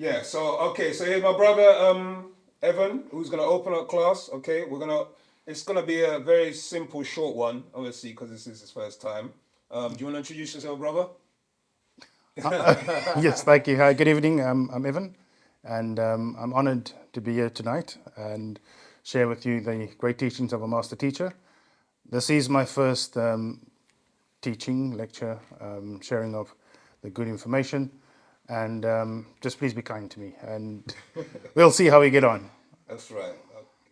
Yeah, so okay, so here's my brother Evan, who's gonna open up class. Okay, it's gonna be a very simple, short one, obviously, because this is his first time. Do you want to introduce yourself, brother? Yes, thank you. Hi, good evening. I'm Evan, and I'm honored to be here tonight and share with you the great teachings of a master teacher. This is my first teaching lecture, sharing of the good information, and just please be kind to me, and we'll see how we get on. That's right.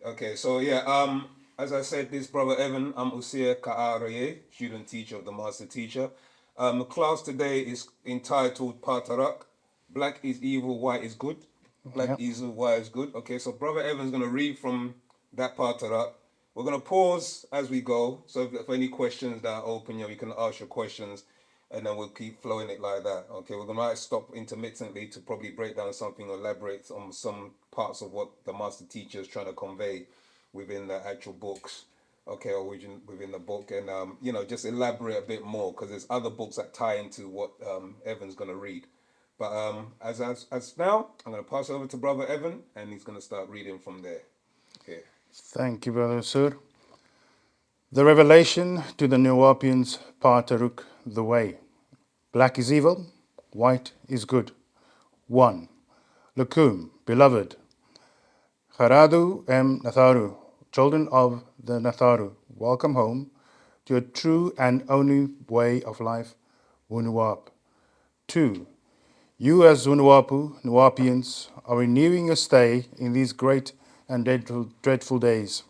Okay, so yeah, as I said, this brother Evan, I'm Usia Ka'araye, student teacher of the master teacher. The class today is entitled Patarak. Black is evil, white is good. Black Yeah. is evil, white is good. Okay, so brother Evan's gonna read from that Patarak. We're gonna pause as we go. So if any questions that are open, you can ask your questions, and then we'll keep flowing it like that. Okay, we're gonna stop intermittently to probably break down something or elaborate on some parts of what the master teacher is trying to convey within the actual books. Okay, or within the book, and just elaborate a bit more because there's other books that tie into what Evan's gonna read. But as now, I'm gonna pass over to brother Evan, and he's gonna start reading from there. Okay. Thank you, brother Sir. The revelation to the Nuwapians, Pataruk, the way. Black is evil, white is good. 1. Lukum, beloved. Haradu M. Natharu, children of the Natharu, welcome home to a true and only way of life, Wunuwap. 2. You as Wunuwapu, Nuwapians, are renewing your stay in these great and dreadful days.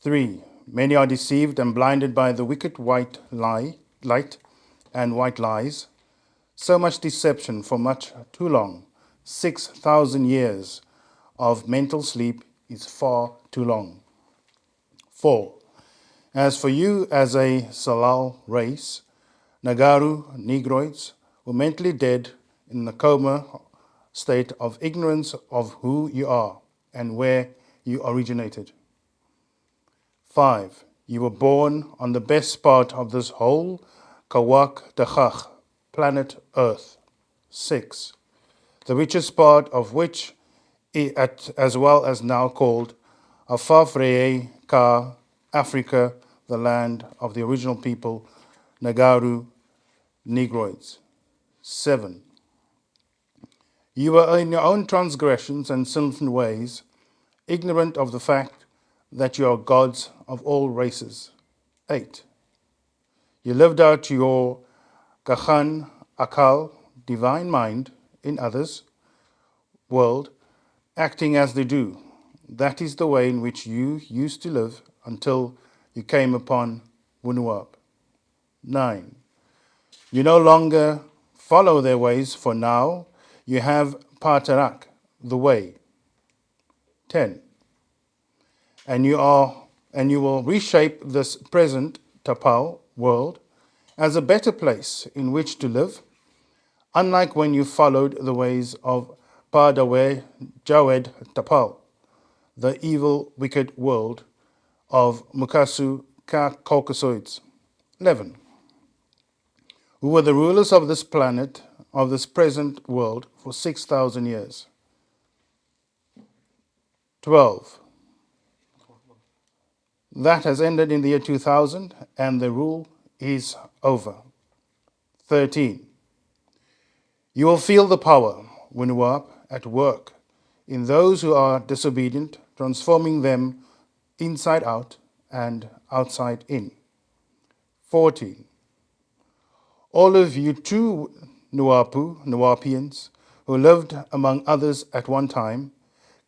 3. Many are deceived and blinded by the wicked white light and white lies. So much deception for much too long. 6,000 years of mental sleep is far too long. 4. As for you as a Salal race, Nagaru Negroids were mentally dead in the coma state of ignorance of who you are and where you originated. 5. You were born on the best part of this whole Kawak Dachach, planet Earth. 6. The richest part of which, as well as now called Afafree Ka, Africa, the land of the original people, Nagaru Negroids. 7. You were in your own transgressions and sinful ways, ignorant of the fact that you are gods of all races. 8. You lived out your Kachan Akal, divine mind, in others' world, acting as they do. That is the way in which you used to live until you came upon Wunuwap. 9. You no longer follow their ways, for now you have Patarak, the way. 10. And you will reshape this present Tapal world as a better place in which to live, unlike when you followed the ways of Padawe Jawed Tapal, the evil, wicked world of Mukasu Caucasoids. 11. Who were the rulers of this planet, of this present world, for 6,000 years. 12. That has ended in the year 2000, and the rule is over. 13. You will feel the power, Winuwap, at work in those who are disobedient, transforming them inside out and outside in. 14. All of you true Nuwapians, who lived among others at one time,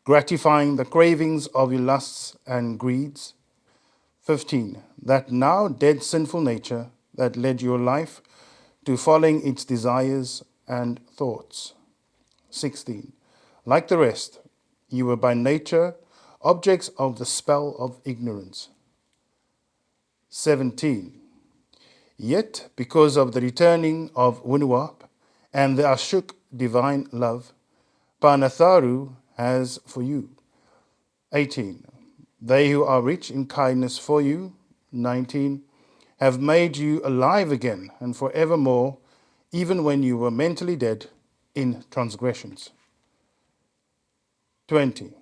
gratifying the cravings of your lusts and greeds. 15. That now dead sinful nature that led your life to following its desires and thoughts. 16. Like the rest, you were by nature objects of the spell of ignorance. 17. Yet, because of the returning of Wunuwap and the Ashuk divine love, Panatharu has for you. 18. They who are rich in kindness for you. 19. Have made you alive again and forevermore, even when you were mentally dead in transgressions. 20.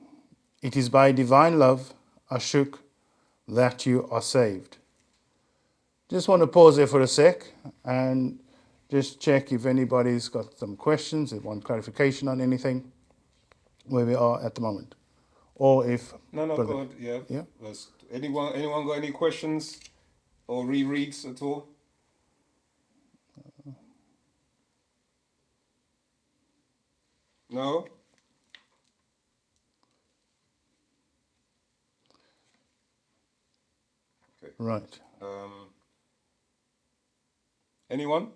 It is by divine love, ashuk, that you are saved. Just want to pause there for a sec and just check if anybody's got some questions, if want clarification on anything, where we are at the moment. Or if... No, Brother- go ahead. Yeah. Yeah. Anyone got any questions or rereads at all? No? Okay. Right. Anyone?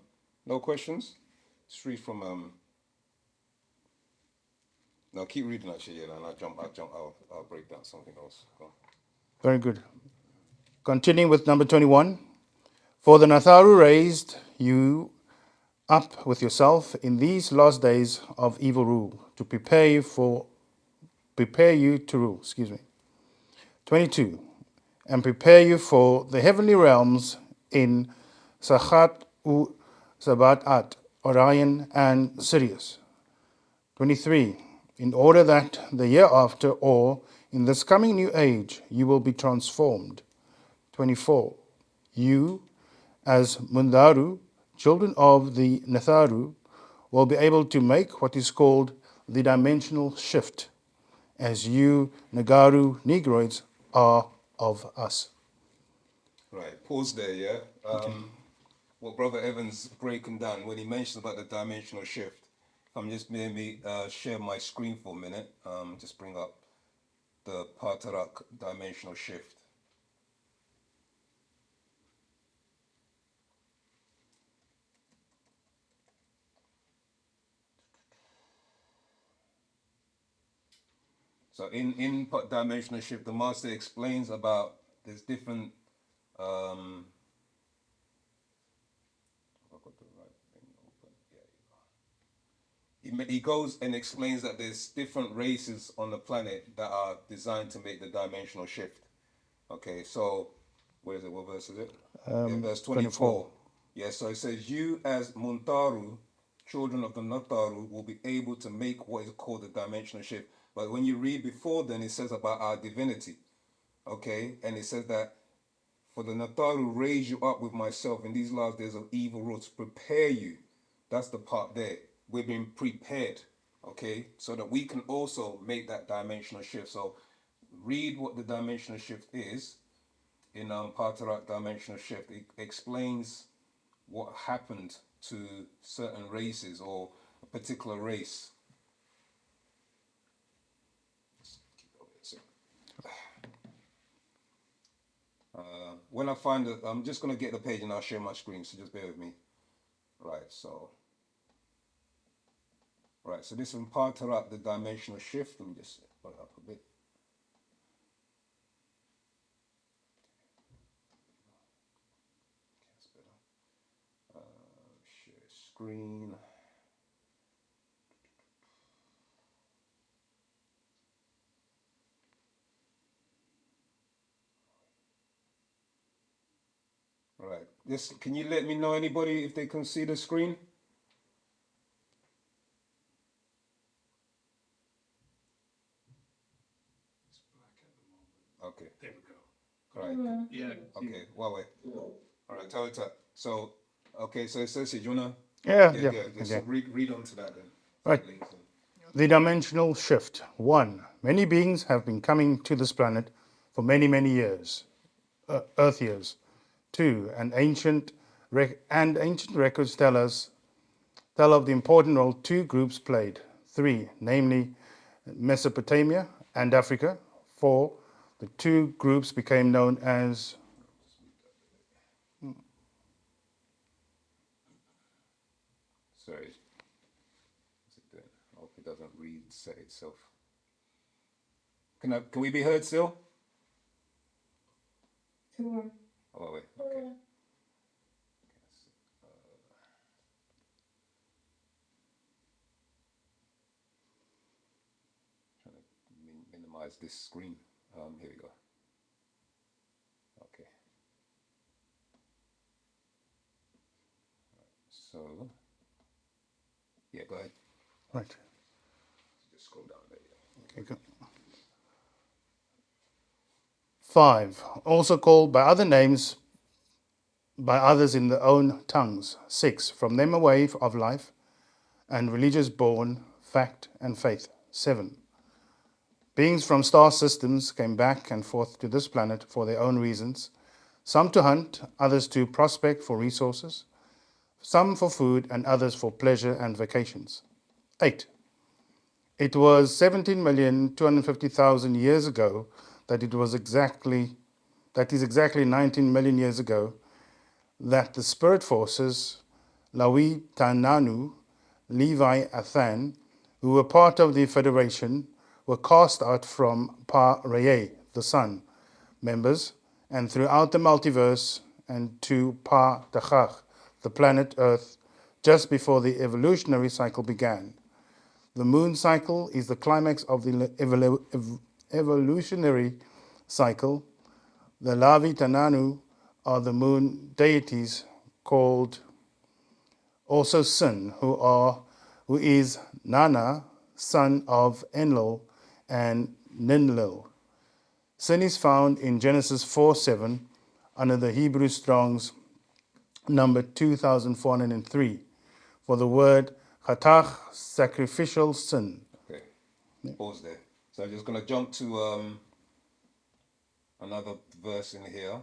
No questions? Just read from no, keep reading actually, yeah, and I'll break down something else. Go on. Very good. Continuing with number 21. For the Natharu raised you up with yourself in these last days of evil rule to prepare you to rule. 22. And prepare you for the heavenly realms in Sachat Wu-Sabat at Orion and Sirius. 23. In order that the year after, or in this coming new age, you will be transformed. 24. You, as Mundaru, children of the Natharu, will be able to make what is called the dimensional shift, as you Nagaru Negroids are of us. Right, pause there, yeah. What Brother Evans breaking down when he mentions about the dimensional shift. I'm just maybe share my screen for a minute. Just bring up the Patarak dimensional shift. So in dimensional shift, the master explains about there's different. I've got the right thing open. Yeah, he goes and explains that there's different races on the planet that are designed to make the dimensional shift. Okay, so where is it? What verse is it? Verse 24. Yeah, so it says, you as Muntaru, children of the Nataru, will be able to make what is called the dimensional shift. But when you read before then, it says about our divinity. Okay, and it says that for the Nataru raise you up with myself in these last days of evil rule to prepare you. That's the part there. We've been prepared, okay, so that we can also make that dimensional shift. So read what the dimensional shift is in Patarak dimensional shift. It explains what happened to certain races or a particular race. When I find it, I'm just going to get the page and I'll share my screen, so just bear with me. Right, so this one, Patarak, the dimensional shift. Let me just put it up a bit. Share screen. Right. This, can you let me know, anybody, if they can see the screen? Okay. There we go. Right. Yeah. Okay. Huawei. All right. Tell it to. So, okay. So it says here. Do you wanna? Yeah. Just Okay. read on to that then. Right. The dimensional shift. 1. Many beings have been coming to this planet for many, many years, Earth years. 2. Ancient records tell of the important role two groups played. 3. Namely, Mesopotamia and Africa. 4. The two groups became known as... Sorry. I hope it doesn't reset itself. Can we be heard still? Sure. Oh wait. Okay. Trying to minimize this screen. Here we go. Okay. So, yeah, go ahead. Right. Just scroll down there. Okay, good. 5. Also called by other names by others in their own tongues. 6. From them a way of life and religious born, fact and faith. 7. Beings from star systems came back and forth to this planet for their own reasons, some to hunt, others to prospect for resources, some for food, and others for pleasure and vacations. 8. It was 17,250,000 years ago that that is exactly 19 million years ago, that the spirit forces, Lawi Tananu, Levi Athan, who were part of the Federation, were cast out from Pa Reye, the sun, members, and throughout the multiverse, and to Pa Dachach, the planet Earth, just before the evolutionary cycle began. The moon cycle is the climax of the evolutionary cycle. The Lavi Tananu are the moon deities called also Sin, who is Nana, son of Enlil and Ninlil. Sin is found in Genesis 4:7 under the Hebrew Strong's number 2403 for the word chatach, sacrificial sin. Okay. Pause there. So I'm just going to jump to another verse in here.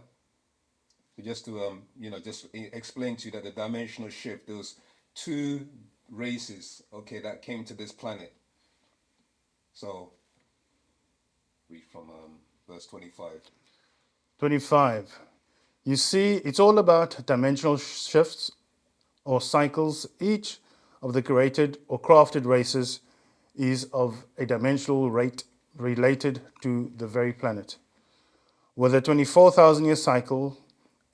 Just to just explain to you that the dimensional shift, there was two races, okay, that came to this planet. So read from verse 25. 25. You see, it's all about dimensional shifts or cycles. Each of the created or crafted races is of a dimensional rate related to the very planet. With a 24,000 year cycle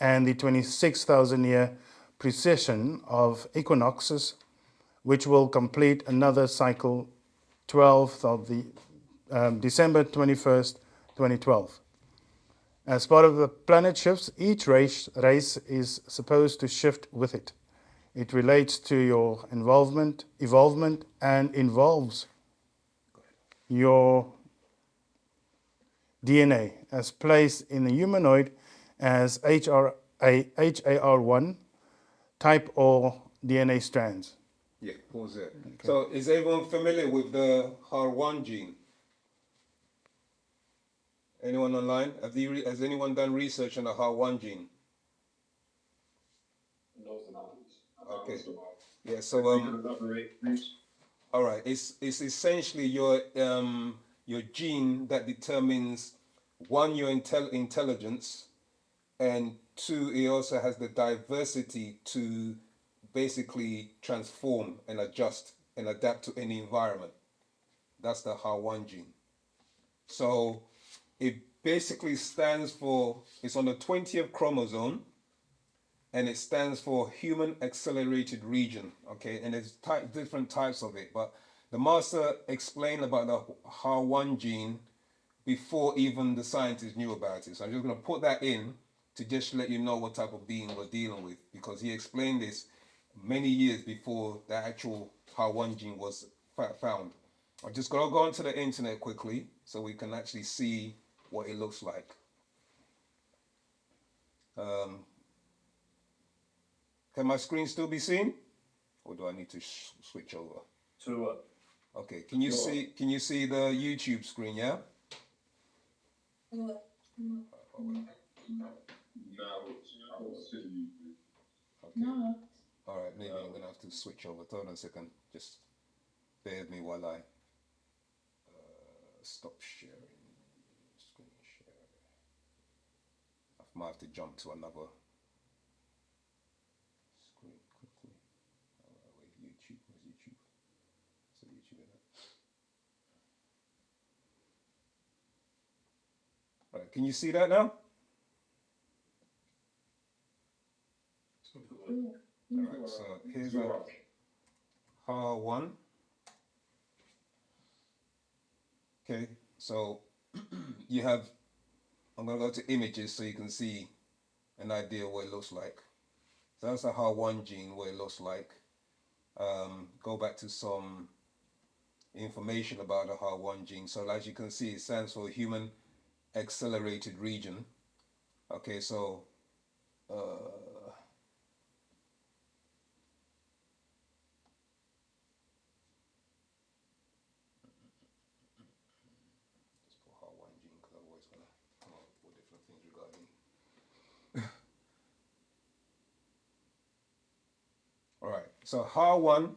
and the 26,000 year precession of equinoxes, which will complete another cycle 12th of the December 21st, 2012. As part of the planet shifts, each race is supposed to shift with it. It relates to your evolvement, and involves your DNA as placed in the humanoid as HAR1 type or DNA strands. Yeah, pause there. Okay. So is everyone familiar with the HAR1 gene? Anyone online? Has anyone done research on the HAR1 gene? Okay. Yeah. So all right. It's essentially your gene that determines one, your intelligence, and two, it also has the diversity to basically transform and adjust and adapt to any environment. That's the HAR1 gene. So it basically stands for, it's on the 20th chromosome, and it stands for human accelerated region, okay? And there's different types of it, but the master explained about the HAR1 gene before even the scientists knew about it. So I'm just going to put that in to just let you know what type of being we're dealing with, because he explained this many years before the actual HAR1 gene was found. I'm just going to go onto the internet quickly so we can actually see what it looks like. Can my screen still be seen, or do I need to switch over? To Okay. Can you see the YouTube screen? Yeah. no, Okay. All right. Maybe I'm gonna have to switch over. Hold on a second. Just bear with me while I stop sharing. Screen share. I might have to jump to another screen quickly. Wait, YouTube. Where's YouTube? So YouTube in it. All right. Can you see that now? All right. So here's a HAR1. Okay. So you have. I'm gonna go to images so you can see an idea what it looks like. So that's a HAR1 gene, what it looks like. Go back to some information about the HAR1 gene. So as you can see, it stands for Human Accelerated Region. Okay, so just put HAR1 gene because otherwise it's gonna come up with different things regarding. All right, so HAR1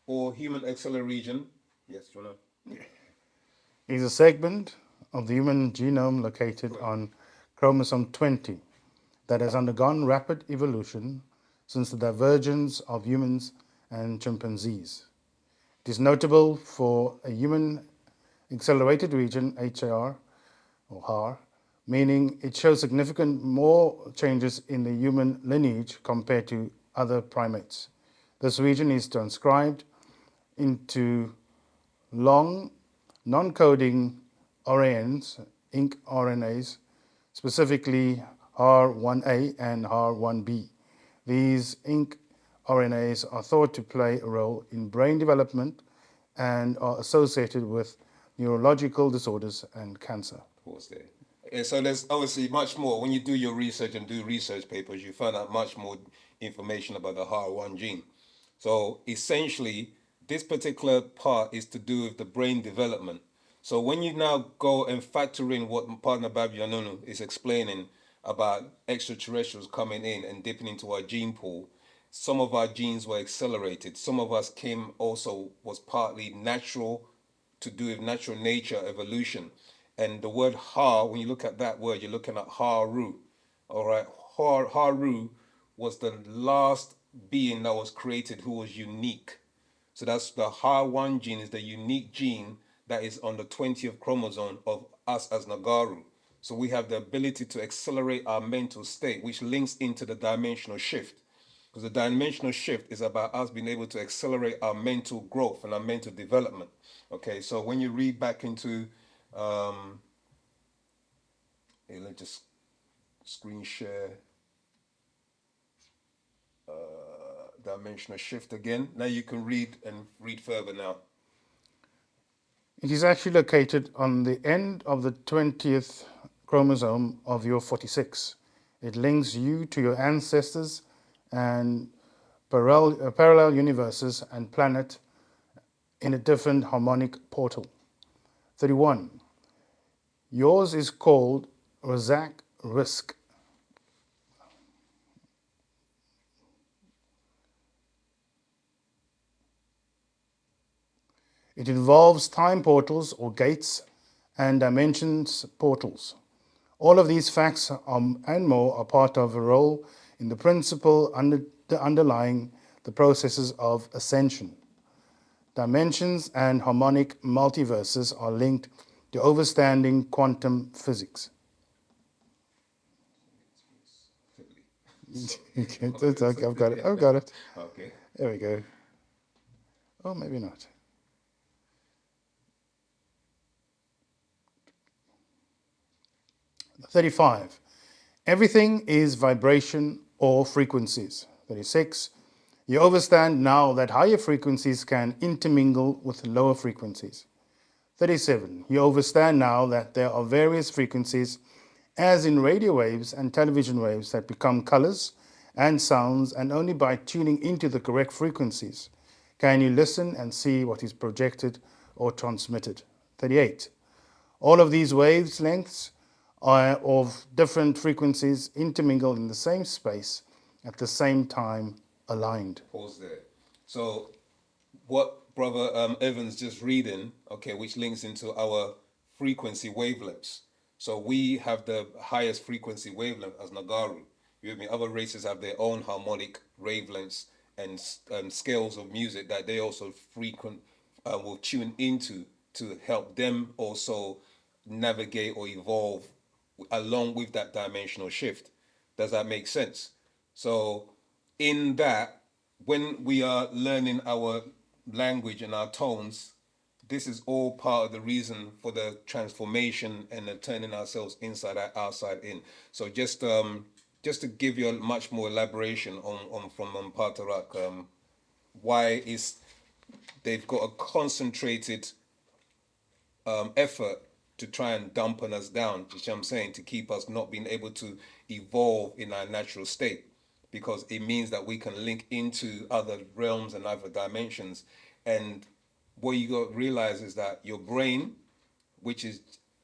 or Human Accelerated Region. Yes, you wanna? Is a segment of the human genome located on chromosome 20 that has undergone rapid evolution since the divergence of humans and chimpanzees. It is notable for a human accelerated region, HAR or HAR, meaning it shows significant more changes in the human lineage compared to other primates. This region is transcribed into long non-coding RNAs, inc RNAs, specifically HAR1A and HAR1B. These inc RNAs are thought to play a role in brain development and are associated with neurological disorders and cancer. Pause there. Yeah, so there's obviously much more. When you do your research and do research papers, you find out much more information about the HAR1 gene. So essentially, this particular part is to do with the brain development. So when you now go and factor in what partner Babianunu is explaining about extraterrestrials coming in and dipping into our gene pool, some of our genes were accelerated. Some of us came also was partly natural to do with natural nature evolution. And the word Ha, when you look at that word, you're looking at Haru. All right, Haru was the last being that was created who was unique. So that's the HAR1 gene is the unique gene that is on the 20th chromosome of us as Nagaru. So we have the ability to accelerate our mental state, which links into the dimensional shift. Because the dimensional shift is about us being able to accelerate our mental growth and our mental development. Okay, so when you read back into, let's just screen share dimensional shift again. Now you can read and read further now. It is actually located on the end of the 20th chromosome of your 46. It links you to your ancestors and parallel universes and planet in a different harmonic portal. 31. Yours is called Razak Risk. It involves time portals or gates and dimensions portals. All of these facts and more are part of a role in the principle underlying the processes of ascension. Dimensions and harmonic multiverses are linked to overstanding quantum physics. It's okay, I've got it. I've got it. Okay. There we go. Oh, maybe not. "35. Everything is vibration or frequencies." 36. You understand now that higher frequencies can intermingle with lower frequencies. 37. You understand now that there are various frequencies, as in radio waves and television waves, that become colors and sounds, and only by tuning into the correct frequencies can you listen and see what is projected or transmitted. 38. All of these wavelengths are of different frequencies intermingle in the same space at the same time, aligned. Pause there. So what brother Evans just reading, okay, which links into our frequency wavelengths. So we have the highest frequency wavelength as Nagaru. You with me? Other races have their own harmonic wavelengths and scales of music that they also frequent will tune into to help them also navigate or evolve along with that dimensional shift. Does that make sense? So in that, when we are learning our language and our tones, this is all part of the reason for the transformation and the turning ourselves inside out, outside in. So just to give you a much more elaboration on from Patarak, why is they've got a concentrated effort to try and dampen us down, you see what I'm saying, to keep us not being able to evolve in our natural state, because it means that we can link into other realms and other dimensions. And what you got to realize is that your brain, which is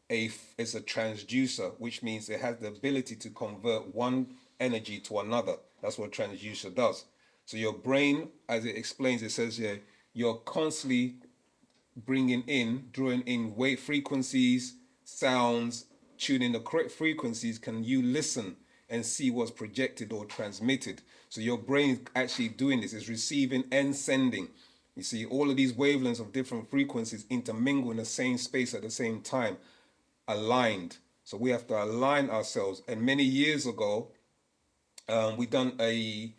a transducer, which means it has the ability to convert one energy to another. That's what transducer does. So your brain, as it explains, it says here, you're constantly drawing in wave frequencies, sounds, tuning the correct frequencies. Can you listen and see what's projected or transmitted? So your brain is actually doing this, is receiving and sending. You see, all of these wavelengths of different frequencies intermingle in the same space at the same time, aligned. So we have to align ourselves. And many years ago, we done a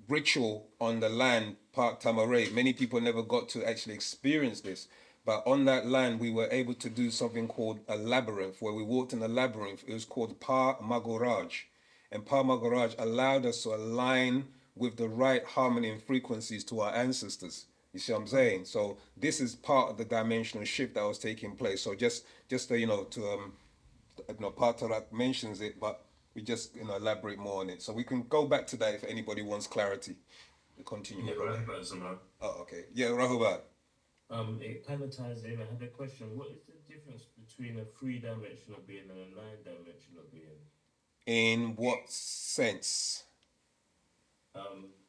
ritual on the land, Park Tamaray. Many people never got to actually experience this. But on that land, we were able to do something called a labyrinth, where we walked in a labyrinth. It was called Pa Magoraj. And Pa Magoraj allowed us to align with the right harmony and frequencies to our ancestors. You see what I'm saying? So this is part of the dimensional shift that was taking place. So just Patarak mentions it, but we just elaborate more on it. So we can go back to that if anybody wants clarity. We continue. Yeah, right, man. Oh, okay. Yeah, Rahubat. It kind of ties in. I had a question. What is the difference between a three-dimensional being and a nine-dimensional being? In what sense?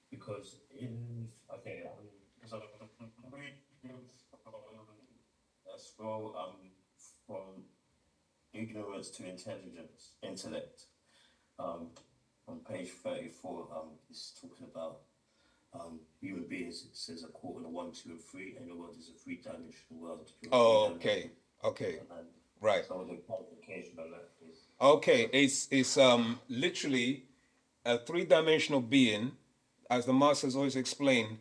Because so let's go from ignorance to intelligence, intellect. On page 34, it's talking about human beings. It says a quarter, 1, 2, and 3, and the world is a three-dimensional world. Oh, okay. Right. So the qualification on that is Okay, it's literally a three-dimensional being, as the masters always explain.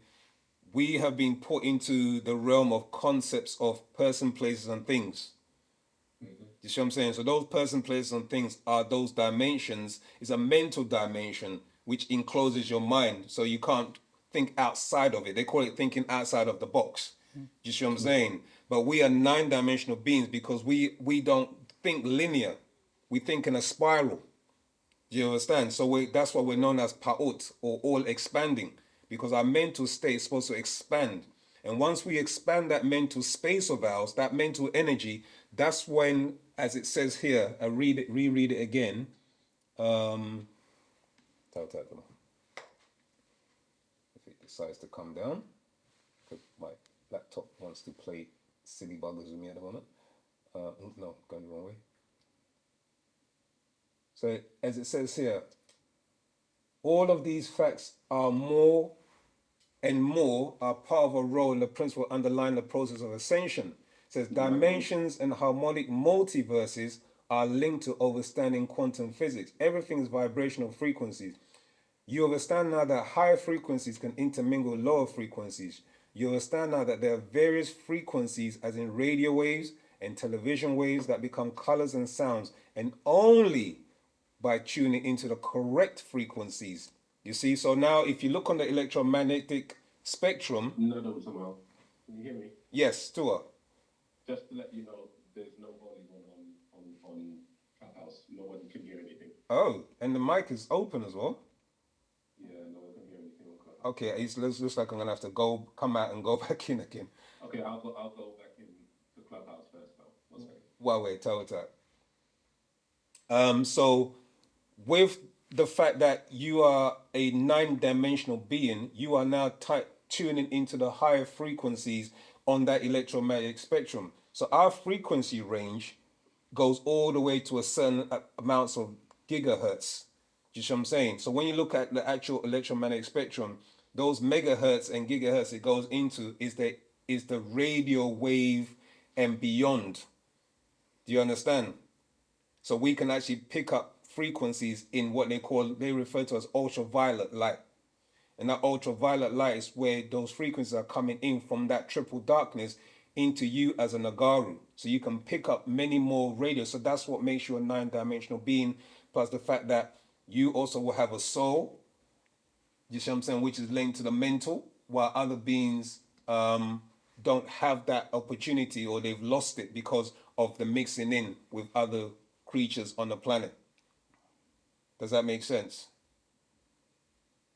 We have been put into the realm of concepts of person, places, and things. You see what I'm saying? So those person, places, and things are those dimensions. It's a mental dimension which encloses your mind, so you can't think outside of it. They call it thinking outside of the box. You see what I'm saying? But we are nine-dimensional beings because we don't think linear. We think in a spiral. Do you understand? So that's why we're known as Pa'ut, or all expanding, because our mental state is supposed to expand. And once we expand that mental space of ours, that mental energy, that's when, as it says here, I reread it again. If it decides to come down, because my laptop wants to play silly buggers with me at the moment. No, going the wrong way. So as it says here, all of these facts are more and more are part of a role in the principle underlying the process of ascension. It says dimensions and harmonic multiverses are linked to understanding quantum physics. Everything is vibrational frequencies. You understand now that higher frequencies can intermingle with lower frequencies. You understand now that there are various frequencies, as in radio waves and television waves, that become colors and sounds, and only by tuning into the correct frequencies. You see, so now if you look on the electromagnetic spectrum. No, Samuel. Can you hear me? Yes, Stuart. Just to let you know, there's no volume on Clubhouse. No one can hear anything. Oh, and the mic is open as well. Yeah, no one can hear anything on Clubhouse. Okay, it looks like I'm gonna have to come out and go back in again. Okay, I'll go back in the Clubhouse first now. One second. Well, wait, tell it that. So with the fact that you are a nine-dimensional being, you are now tuning into the higher frequencies on that electromagnetic spectrum. So our frequency range goes all the way to a certain amounts of gigahertz. Do you see what I'm saying? So when you look at the actual electromagnetic spectrum, those megahertz and gigahertz it goes into is the radio wave and beyond. Do you understand? So we can actually pick up frequencies in what they refer to as ultraviolet light. And that ultraviolet light is where those frequencies are coming in from that triple darkness into you as a Nagaru. So you can pick up many more radios. So that's what makes you a nine-dimensional being, plus the fact that you also will have a soul, you see what I'm saying, which is linked to the mental, while other beings don't have that opportunity, or they've lost it because of the mixing in with other creatures on the planet. Does that make sense?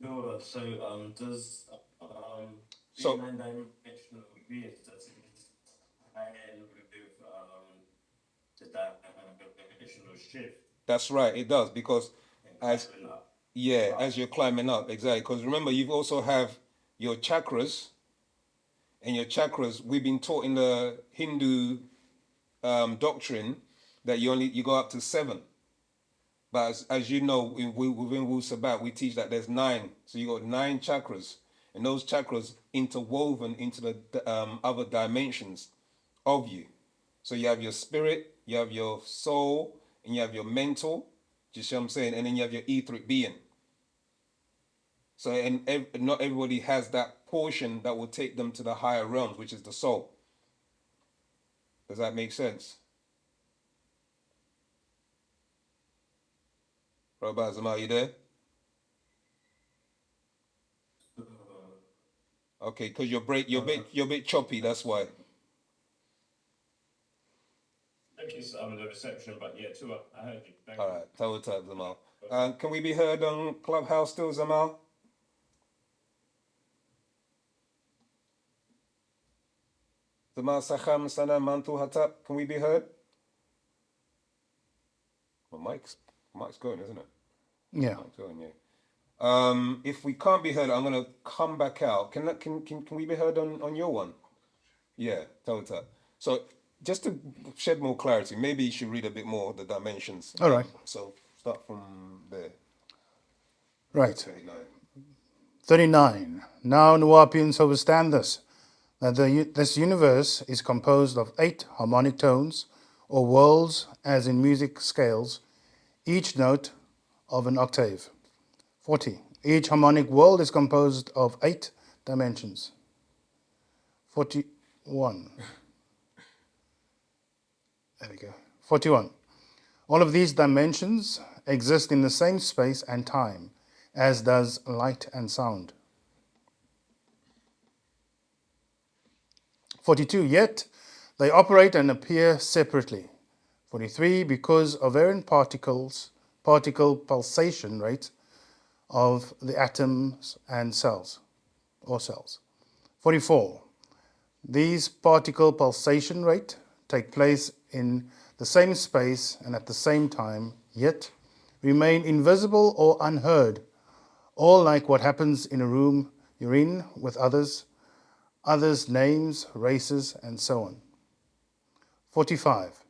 No, so does So being nine-dimensional beings, does it tie in with the dimensional shift that's right, it does, because and as climbing up? yeah, as you're climbing up, exactly. Because remember, you've also have your chakras, and your chakras. We've been taught in the Hindu doctrine that you go up to 7. But as you know, within Wu-Sabat, we teach that there's 9. So you got 9 chakras, and those chakras interwoven into the other dimensions of you. So you have your spirit, you have your soul, and you have your mental. Do you see what I'm saying? And then you have your etheric being. So not everybody has that portion that will take them to the higher realms, which is the soul. Does that make sense? Robert Zama, are you there? Okay, because you're a bit choppy. That's why. Thank you, the reception, but yeah, too, I heard you. Thank All you. right, tell type Zamal. Can we be heard on Clubhouse still, Zamal? Zamal Sacham Sana Mantu Hatap. Can we be heard? Well, Mike's going, isn't it? Yeah. Mike's going, yeah. If we can't be heard, I'm gonna come back out. Can we be heard on your one? Yeah, Tota. So just to shed more clarity, maybe you should read a bit more of the dimensions. All right. So start from there. Right. 39. 39. Now, Nuwapians understand this, that this universe is composed of 8 harmonic tones, or worlds, as in music scales, each note of an octave. 40. Each harmonic world is composed of 8 dimensions. 41. There we go. 41. All of these dimensions exist in the same space and time, as does light and sound. 42. Yet they operate and appear separately. 43. Because of varying particle pulsation rate of the atoms and cells, or cells. 44. These particle pulsation rate take place in the same space and at the same time, yet remain invisible or unheard, all like what happens in a room you're in with others' names, races, and so on. 45.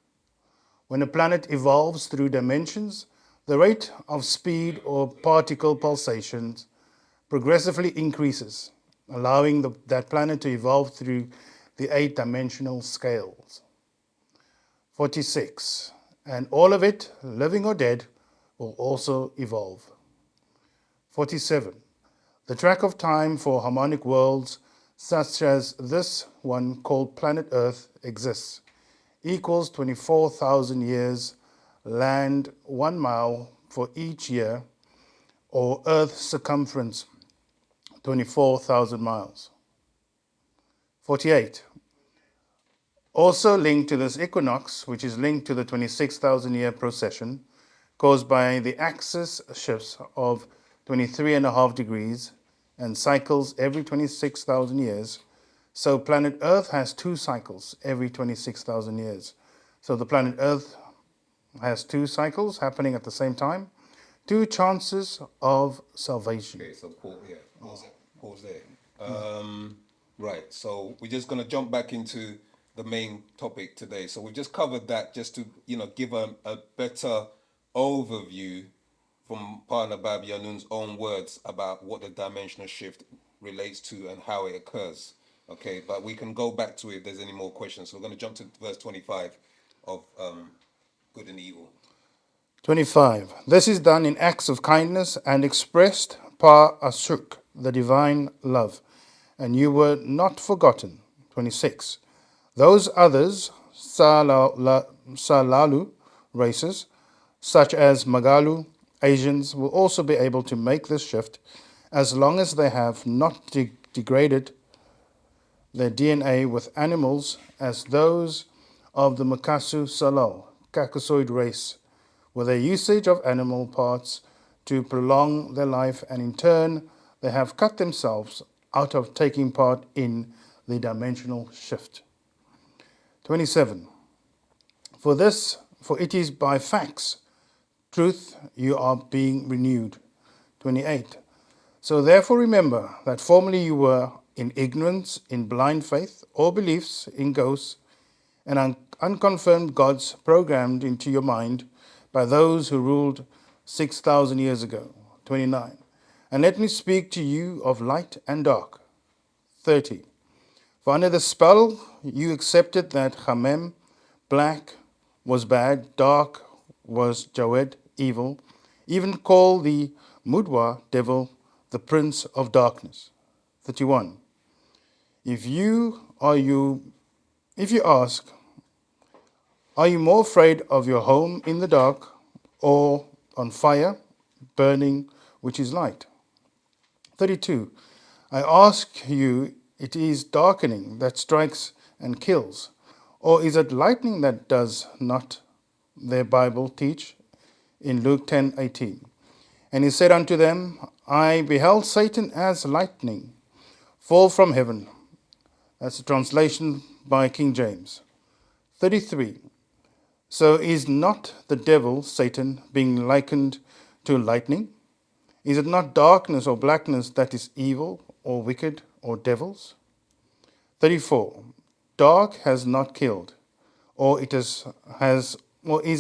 When a planet evolves through dimensions, the rate of speed or particle pulsations progressively increases, allowing that planet to evolve through the 8-dimensional scales. 46. And all of it, living or dead, will also evolve. 47. The track of time for harmonic worlds, such as this one called planet Earth, exists, equals 24,000 years, land 1 mile for each year, or Earth's circumference, 24,000 miles. 48. Also linked to this equinox, which is linked to the 26,000 year procession, caused by the axis shifts of 23.5 degrees and cycles every 26,000 years. So planet Earth has 2 cycles every 26,000 years. So the planet Earth has 2 cycles happening at the same time, 2 chances of salvation. Okay, so pause there. Right, so we're just gonna jump back into the main topic today. So we've just covered that just to give a better overview from Partner Babianun's own words about what the dimensional shift relates to and how it occurs. Okay, but we can go back to it if there's any more questions. So we're going to jump to verse 25 of Good and Evil. 25. This is done in acts of kindness and expressed par asuk, the divine love, and you were not forgotten. 26. Those others, Salalu races, such as Magalu, Asians, will also be able to make this shift as long as they have not degraded their DNA with animals as those of the Makasu Salal, Caucasoid race, with their usage of animal parts to prolong their life, and in turn, they have cut themselves out of taking part in the dimensional shift. 27. For it is by facts, truth, you are being renewed. 28. So therefore remember that formerly you were in ignorance, in blind faith, or beliefs in ghosts, and unconfirmed gods programmed into your mind by those who ruled 6,000 years ago. 29. And let me speak to you of light and dark. 30. For under the spell you accepted that Hamem, black, was bad, dark was Jawed, evil, even call the Mudwa, devil, the prince of darkness. 31. If you ask, are you more afraid of your home in the dark or on fire, burning, which is light? 32. I ask you, it is darkening that strikes and kills, or is it lightning that does not their Bible teach in Luke 10:18? And he said unto them, I beheld Satan as lightning fall from heaven. That's a translation by King James. 33. So is not the devil, Satan, being likened to lightning? Is it not darkness or blackness that is evil or wicked or devils? 34. Dark has not killed, or is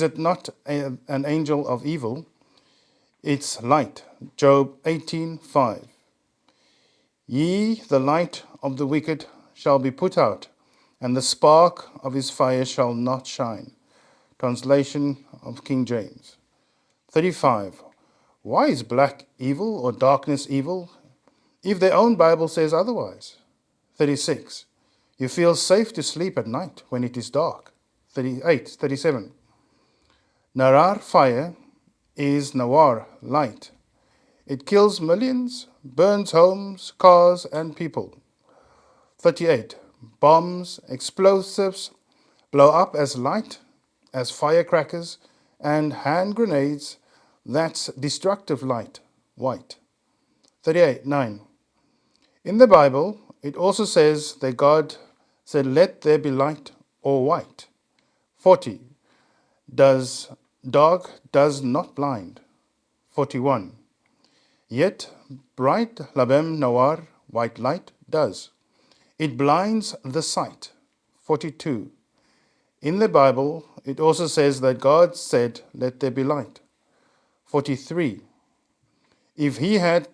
it not an angel of evil? It's light. Job 18:5. Ye, the light of the wicked, shall be put out, and the spark of his fire shall not shine. Translation of King James. 35. Why is black evil or darkness evil if their own Bible says otherwise? 36. You feel safe to sleep at night when it is dark. 37. Narar, fire, is Nawar, light. It kills millions, burns homes, cars, and people. 38. Bombs, explosives blow up as light, as firecrackers, and hand grenades. That's destructive light, white. 38:9. In the Bible, it also says that God said, let there be light, or white. 40. Dark does not blind. 41. Yet bright labem nawar, white light, does. It blinds the sight. 42. In the Bible, it also says that God said, let there be light. 43. If he had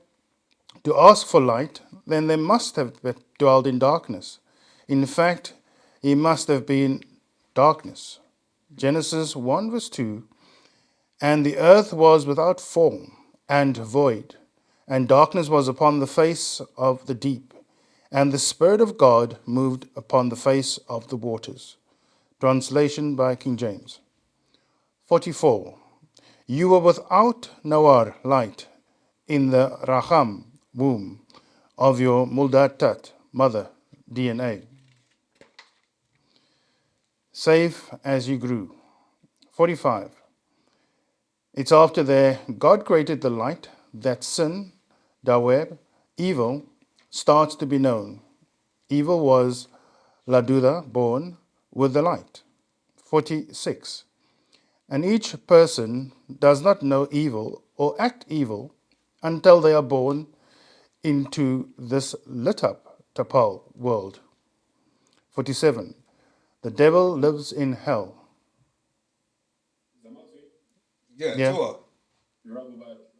to ask for light, then they must have dwelled in darkness. In fact, he must have been darkness. Genesis 1 verse 2. And the earth was without form and void, and darkness was upon the face of the deep, and the Spirit of God moved upon the face of the waters. Translation by King James. 44. You were without Nawar, light, in the Raham, womb, of your Muldatat, mother, DNA. Safe as you grew. 45. It's after there, God created the light, that sin, Daweb, evil, starts to be known. Evil was Laduda, born with the light. 46. And each person does not know evil or act evil until they are born into this lit up Tapal world. 47. The devil lives in hell. Yeah, Yeah. Tua. Robert,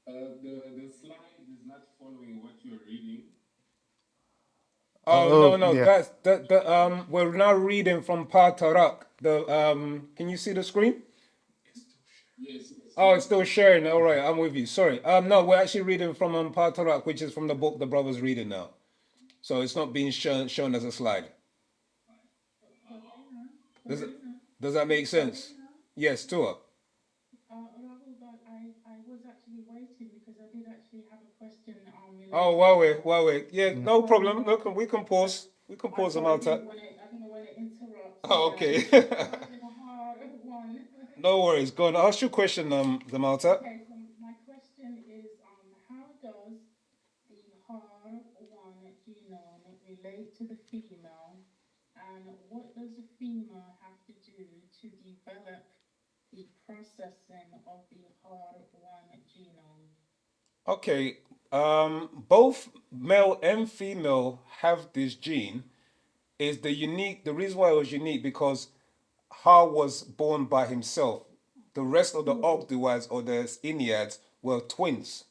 the slide is not following what you're reading. Oh no, no, Yeah. that's the we're now reading from Patarak. Can you see the screen? Yes, yes. Oh, it's still sharing. All right, I'm with you. Sorry. No, we're actually reading from Patarak, which is from the book the brother's reading now. So it's not being shown as a slide. Does it, does that make sense? Yes, Tua. Rahul, but I was actually waiting because I did actually have a question Oh, related to Huawei. Yeah, no problem. Look, we can pause. We can I pause them thought out. I didn't want to interrupt. Oh, Yeah, okay. I'm having a hard one. No worries. Go on. Ask your question, the Malta. Okay, so my question is, how does the HAR1 genome relate to the female, and what does the female have to do to develop the processing of the HAR1 genome? Okay. Both male and female have this gene. Is the unique? The reason why it was unique because Ha was born by himself. The rest of the Ogdoads or the Enneads were twins.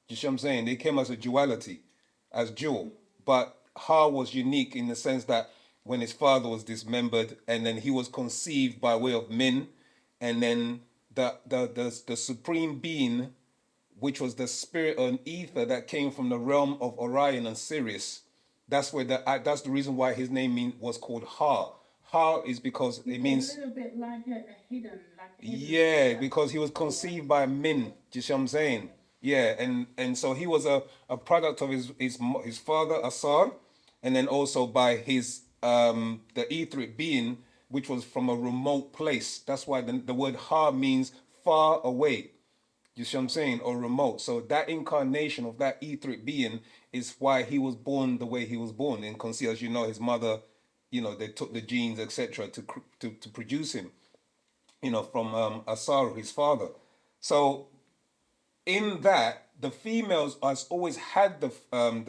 You see what I'm saying? They came as a duality, as dual. But Ha was unique in the sense that when his father was dismembered and then he was conceived by way of Min, and then the supreme being, which was the spirit and ether that came from the realm of Orion and Sirius. That's the reason why his name was called Ha. Ha is because it means A little bit like a hidden yeah, figure. because he was conceived by Min. Do you see what I'm saying? Okay. Yeah, and so he was a product of his father Asar, and then also by his the etheric being, which was from a remote place. That's why the word Ha means far away. You see what I'm saying? Or remote. So that incarnation of that etheric being is why he was born the way he was born. And conceived, as you know, his mother, they took the genes, etc., to produce him, from Asar, his father. So in that, the females has always had the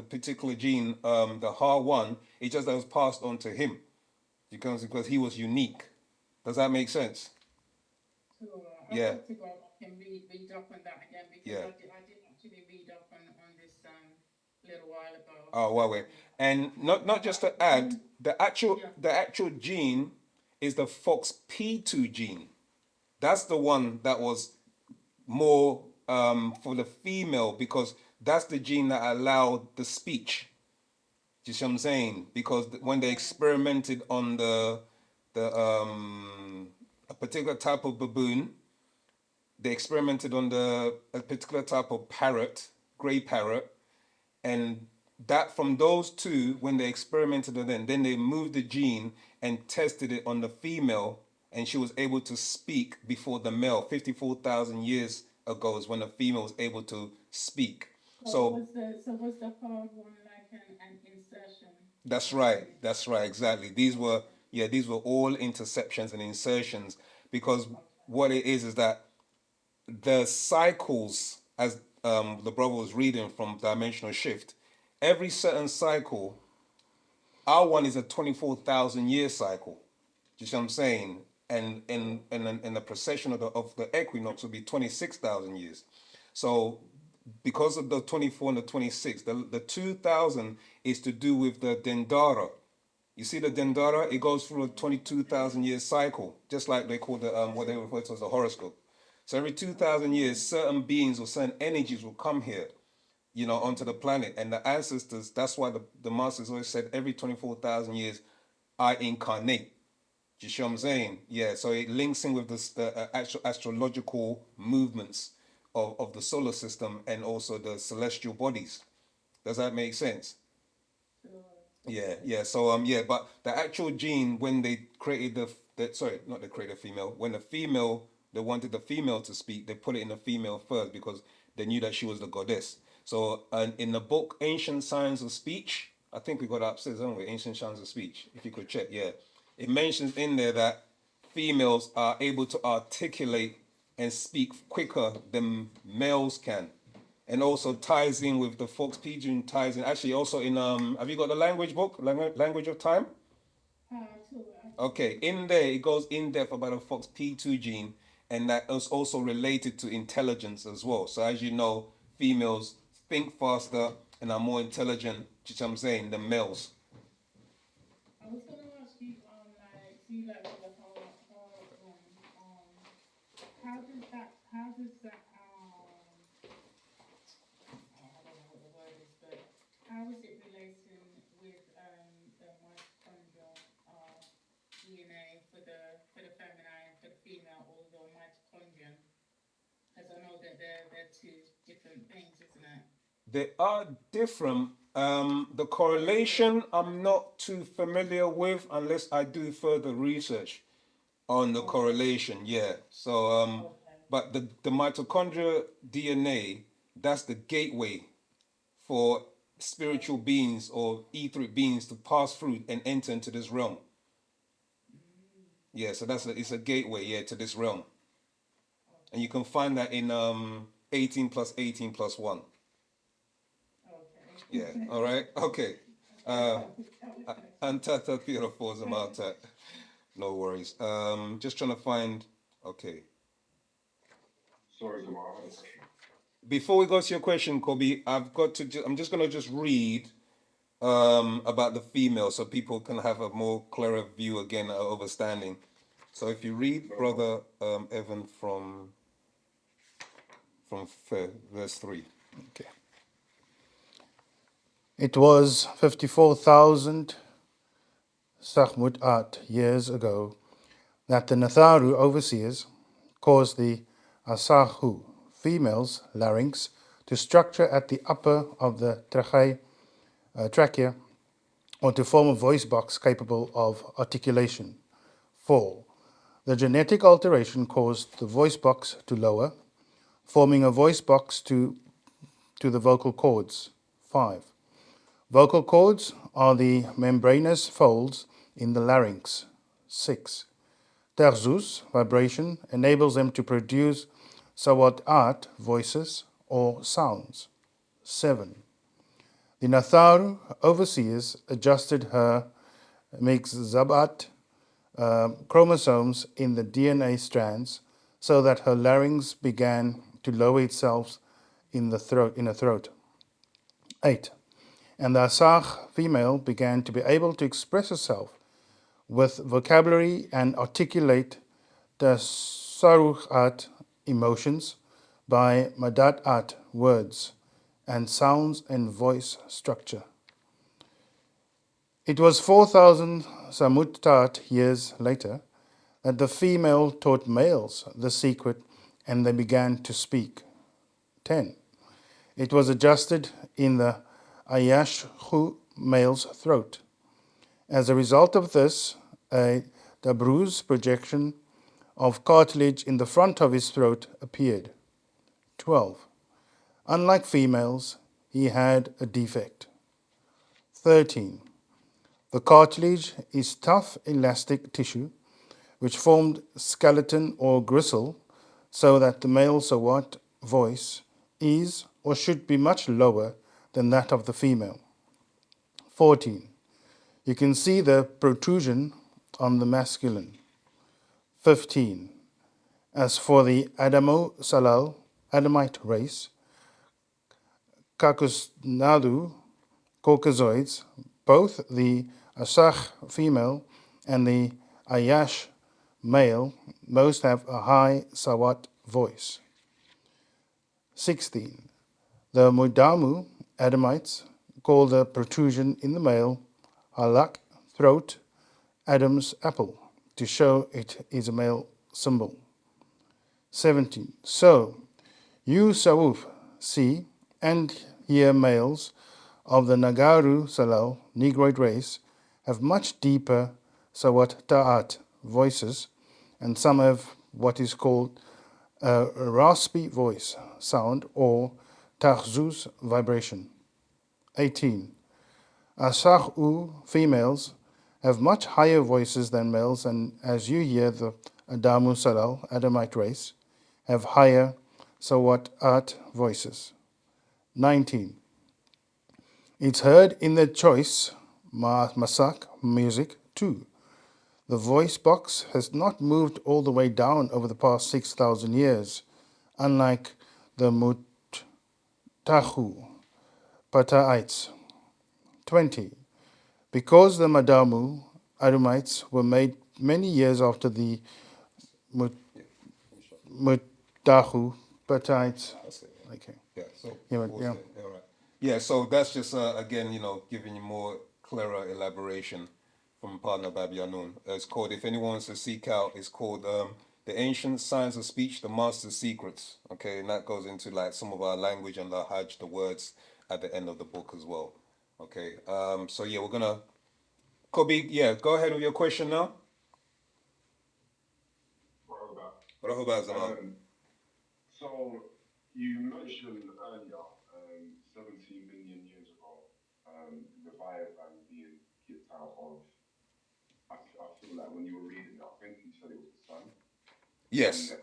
particular gene, the HAR1. It just that was passed on to him because he was unique. Does that make sense? So I'll Yeah, have to go back and read up on that again because yeah. I did actually read up on this little while ago. Oh, well, wait. And not just to add, the actual Yeah. the actual gene is the FOXP2 gene. That's the one that was more for the female because that's the gene that allowed the speech. Do you see what I'm saying? Because when they experimented on the a particular type of baboon, they experimented on a particular type of parrot, gray parrot, and that from those two, when they experimented on them, then they moved the gene and tested it on the female, and she was able to speak before the male. 54,000 years ago is when the female was able to speak. So So was the hard one like an insertion? that's right. That's right. Exactly. These were all interceptions and insertions because what it is that the cycles, as the brother was reading from Dimensional Shift, every certain cycle, our one is a 24,000 year cycle. Do you see what I'm saying? And the precession of the equinox will be 26,000 years. So because of the 24 and the 26, the 2000 is to do with the Dendara. You see the Dendara, it goes through a 22,000 year cycle, just like they call the what they refer to as the horoscope. So every 2,000 years, certain beings or certain energies will come here, onto the planet. And the ancestors, that's why the masters always said every 24,000 years, I incarnate. Do you see what I'm saying? Yeah, so it links in with the actual astrological movements of the solar system and also the celestial bodies. Does that make sense? Yeah, yeah. So yeah, but the actual gene when they created sorry, not they created female. When the female they wanted the female to speak, they put it in the female first because they knew that she was the goddess. So and in the book Ancient Science of Speech, I think we got that upstairs, haven't we? Ancient Science of Speech. If you could check, yeah, it mentions in there that females are able to articulate and speak quicker than males can, and also ties in with the Fox Pigeon ties in. Actually, also in have you got the language book, language of time? Two. Okay, in there it goes in depth about the Fox P2 gene, and that is also related to intelligence as well. So as you know, females think faster and are more intelligent. Which I'm saying than males. I was gonna ask you, like, see, like with the whole I don't know what the word is, but how is it relating with the mitochondrial DNA for the feminine and for the female, or the mitochondrion? Because I know that they're two different things, isn't it? They are different, The correlation I'm not too familiar with unless I do further research on the correlation. Yeah. So but the mitochondria DNA, that's the gateway for spiritual beings or etheric beings to pass through and enter into this realm. Yeah, so it's a gateway, yeah, to this realm. And you can find that in 18 plus 18 plus 1. Okay. Yeah, all right, okay. Uh, Antata beautiful Zamata. No worries. Just trying to find, okay. Sorry, Jamal, I had a question. Before we go to your question, Kobe, I'm just going to just read about the female so people can have a more clearer view again, understanding. So if you read, brother Evan, from verse 3. Okay. It was 54,000 Sahmutat years ago that the Natharu overseers caused the Asahu females' larynx to structure at the upper of the trachea or to form a voice box capable of articulation. 4. The genetic alteration caused the voice box to lower, forming a voice box to the vocal cords. 5. Vocal cords are the membranous folds in the larynx. 6. Terzus, vibration, enables them to produce sawat voices or sounds. 7. The Natharu overseers adjusted her Wu-Sabat chromosomes in the DNA strands so that her larynx began to lower itself in the throat. 8. And the Asach female began to be able to express herself with vocabulary and articulate the Saruchat emotions by Madat words and sounds and voice structure. It was 4,000 Samuttat years later that the female taught males the secret and they began to speak. 10. It was adjusted in the Ayashhu male's throat. As a result of this, a Dabruz projection of cartilage in the front of his throat appeared. 12. Unlike females, he had a defect. 13. The cartilage is tough elastic tissue which formed skeleton or gristle so that the male Sawat voice is or should be much lower than that of the female. 14. You can see the protrusion on the masculine. 15. As for the Adamo Salal, Adamite race, Caucasoids, both the Asach female and the Ayash male, most have a high Sawat voice. 16. The Mudamu Adamites call the protrusion in the male Halak, throat, Adam's apple, to show it is a male symbol. 17. So, you Sawuf see and hear males of the Nagaru Salal, Negroid race, have much deeper Sawat Ta'at voices, and some have what is called a raspy voice sound or Tahzuz vibration. 18. Asah'u females have much higher voices than males, and as you hear, the Adamu Salal, Adamite race, have higher Sawat voices. 19. It's heard in the choice Masak music too. The voice box has not moved all the way down over the past 6,000 years, unlike the Mutahu Pataites. 20. Because the Madamu Adamites were made many years after the Mutahu Pataites. Okay. Yeah, so Yeah, pause yeah. there. All right. Yeah, so that's just again, giving you more clearer elaboration from partner Babi Yanun. It's called, if anyone wants to seek out, it's called The Ancient Science of Speech, The Master's Secrets. Okay, and that goes into like some of our language and the Hajj, the words at the end of the book as well. Okay. So yeah, we're gonna. Kobe, yeah, go ahead with your question now. Robert. Rahubat Zaman. So you mentioned earlier, 17 million years ago, Leviathan being kicked out of. I feel like when you were reading it, I think you said it was the sun Yes. and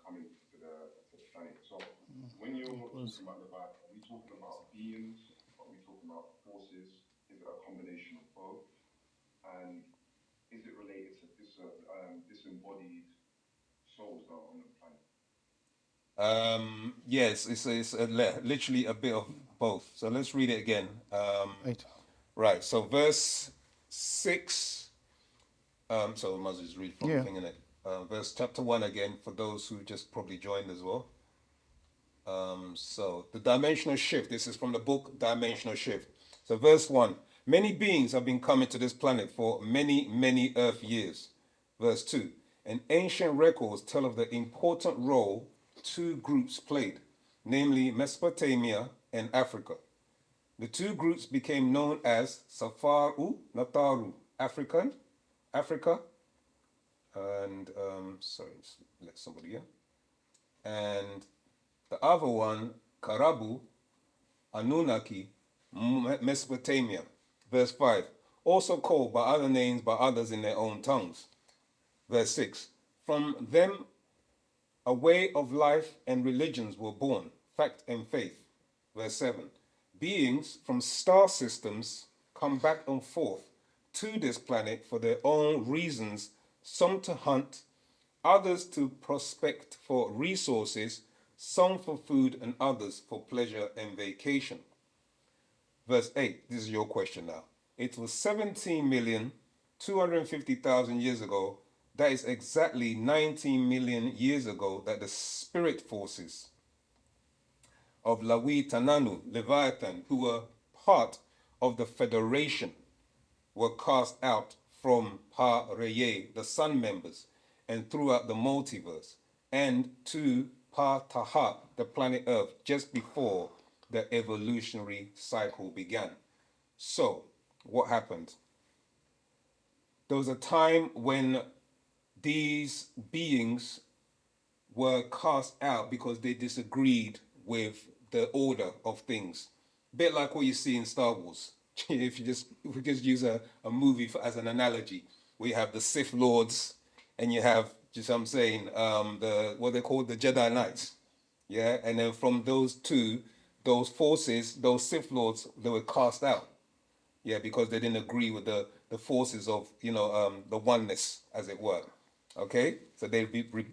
coming to the planet. So when you're talking about Leviathan, are we talking about beings? Are we talking about forces? Is it a combination of both? And is it related to disembodied souls that are on the planet? Yes, literally a bit of both. So let's read it again. Right. Right. So verse 6. So I must just read from the Yeah. thing in it. Verse chapter 1 again for those who just probably joined as well. So the dimensional shift. This is from the book Dimensional Shift. So verse 1. Many beings have been coming to this planet for many, many Earth years. Verse 2. And ancient records tell of the important role two groups played, namely Mesopotamia and Africa. The two groups became known as Safaru Nataru, Africa, and sorry, let somebody here, and the other one, Karabu, Anunnaki, Mesopotamia. Verse 5. Also called by other names by others in their own tongues. Verse 6. From them a way of life and religions were born, fact and faith. Verse 7. Beings from star systems come back and forth to this planet for their own reasons, some to hunt, others to prospect for resources, some for food, and others for pleasure and vacation. Verse 8, this is your question now. It was 17,250,000 years ago. That is exactly 19 million years ago that the spirit forces of Lawi Tananu, Leviathan, who were part of the Federation, were cast out from Pa Reye, the Sun members, and throughout the multiverse, and to Pa Taha, the planet Earth, just before the evolutionary cycle began. So, what happened? There was a time when these beings were cast out because they disagreed with the order of things. A bit like what you see in Star Wars. If we just use a movie as an analogy, we have the Sith Lords, and you have, just I'm saying, the what they call the Jedi Knights. Yeah, and then from those two, those forces, those Sith Lords, they were cast out. Yeah, because they didn't agree with the forces of the oneness, as it were. Okay, so they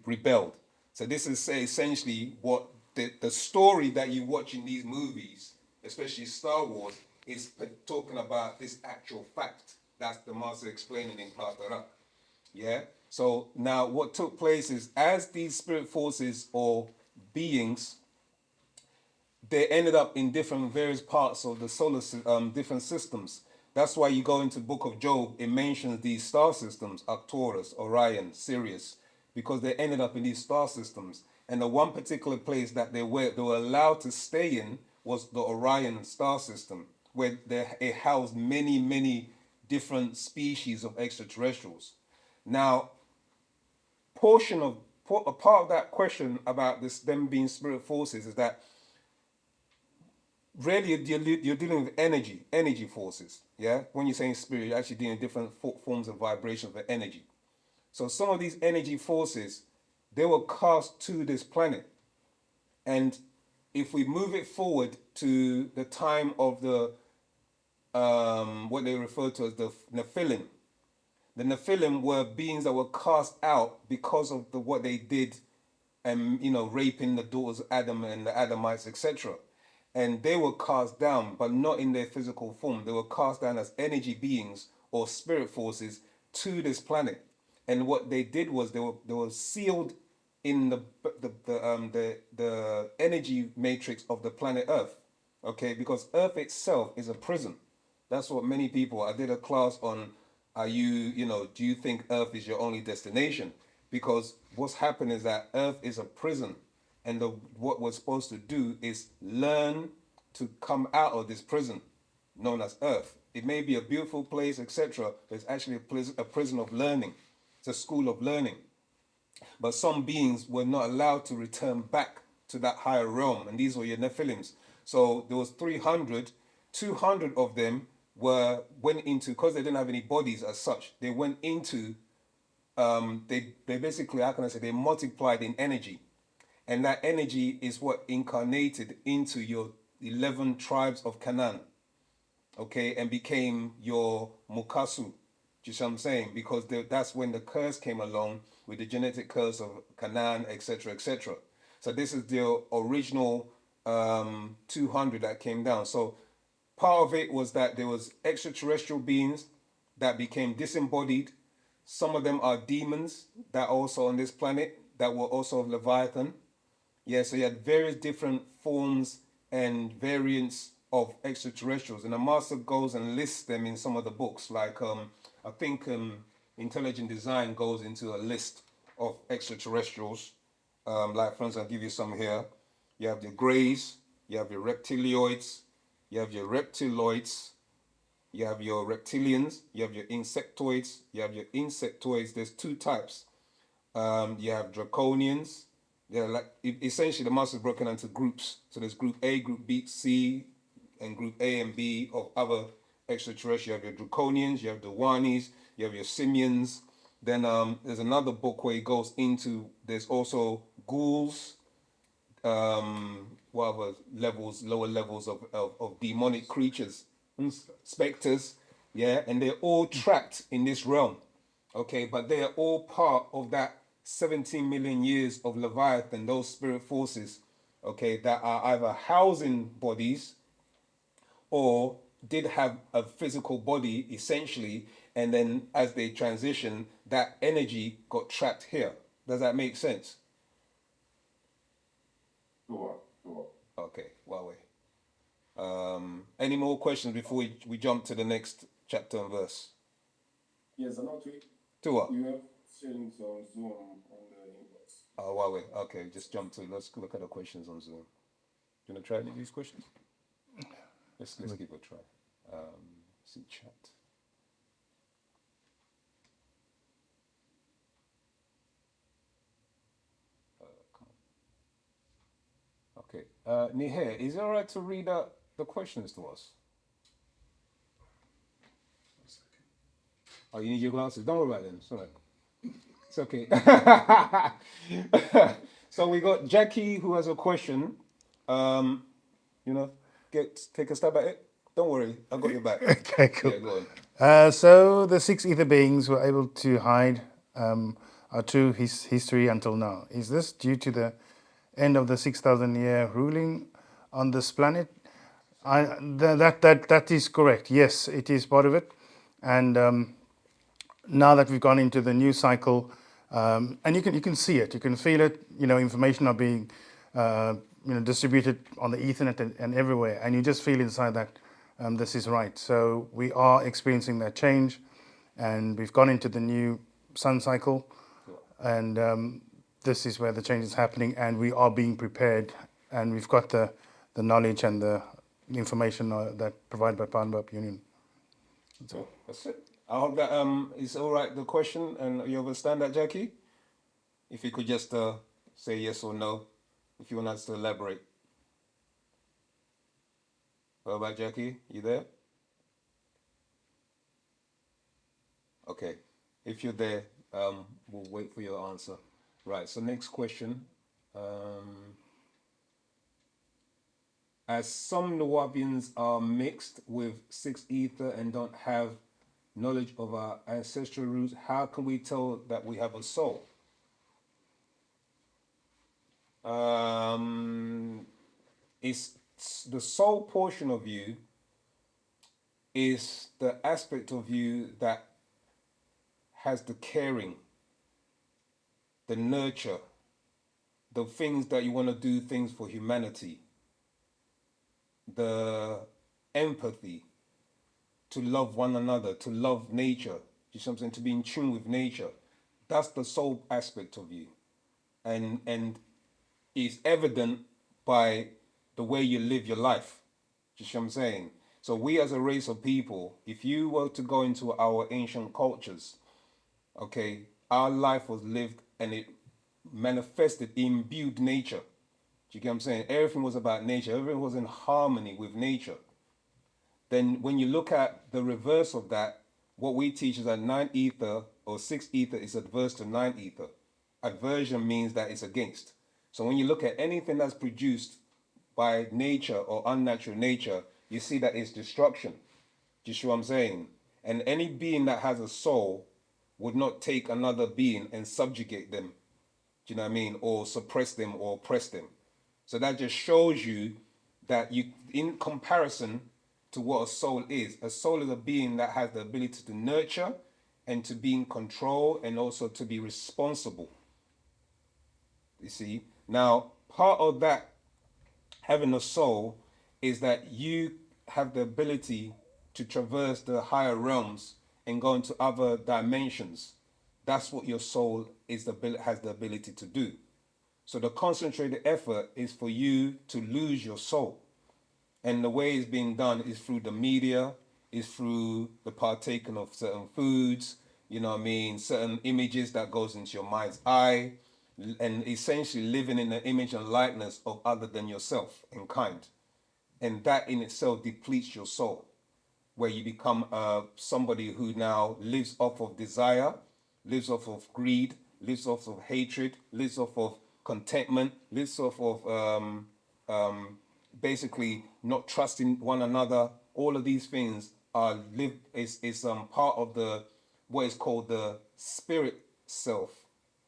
rebelled. So this is essentially what the story that you watch in these movies, especially Star Wars, is talking about this actual fact. That's the master explaining in Platara. Yeah. So now what took place is as these spirit forces or beings, they ended up in different various parts of the different systems. That's why you go into Book of Job, it mentions these star systems, Arcturus, Orion, Sirius, because they ended up in these star systems. And the one particular place that they were allowed to stay in was the Orion star system, where it housed many, many different species of extraterrestrials. Now, a part of that question about them being spirit forces is that really you're dealing with energy forces. Yeah, when you're saying spirit, you're actually dealing with different forms of vibration for energy. So some of these energy forces, they were cast to this planet, and if we move it forward to the time of the what they refer to as the Nephilim. The Nephilim were beings that were cast out because of what they did, and raping the daughters of Adam and the Adamites, etc. And they were cast down, but not in their physical form. They were cast down as energy beings or spirit forces to this planet. And what they did was they were sealed in the energy matrix of the planet Earth. Okay, because Earth itself is a prison. That's what many people. I did a class on, do you think Earth is your only destination? Because what's happened is that Earth is a prison, and what we're supposed to do is learn to come out of this prison. known as Earth. It may be a beautiful place, etc., but it's actually a prison of learning. It's a school of learning. But some beings were not allowed to return back to that higher realm, and these were your Nephilims. So there was 300, 200 of them went into, because they didn't have any bodies as such, they went into, they basically, how can I say, they multiplied in energy. And that energy is what incarnated into your 11 tribes of Canaan, okay, and became your Mukasu. Do you see what I'm saying? Because that's when the curse came along with the genetic curse of Canaan, etc., etc. So this is the original 200 that came down. So part of it was that there was extraterrestrial beings that became disembodied. Some of them are demons that are also on this planet that were also of Leviathan. Yeah, so you had various different forms and variants of extraterrestrials, and the master goes and lists them in some of the books. Like I think Intelligent Design goes into a list of extraterrestrials. Like for instance, I'll give you some here. You have your greys, you have your reptilioids, you have your reptiloids, you have your reptilians, you have your insectoids, you have your insectoids. There's two types. You have draconians. Yeah, like essentially the master is broken into groups. So there's group A, group B, C, and group A and B of other extraterrestrials. You have your draconians, you have the Wanis, you have your simians. Then there's another book where he goes into, there's also ghouls, what other levels, lower levels of demonic creatures, specters, yeah, and they're all trapped in this realm, okay, but they are all part of that 17 million years of Leviathan, those spirit forces, okay, that are either housing bodies or did have a physical body essentially, and then as they transition, that energy got trapped here. Does that make sense? Sure, sure. Okay, well, any more questions before we jump to the next chapter and verse? Yes, I'm not tweet. Tua. You have settings on Zoom on the inbox. Oh, wow, okay, just jump to, let's look at the questions on Zoom. Do you want to try any of these questions? Let's give it a try. See chat. Come on. Okay, Niher, is it all right to read out the questions to us? Oh, you need your glasses? Don't worry about them. It's all right. It's okay. So we got Jackie who has a question. You know, take a stab at it. Don't worry, I got your back. Okay, cool. Yeah, go on. So the six ether beings were able to hide our true history until now. Is this due to the end of the 6,000 year ruling on this planet? That is correct. Yes, it is part of it. And now that we've gone into the new cycle, and you can see it, you can feel it. You know, information are being distributed on the Ethernet and everywhere, and you just feel inside that this is right. So we are experiencing that change, and we've gone into the new sun cycle, and this is where the change is happening, and we are being prepared, and we've got the knowledge and the information that provided by Panbab Union. So that's it. I hope that is all right. The question, and you understand that, Jackie? If you could just say yes or no, if you want us to elaborate. What about Jackie? You there? Okay. If you're there, we'll wait for your answer. Right. So next question. As some Nawabians are mixed with six ether and don't have knowledge of our ancestral roots, how can we tell that we have a soul? It's the soul portion of you is the aspect of you that has the caring, the nurture, the things that you want to do things for humanity, the empathy, to love one another, to love nature, you see what I'm saying, to be in tune with nature. That's the soul aspect of you. And it's evident by the way you live your life. You see what I'm saying? So we as a race of people, if you were to go into our ancient cultures, okay, our life was lived and it manifested, imbued nature. Do you get what I'm saying? Everything was about nature. Everything was in harmony with nature. Then when you look at the reverse of that, what we teach is that 9 ether or 6 ether is adverse to 9 ether. Aversion means that it's against. So when you look at anything that's produced by nature or unnatural nature, you see that it's destruction. Do you see what I'm saying? And any being that has a soul would not take another being and subjugate them. Do you know what I mean? Or suppress them or oppress them. So that just shows you that you, in comparison to what a soul is a being that has the ability to nurture and to be in control and also to be responsible. You see? Now, part of that having a soul is that you have the ability to traverse the higher realms and go into other dimensions. That's what your soul has the ability to do. So the concentrated effort is for you to lose your soul. And the way it's being done is through the media, is through the partaking of certain foods, you know what I mean, certain images that goes into your mind's eye, and essentially living in the image and likeness of other than yourself in kind. And that in itself depletes your soul, where you become somebody who now lives off of desire, lives off of greed, lives off of hatred, lives off of contentment, lives off of basically not trusting one another. All of these things are part of the what is called the spirit self.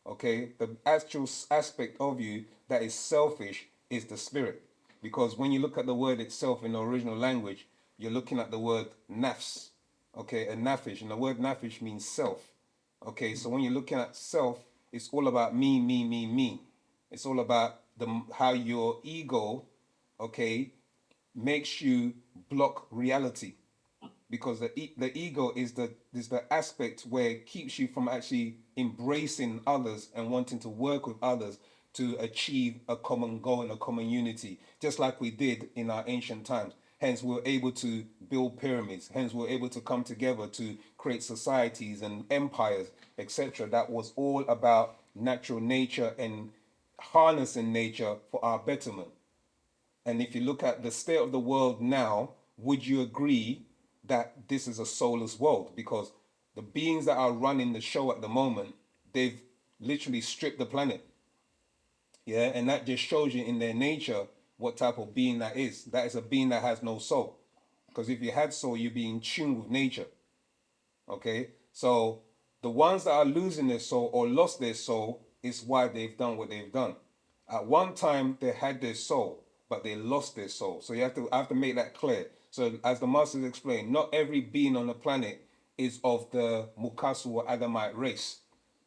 Okay, the actual aspect of you that is selfish is the spirit, because when you look at the word itself in the original language, you're looking at the word nafs. Okay, and nafish, and the word nafish means self. Okay, so when you're looking at self, it's all about me, me, me, me. It's all about how your ego, okay, makes you block reality, because the ego is the aspect where it keeps you from actually embracing others and wanting to work with others to achieve a common goal and a common unity, just like we did in our ancient times. Hence, we were able to build pyramids. Hence, we were able to come together to create societies and empires, etc. That was all about natural nature and harnessing nature for our betterment. And if you look at the state of the world now, would you agree that this is a soulless world? Because the beings that are running the show at the moment, they've literally stripped the planet. Yeah, and that just shows you in their nature what type of being that is. That is a being that has no soul. Because if you had soul, you'd be in tune with nature. Okay, so the ones that are losing their soul or lost their soul is why they've done what they've done. At one time they had their soul, but they lost their soul. So you have to make that clear. So as the masters explained, not every being on the planet is of the Mukasu or Adamite race.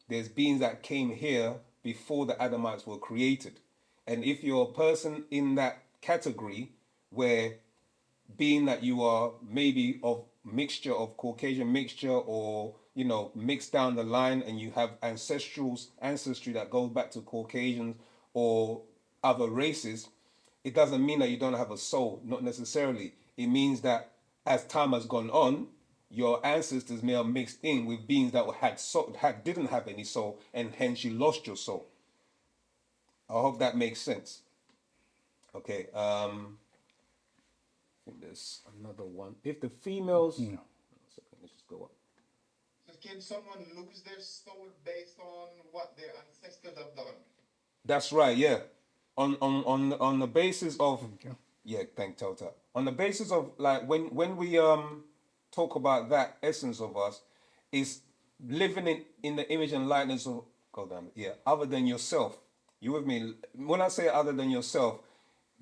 There's beings that came here before the Adamites were created. And if you're a person in that category where being that you are maybe of mixture of Caucasian mixture, or mixed down the line, and you have ancestry that goes back to Caucasians or other races, it doesn't mean that you don't have a soul. Not necessarily. It means that as time has gone on, your ancestors may have mixed in with beings that didn't have any soul, and hence you lost your soul. I hope that makes sense. Okay. I think there's another one. If the females, let's just go up. So can someone lose their soul based on what their ancestors have done? That's right. Yeah, on the basis of yeah, thank Tota. On the basis of, like, when we talk about that essence of us is living in the image and likeness of God damn it, yeah, other than yourself. You with me? When I say other than yourself,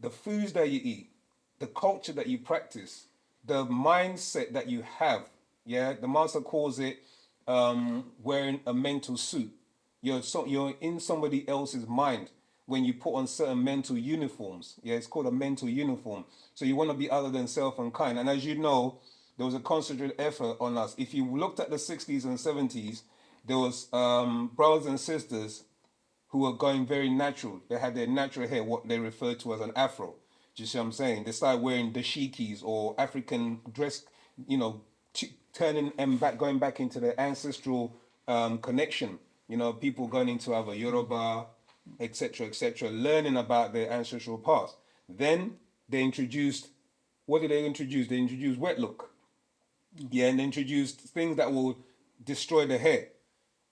the foods that you eat, the culture that you practice, the mindset that you have. Yeah, the master calls it wearing a mental suit. You're in somebody else's mind when you put on certain mental uniforms. Yeah, it's called a mental uniform. So you want to be other than self and kind. And as you know, there was a concentrated effort on us. If you looked at the 60s and 70s, there was brothers and sisters who were going very natural. They had their natural hair, what they refer to as an afro. Do you see what I'm saying? They started wearing dashikis or African dress, you know, turning and back, going back into the ancestral connection. You know, people going into other Yoruba, etc., learning about their ancestral past. Then they introduced, what did they introduce? They introduced wet look. Yeah, and they introduced things that will destroy the hair.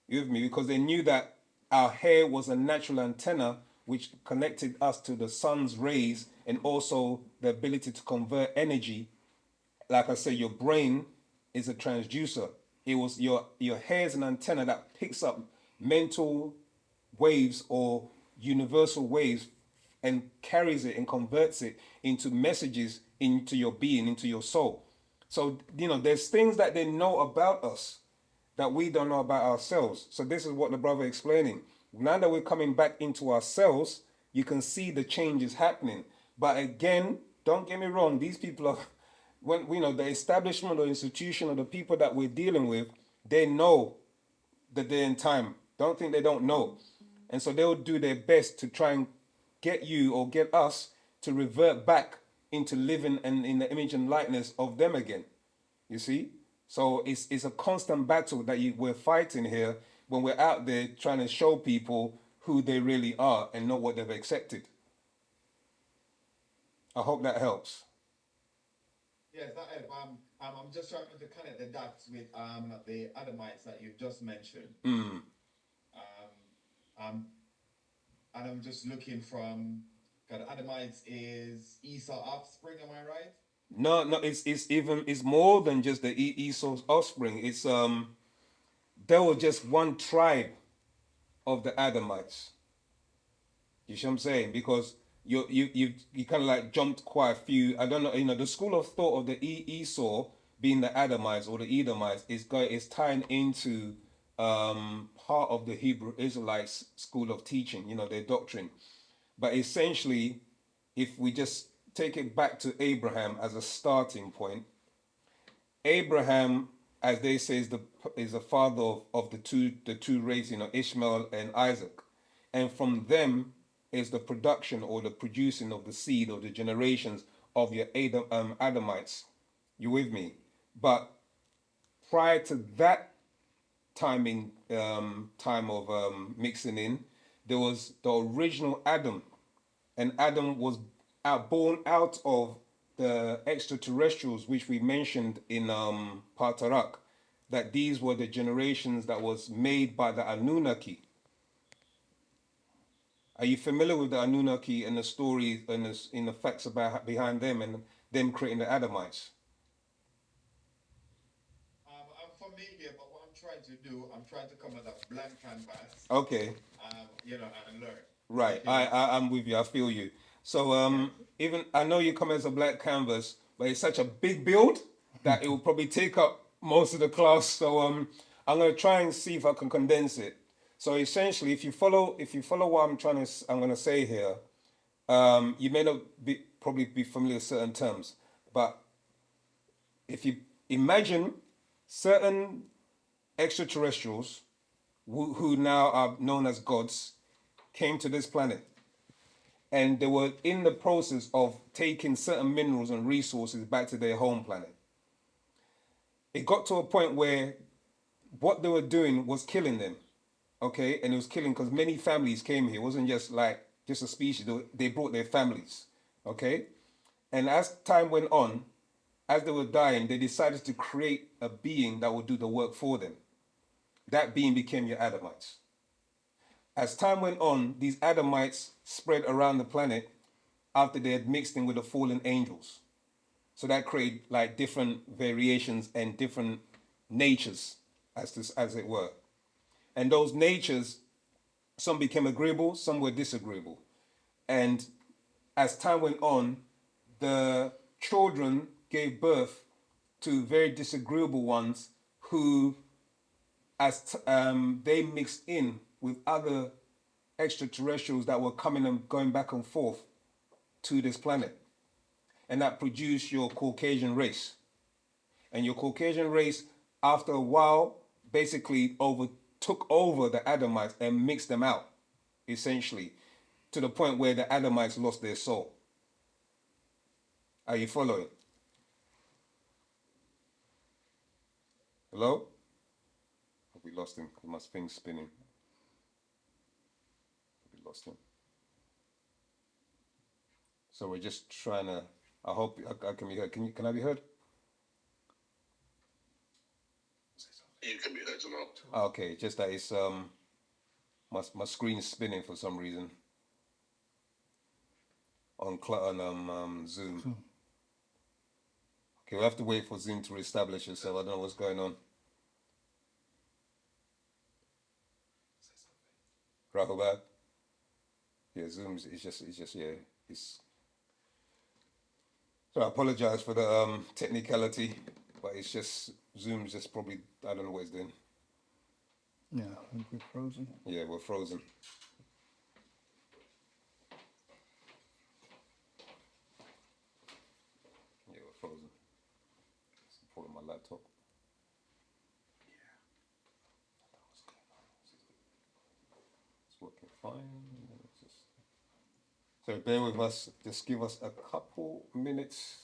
You with me? Because they knew that our hair was a natural antenna which connected us to the sun's rays and also the ability to convert energy. Like I said, your brain is a transducer. It was your hair is an antenna that picks up mental waves or universal waves and carries it and converts it into messages into your being, into your soul. So, you know, there's things that they know about us that we don't know about ourselves. So this is what the brother explaining. Now that we're coming back into ourselves, you can see the changes happening. But again, don't get me wrong, these people are, when you know, the establishment or institution or the people that we're dealing with, they know that they're in time. Don't think they don't know. And so they'll do their best to try and get you or get us to revert back into living and in the image and likeness of them again. You see? So it's a constant battle that we're fighting here when we're out there trying to show people who they really are and not what they've accepted. I hope that helps. Yes, that help. I'm just trying to connect the dots with the Adamites that you've just mentioned. Mm. Um, and I'm just looking from, because Adamites is Esau offspring, am I right? No, no, it's more than just the Esau's offspring. It's there was just one tribe of the Adamites. You see what I'm saying? Because you kind of like jumped quite a few. I don't know. You know, the school of thought of the Esau being the Adamites or the Edomites is tying into part of the Hebrew Israelites school of teaching. You know, their doctrine. But essentially, if we just take it back to Abraham as a starting point, Abraham, as they say, is the father of the two races, you know, Ishmael and Isaac, and from them is the production or the producing of the seed or the generations of your Adamites. You with me? But prior to that time of mixing in, there was the original Adam, and Adam was born out of the extraterrestrials, which we mentioned in Patarak, that these were the generations that was made by the Anunnaki. Are you familiar with the Anunnaki and the stories and in the facts about behind them and them creating the Adamites? I'm familiar, but what I'm trying to do, I'm trying to come at a blank canvas, Okay, and learn. right. I'm with you. I feel you. So even I know you come as a black canvas, but it's such a big build that it will probably take up most of the class. So I'm gonna try and see if I can condense it. So essentially, if you follow what I'm gonna say here, you may not probably be familiar with certain terms, but if you imagine certain extraterrestrials who now are known as gods came to this planet and they were in the process of taking certain minerals and resources back to their home planet. It got to a point where what they were doing was killing them, okay? And it was killing because many families came here. It wasn't just like just a species. They brought their families, okay? And as time went on, as they were dying, they decided to create a being that would do the work for them. That being became your Adamites. As time went on, these Adamites spread around the planet after they had mixed in with the fallen angels. So that created like different variations and different natures, as it were. And those natures, some became agreeable, some were disagreeable. And as time went on, the children gave birth to very disagreeable ones who, as they mixed in with other extraterrestrials that were coming and going back and forth to this planet. And that produced your Caucasian race. And your Caucasian race, after a while, basically took over the Adamites and mixed them out, essentially, to the point where the Adamites lost their soul. Are you following? Hello? We lost him. He must think spinning. We lost him. So we're just trying to. I hope I can be heard. Can I be heard? You can be heard, Jamal. Okay, just that it's my screen is spinning for some reason on Zoom. Okay, we have to wait for Zoom to reestablish itself. I don't know what's going on. Rahubad? Yeah, Zoom's it's just yeah, it's. So I apologize for the technicality, but it's just Zoom's just probably I don't know what it's doing. Yeah, I think we're frozen. Yeah, we're frozen. Yeah, we're frozen. It's probably my laptop. It's working fine. So bear with us. Just give us a couple minutes.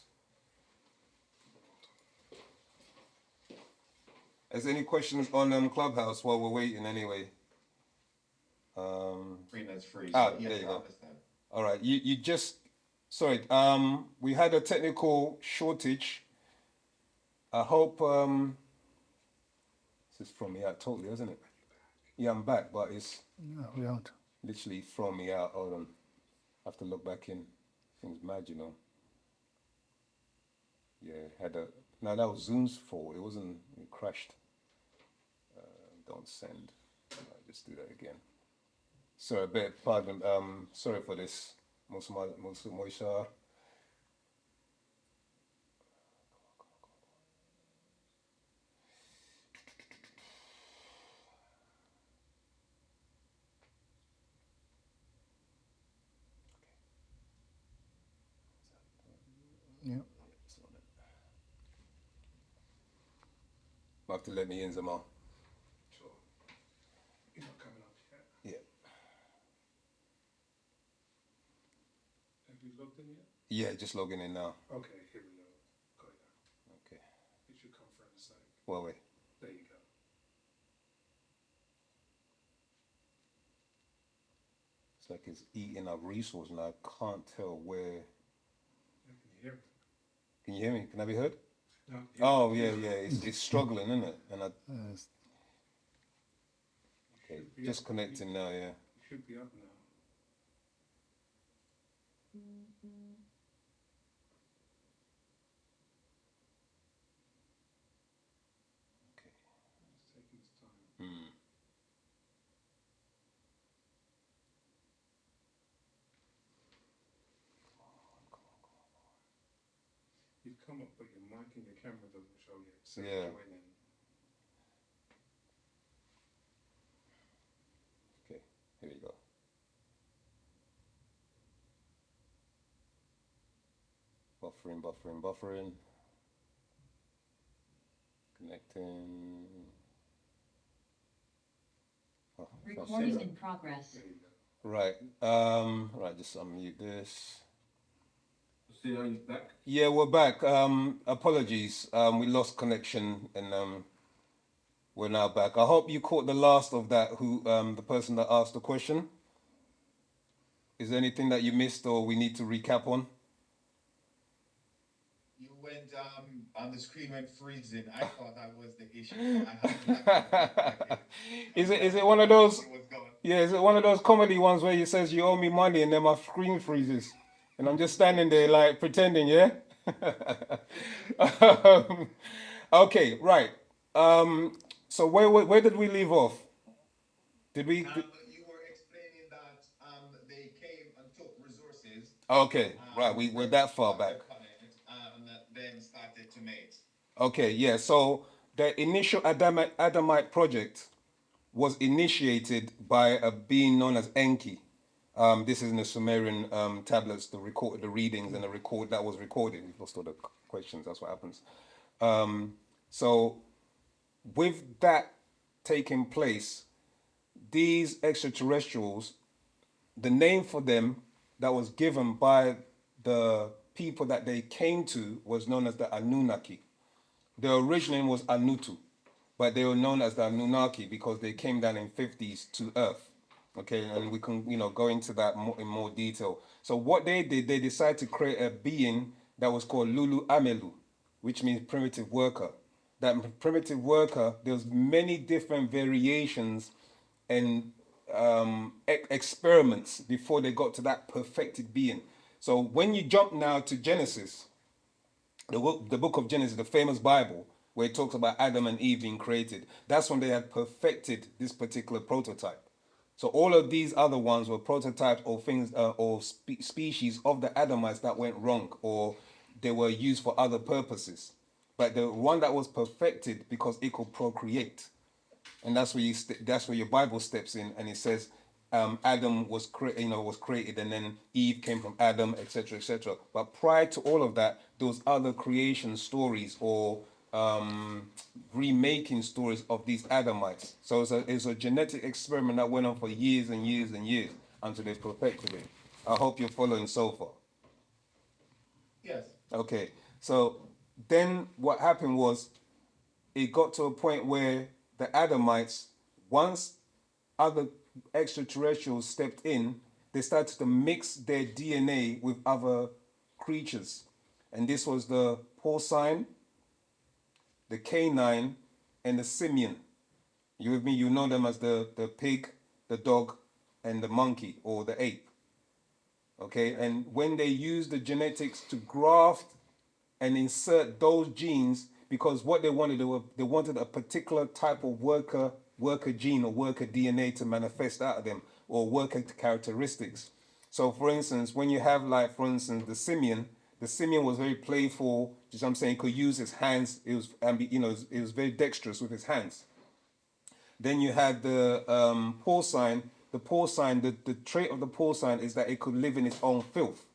Is there any questions on Clubhouse while we're waiting anyway? Freelan's free. Ah, So yes, there you I go. understand. All right, you just sorry. We had a technical shortage. I hope this is from me out totally, isn't it? Yeah, I'm back, but it's No, we aren't. literally thrown me out. Hold on, I have to log back in. Things mad, you know. Yeah, had a no. That was Zoom's fault. It wasn't. It crashed. Don't send. Just do that again. Sorry, pardon. Sorry for this. Moisha. Yeah. You have to let me in, Zamal. Sure. You're not coming up yet. Yeah. Have you logged in yet? Yeah, just logging in now. Okay, here we go. Got it now. Okay. It should come through in a sec. Well, wait. There you go. It's like it's eating up resource, and I can't tell where. I can hear it. Can you hear me? Can I be heard? No, Oh yeah. It's struggling, isn't it? And I okay, just connecting now. Yeah. You should be up now. Okay. It's taking its time. You've come up, but your mic and your camera doesn't show yet. So Yeah. join in. Okay. Here we go. Buffering. Connecting. Oh, Recording in progress. There you go. right. Right. Just unmute this. See, are you back? Yeah, we're back. Apologies. We lost connection, and we're now back. I hope you caught the last of that. Who the person that asked the question? Is there anything that you missed or we need to recap on? You went the screen went freezing. I thought that was the issue. I Is it one of those? It was going. Yeah, is it one of those comedy ones where he says you owe me money and then my screen freezes, and I'm just standing there like pretending, yeah. Okay, right. So where did we leave off? Did we? You were explaining that they came and took resources. Okay, right. We're that far back. Then started to mate. Okay, yeah. So the initial Adamite project was initiated by a being known as Enki. This is in the Sumerian tablets, the readings and the record that was recorded. We've lost all the questions. That's what happens. So with that taking place, these extraterrestrials, the name for them that was given by the people that they came to was known as the Anunnaki. Their original name was Anutu, but they were known as the Anunnaki because they came down in 50s to Earth. Okay, and we can, go into that in more detail. So what they did, they decided to create a being that was called Lulu Amelu, which means primitive worker. That primitive worker, there's many different variations and experiments before they got to that perfected being. So when you jump now to Genesis, the book of Genesis, the famous Bible, where it talks about Adam and Eve being created, that's when they had perfected this particular prototype. So all of these other ones were prototypes or things or species of the Adamites that went wrong or they were used for other purposes. But the one that was perfected because it could procreate, and that's where that's where your Bible steps in, and it says Adam was was created, and then Eve came from Adam, etc., etc. But prior to all of that, there was other creation stories or remaking stories of these Adamites. So it's a genetic experiment that went on for years and years and years until they perfected it. I hope you're following so far. Yes. Okay, so then what happened was it got to a point where the Adamites, once other extraterrestrials stepped in, they started to mix their DNA with other creatures. And this was the porcine, the canine, and the simian. You with me? You know them as the pig, the dog, and the monkey or the ape. Okay, and when they used the genetics to graft and insert those genes, because what they wanted, they wanted a particular type of worker gene or worker DNA to manifest out of them, or worker characteristics. So for instance, when you have, like, for instance, the simian was very playful, just I'm saying, could use his hands. It was it was very dexterous with his hands. Then you had the porcine. The porcine, the trait of the porcine is that it could live in its own filth.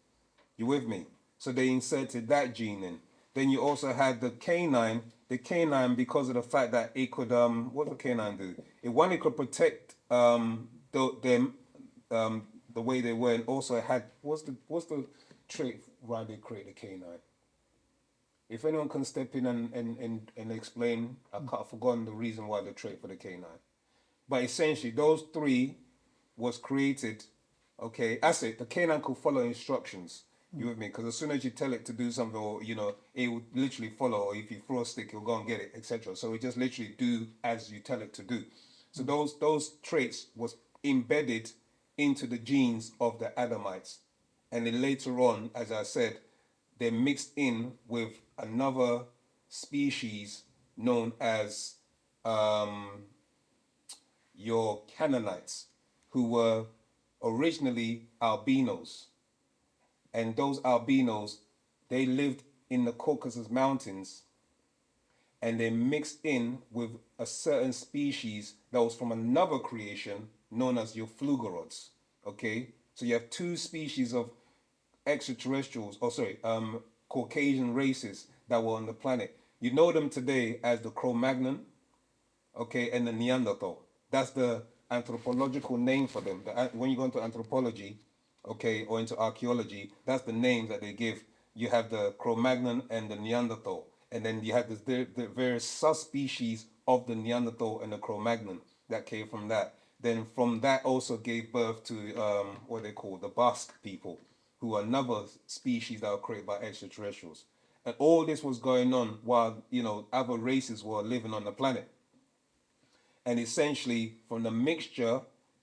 You with me? So they inserted that gene in. Then you also had the canine. The canine, because of the fact that it could, what did the canine do? It could protect them the way they were, and also it had, what's the trait why they create the canine? If anyone can step in and explain, I've forgotten the reason why the trait for the canine. But essentially, those three was created. Okay, that's it. The canine could follow instructions. You with me? Because as soon as you tell it to do something, or it would literally follow. Or if you throw a stick, it'll go and get it, etc. So it just literally do as you tell it to do. So those traits was embedded into the genes of the Adamites, and then later on, as I said, they mixed in with another species known as your Canaanites, who were originally albinos. And those albinos, they lived in the Caucasus Mountains, and they mixed in with a certain species that was from another creation known as your Flugorods. Okay? So you have two species of extraterrestrials, Caucasian races that were on the planet. You know them today as the Cro-Magnon, okay, and the Neanderthal. That's the anthropological name for them. When you go into anthropology, okay, or into archaeology, that's the names that they give. You have the Cro-Magnon and the Neanderthal, and then you have the various subspecies of the Neanderthal and the Cro-Magnon that came from that. Then from that also gave birth to what they call the Basque people, who are another species that were created by extraterrestrials. And all this was going on while other races were living on the planet. And essentially, from the mixture,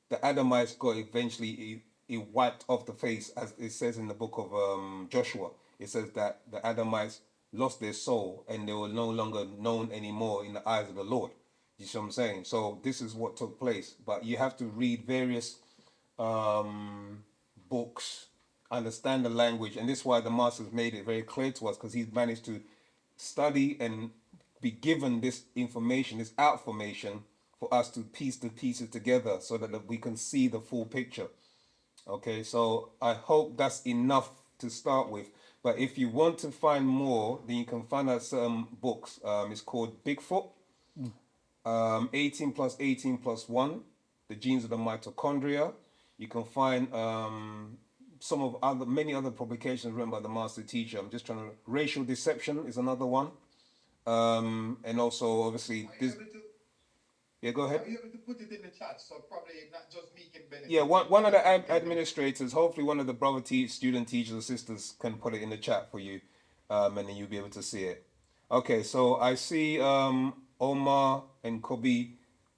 the Adamites got eventually it wiped off the face, as it says in the book of Joshua. It says that the Adamites lost their soul and they were no longer known anymore in the eyes of the Lord. You see what I'm saying? So this is what took place. But you have to read various books, understand the language, and this is why the Master's made it very clear to us, because he's managed to study and be given this information, this outformation, for us to piece the pieces together so that we can see the full picture. Okay, so I hope that's enough to start with. But if you want to find more, then you can find out certain books. It's called Bigfoot, 18 plus 18 plus 1, The Genes of the Mitochondria. You can find some of other many other publications written by the master teacher. I'm just trying to. Racial deception is another one, and also obviously Are you this. able to, Yeah, go ahead. are you able to put it in the chat? So probably not just me can benefit. Yeah, one of the others can benefit. administrators, hopefully one of the brother student teachers or sisters can put it in the chat for you, and then you'll be able to see it. Okay, so I see Omar and Kobe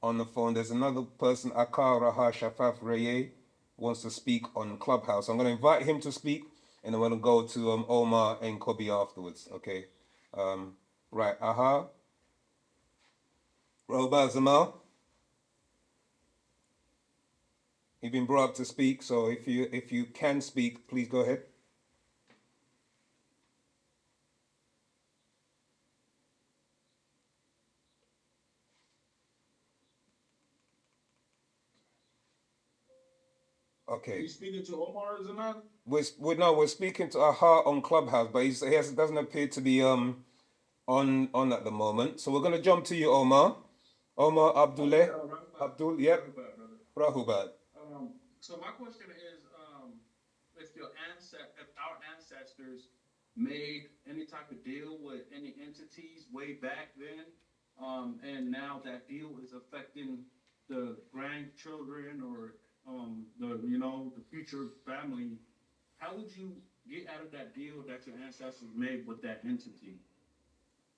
on the phone. There's another person, Akar Raha Shafaf Reye, wants to speak on Clubhouse. I'm going to invite him to speak, and then we're going to go to Omar and Kobe afterwards. Okay, right. Aha. Robert Zamal. You've been brought up to speak, so if you can speak, please go ahead. Are Okay. you speaking to Omar Zaman? We're speaking to Aha on Clubhouse, but doesn't appear to be on at the moment. So we're gonna jump to you, Omar. Omar Abdullah. Abdul, yep. Rahubad. So my question is, if our ancestors made any type of deal with any entities way back then, and now that deal is affecting the grandchildren or the future family, how would you get out of that deal that your ancestors made with that entity?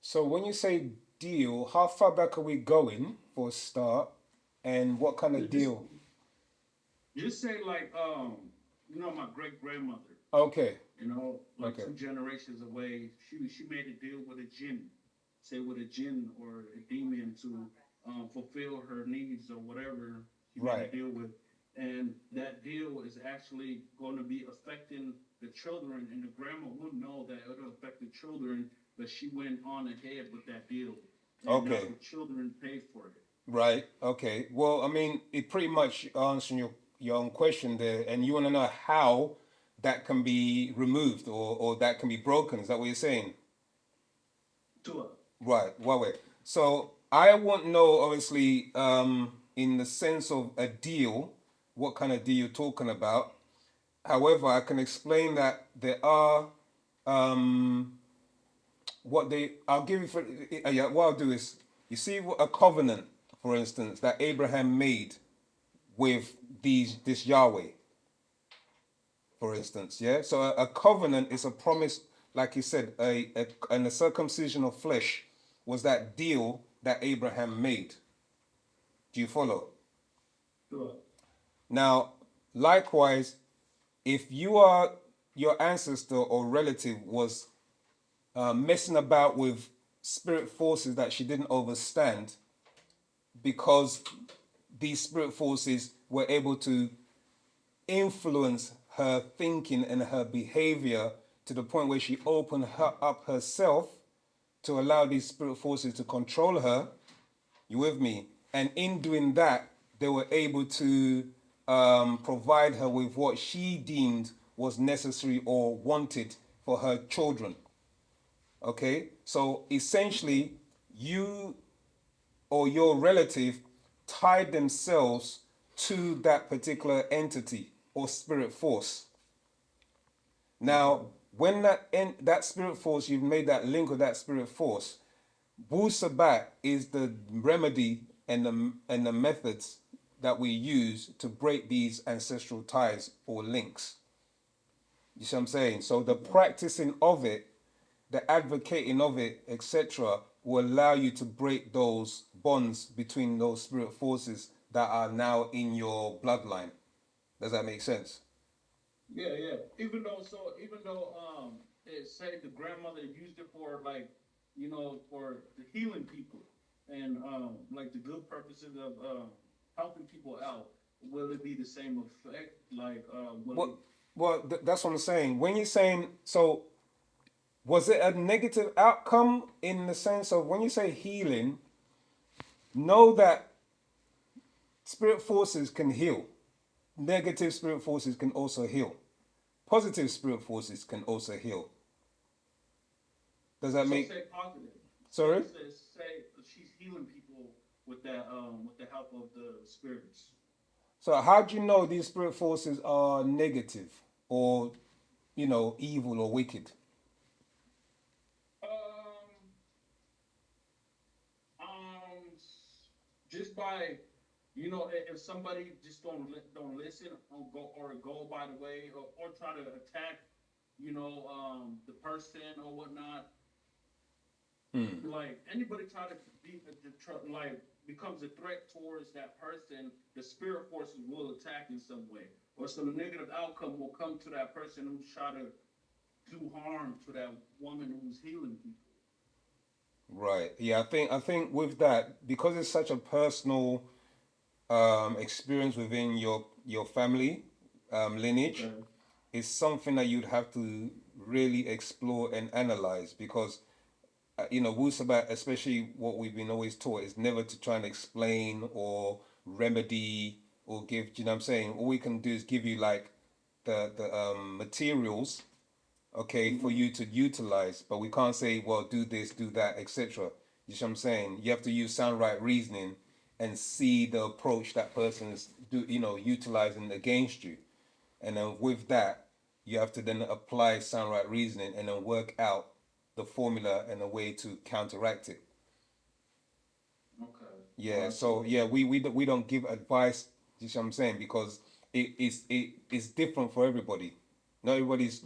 So when you say deal, how far back are we going for a start, and what kind of deal? Just say like my great grandmother. Okay. Like Okay. 2 generations away, she made a deal with a jinn, say with a jinn or a demon to fulfill her needs or whatever she made Right. a deal with, and that deal is actually going to be affecting the children, and the grandma wouldn't know that it'll affect the children, but she went on ahead with that deal, and now Okay. the children pay for it. Right. Okay. Well, I mean, it pretty much answering your own question there, and you want to know how that can be removed or that can be broken. Is that what you're saying? To Right. Well, wait. So I won't know, obviously, in the sense of a deal, what kind of deal you're talking about. However, I can explain that there are I'll give you for yeah. What I'll do is, you see a covenant, for instance, that Abraham made with this Yahweh, for instance, yeah. So a covenant is a promise, like you said, and the circumcision of flesh was that deal that Abraham made. Do you follow? it. Now, likewise, if your ancestor or relative was messing about with spirit forces that she didn't understand, because these spirit forces were able to influence her thinking and her behavior to the point where she opened her up herself to allow these spirit forces to control her. You with me? And in doing that, they were able to provide her with what she deemed was necessary or wanted for her children. Okay? So essentially, you or your relative tied themselves to that particular entity or spirit force. Now, when that spirit force, you've made that link with that spirit force, Wu-Sabat is the remedy and the methods that we use to break these ancestral ties or links. You see what I'm saying? So the practicing of it, the advocating of it, etc., will allow you to break those bonds between those spirit forces that are now in your bloodline. Does that make sense? Yeah. Even though it say the grandmother used it for like, for the healing people and like the good purposes of helping people out, will it be the same effect? Like That's what I'm saying. When you're saying, so was it a negative outcome in the sense of when you say healing, know that spirit forces can heal. Negative spirit forces can also heal. Positive spirit forces can also heal. Does that make? say positive. Sorry? Say she's healing people with that with the help of the spirits. So how do you know these spirit forces are negative or, you know, evil or wicked? Just by, you know, if somebody just don't listen or go by the way or try to attack, you know, the person or whatnot, like anybody try to be like becomes a threat towards that person, the spirit forces will attack in some way, or some negative outcome will come to that person who's trying to do harm to that woman who's healing people. Right. Yeah, I think with that, because it's such a personal experience within your family lineage, Okay. it's something that you'd have to really explore and analyze because you know, Wu-Sabat, especially what we've been always taught, is never to try and explain or remedy or give. Do you know what I'm saying? All we can do is give you like the materials, okay, for you to utilize, but we can't say, well, do this, do that, etc. You see what I'm saying? You have to use sound right reasoning and see the approach that person's utilizing against you, and then with that, you have to then apply sound right reasoning and then work out the formula and a way to counteract it. Okay. Yeah. I see. So yeah, we don't give advice. You see what I'm saying? Because it's different for everybody. Not everybody's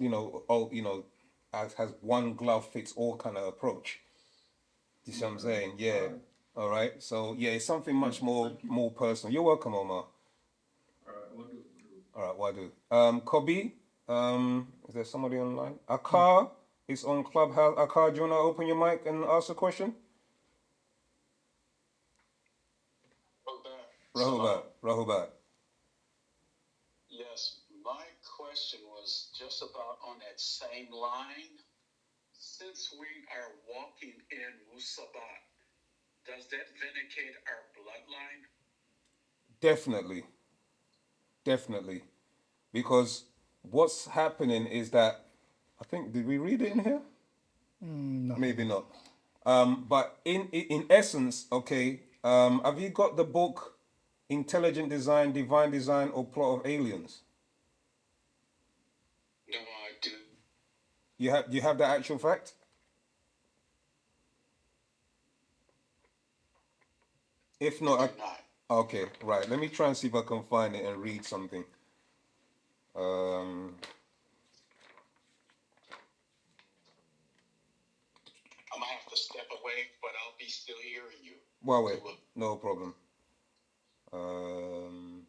has one glove fits all kind of approach. You see what I'm Okay. saying? Yeah. All right. All right. So yeah, it's something much more Thank you. more personal. You're welcome, Omar. All right. What do? All right. What I do? Kobe. Is there somebody online? Akar is on Clubhouse. Akar, do you wanna open your mic and ask a question? Rahubat. Rahubat. Yes, my question was just about on that same line. Since we are walking in Wu-Sabat, does that vindicate our bloodline? Definitely. Definitely. Because what's happening is that I think did we read it in here? Maybe not. But in essence, okay. Have you got the book Intelligent Design, Divine Design, or Plot of Aliens? No, I do. You have the actual fact? If not, I do not. okay, right. Let me try and see if I can find it and read something. Um, I might have to step away, but I'll be still hearing you. well, wait, no problem. Um,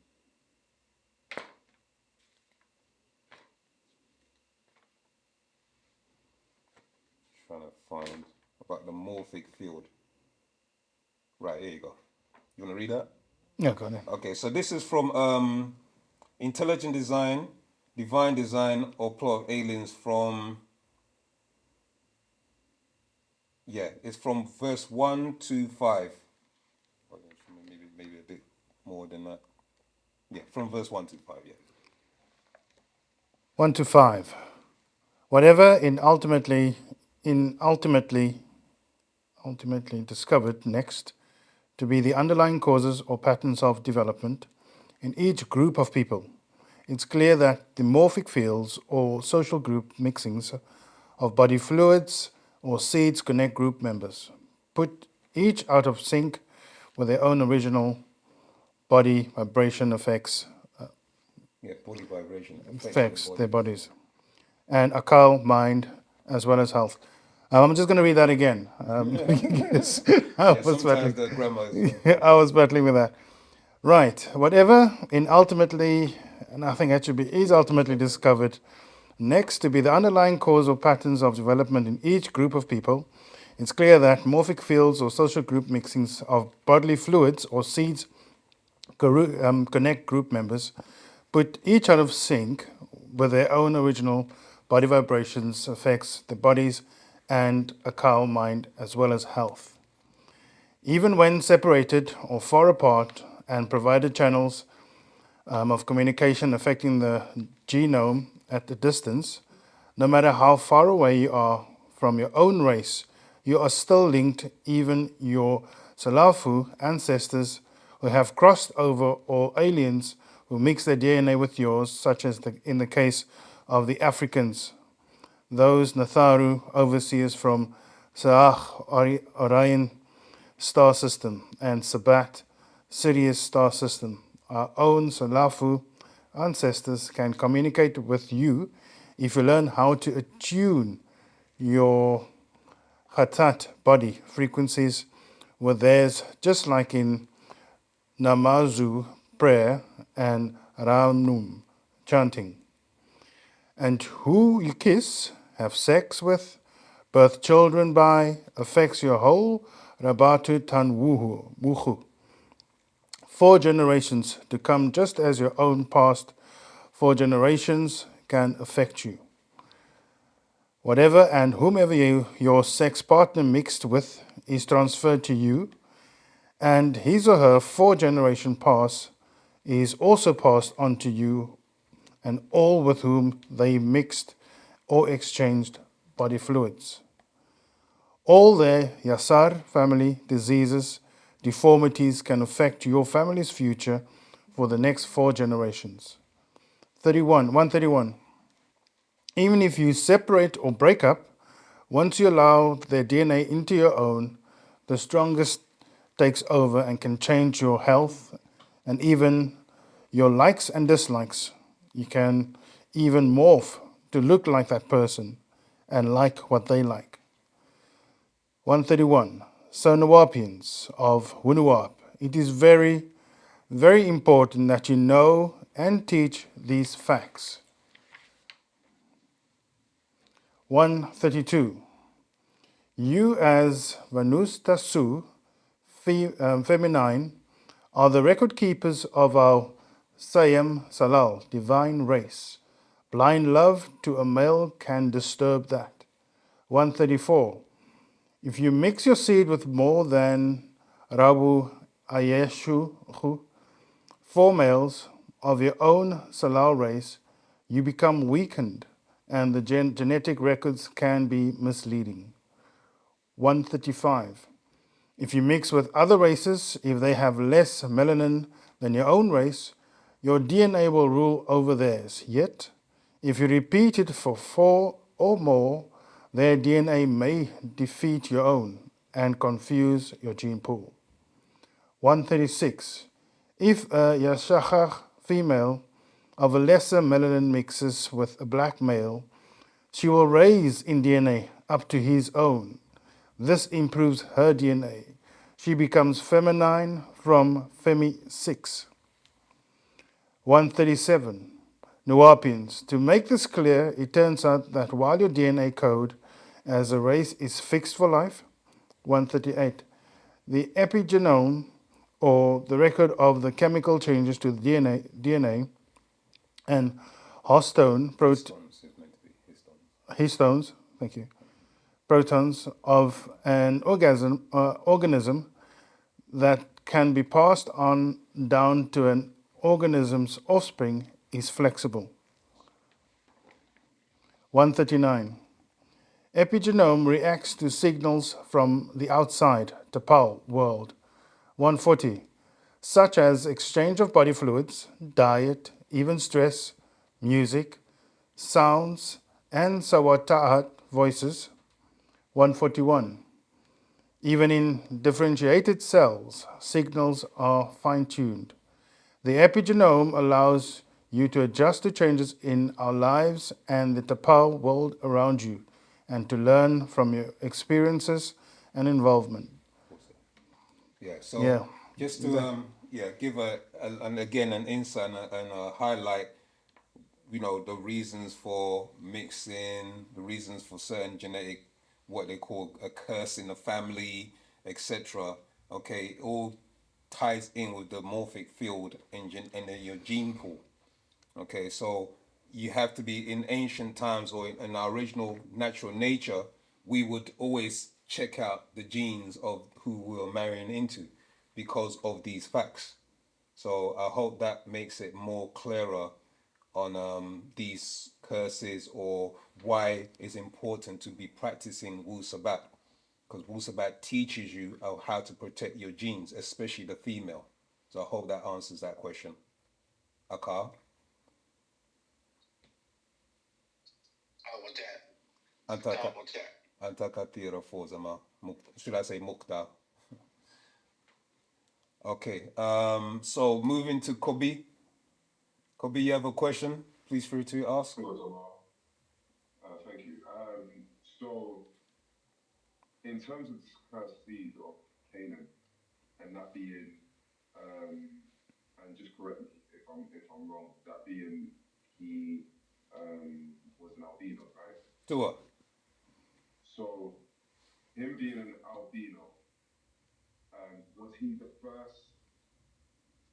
Trying to find about the morphic field. Right, here you go. You want to read that? Yeah, go on. Okay, so this is from Intelligent Design, Divine Design, or Plot of Aliens from, yeah, it's from verse 1 to 5. Maybe a bit more than that. Yeah, from verse 1 to 5, yeah. 1 to 5. Whatever ultimately discovered next to be the underlying causes or patterns of development in each group of people, it's clear that the morphic fields or social group mixings of body fluids or seeds connect group members, put each out of sync with their own original body vibration Yeah, body vibration affects their body. bodies, and akal, mind, as well as health. I'm just going to read that again. Yes, I Yeah, was sometimes battling. the grammar is. I was battling with that. Right. Whatever and I think that should be, is ultimately discovered next to be the underlying causal patterns of development in each group of people, it's clear that morphic fields or social group mixings of bodily fluids or seeds connect group members, put each out of sync with their own original body vibrations, affects the bodies and a cow mind as well as health. Even when separated or far apart and provided channels of communication affecting the genome at a distance, no matter how far away you are from your own race, you are still linked, even your Salafu ancestors who have crossed over or aliens who mix their DNA with yours, such as in the case of the Africans, those Natharu overseers from Saach Orion star system and Sabat Sirius star system. Our own Salafu ancestors can communicate with you if you learn how to attune your Hatat body frequencies with theirs, just like in Namazu prayer and Ramnum chanting. And who you kiss, have sex with, birth children by, affects your whole Rabatu Tanwuhu. 4 generations to come, just as your own past 4 generations can affect you. Whatever and whomever your sex partner mixed with is transferred to you, and his or her 4-generation pass is also passed on to you and all with whom they mixed or exchanged body fluids. All their Yasar family diseases, deformities can affect your family's future for the next 4 generations. 131. Even if you separate or break up, once you allow their DNA into your own, the strongest takes over and can change your health and even your likes and dislikes. You can even morph to look like that person and like what they like. 131. So Nawapians of Wunuwap, it is very, very important that you know and teach these facts. 132. You as Vanus Tasu, feminine, are the record keepers of our Sayam Salal, divine race. Blind love to a male can disturb that. 134. If you mix your seed with more than Rabu Ayeshu, 4 males of your own Salal race, you become weakened and the genetic records can be misleading. 135. If you mix with other races, if they have less melanin than your own race, your DNA will rule over theirs. Yet, if you repeat it for 4 or more, their DNA may defeat your own and confuse your gene pool. 136. If a Yashachar female of a lesser melanin mixes with a black male, she will raise in DNA up to his own. This improves her DNA. She becomes feminine from Femi 6. 137. Nuapians. To make this clear, it turns out that while your DNA code as a race is fixed for life, 138, the epigenome, or the record of the chemical changes to the DNA and histone, Histones is meant to be histones. histones, thank you, protons of an organism that can be passed on down to an organism's offspring is flexible. 139. Epigenome reacts to signals from the outside, Tapal world. 140. Such as exchange of body fluids, diet, even stress, music, sounds, and sawata'at voices. 141. Even in differentiated cells, signals are fine-tuned. The epigenome allows you to adjust to changes in our lives and the Tapal world around you, and to learn from your experiences and involvement. Yeah. So Yeah. just to give and again an insight and a highlight, the reasons for mixing, the reasons for certain genetic, what they call a curse in the family, etc. Okay, it all ties in with the morphic field in your gene pool. Okay, so you have to be in ancient times or in our original natural nature, we would always check out the genes of who we were marrying into because of these facts. So I hope that makes it more clearer on these curses or why it's important to be practicing Wu-Sabat, because Wu-Sabat teaches you how to protect your genes, especially the female. So I hope that answers that question. Akar? Antaka double check. Antakatira Fozama. Should I say Mukta? Okay. So moving to Kobe. Kobe, you have a question? Please free to ask. Hello, thank you. So, in terms of this cursed seed of Canaan and that being, and just correct me if I'm wrong, that being he was an albino, right? Tua. So, him being an albino, was he the first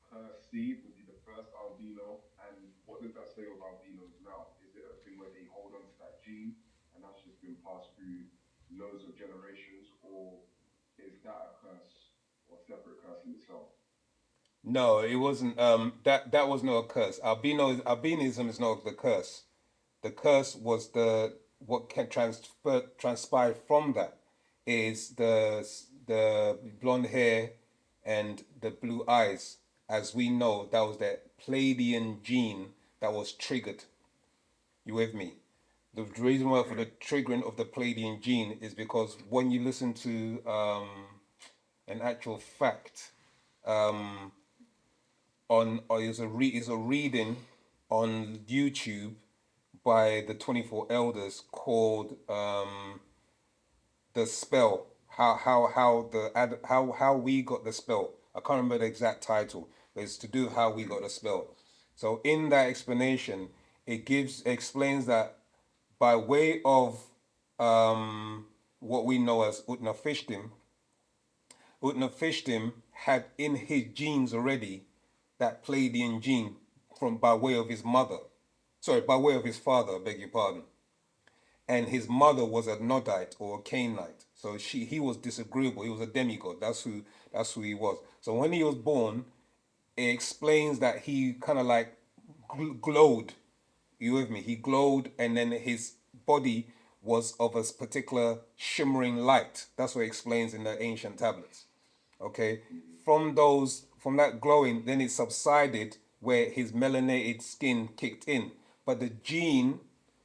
cursed seed? Was he the first albino? And what does that say of albinos now? Is it a thing where they hold on to that gene and that's just been passed through loads of generations, or is that a curse or separate curse in itself? No, it wasn't. That was not a curse. Albinism is not the curse. The curse was what can transpire from that is the blonde hair and the blue eyes. As we know, that was that Pleiadian gene that was triggered. You with me? The reason why for the triggering of the Pleiadian gene is because when you listen to an actual fact is a reading on YouTube by the 24 elders called the spell. How we got the spell. I can't remember the exact title, but it's to do how we got the spell. So in that explanation, it explains that by way of what we know as Utnapishtim, Utnapishtim had in his genes already that Pleiadian gene from by way of his mother. Sorry, by way of his father, I beg your pardon. And his mother was a Nodite or a Canaanite. So he was disagreeable. He was a demigod. That's who he was. So when he was born, it explains that he kind of like glowed. You with me? He glowed, and then his body was of a particular shimmering light. That's what it explains in the ancient tablets. Okay, from that glowing, then it subsided where his melanated skin kicked in. But the gene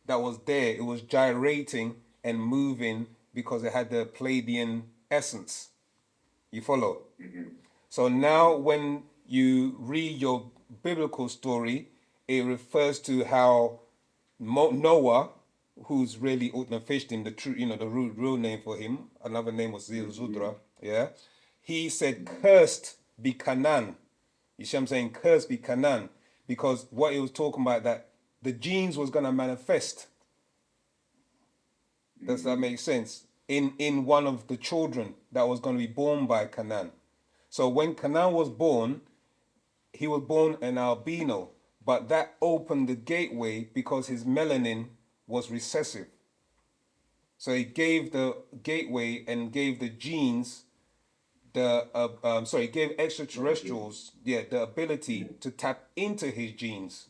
that was there, it was gyrating and moving because it had the Pleiadian essence. You follow? So now when you read your biblical story, it refers to how Noah, who's really Utnapishtim, the true, the real name for him, another name was Zildjian, yeah. He said, "Cursed be Canaan." You see what I'm saying? "Cursed be Canaan," because what he was talking about that the genes was gonna manifest. Does that make sense? In one of the children that was going to be born by Canaan. So when Canaan was born, he was born an albino, but that opened the gateway because his melanin was recessive. So it gave the gateway and gave the genes it gave extraterrestrials the ability to tap into his genes.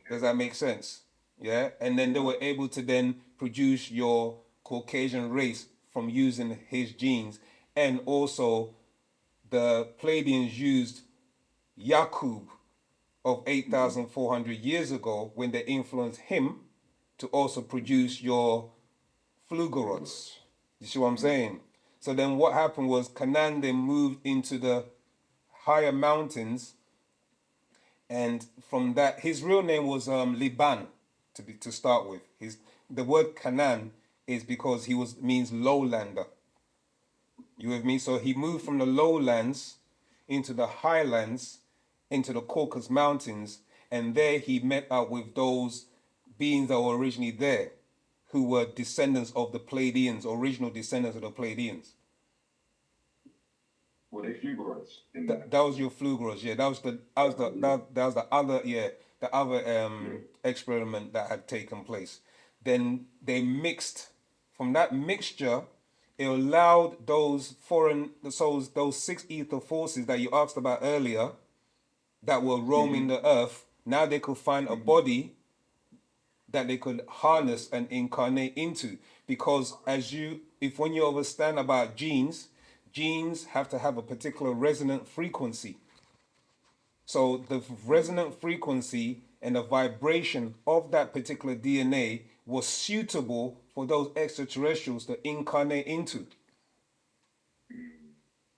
Does that make sense? Yeah, and then they were able to then produce your Caucasian race from using his genes, and also the Pleiadians used Yakub of 8,400 years ago when they influenced him to also produce your Flugorots. You see what I'm saying? So then what happened was Canaan then moved into the higher mountains, and from that his real name was Liban to start with. The word Canaan is because means lowlander. You with me? So he moved from the lowlands into the highlands, into the Caucasus Mountains, and there he met up with those beings that were originally there, who were descendants of the Pleiadians, original descendants of the Pleiadians. Were they Fugoroids in That was your Flugeros, yeah. That was the other, the other experiment that had taken place. Then they mixed. From that mixture, it allowed those those six ether forces that you asked about earlier, that were roaming the earth. Now they could find a body that they could harness and incarnate into, because when you understand about genes have to have a particular resonant frequency. So the resonant frequency and the vibration of that particular DNA was suitable for those extraterrestrials to incarnate into.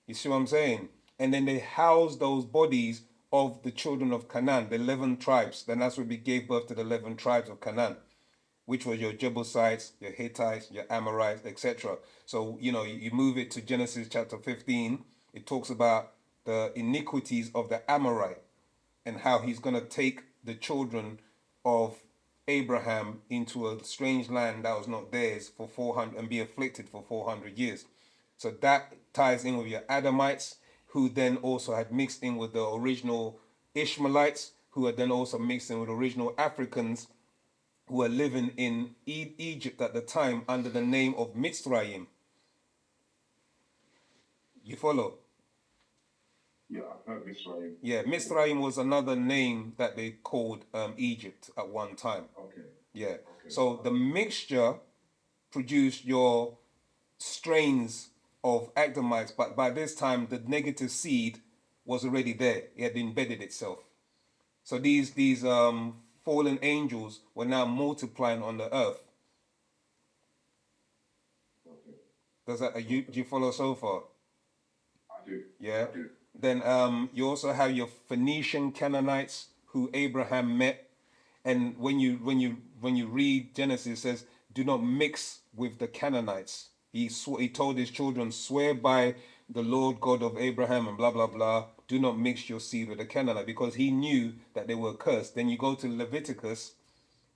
You see what I'm saying? And then they housed those bodies of the children of Canaan, the 11 tribes. Then that's where we gave birth to the 11 tribes of Canaan, which was your Jebusites, your Hittites, your Amorites, etc. So, you move it to Genesis chapter 15, it talks about the iniquities of the Amorite and how he's going to take the children of Abraham into a strange land that was not theirs for 400 and be afflicted for 400 years. So that ties in with your Adamites, who then also had mixed in with the original Ishmaelites, who had then also mixed in with original Africans who were living in Egypt at the time under the name of Mitzrayim. You follow? Yeah, I've heard Mitzrayim. Yeah, Mitzrayim was another name that they called Egypt at one time. Okay. Yeah. Okay. So the mixture produced your strains of Adamites, but by this time the negative seed was already there. It had embedded itself. So these fallen angels were now multiplying on the earth. Okay. Does that do you follow so far? I do. Yeah. I do. Then you also have your Phoenician Canaanites who Abraham met, and when you read Genesis, it says, "Do not mix with the Canaanites." He told his children, "Swear by the Lord God of Abraham," and blah blah blah. Do not mix your seed with the Canaanite, because he knew that they were cursed. Then you go to Leviticus,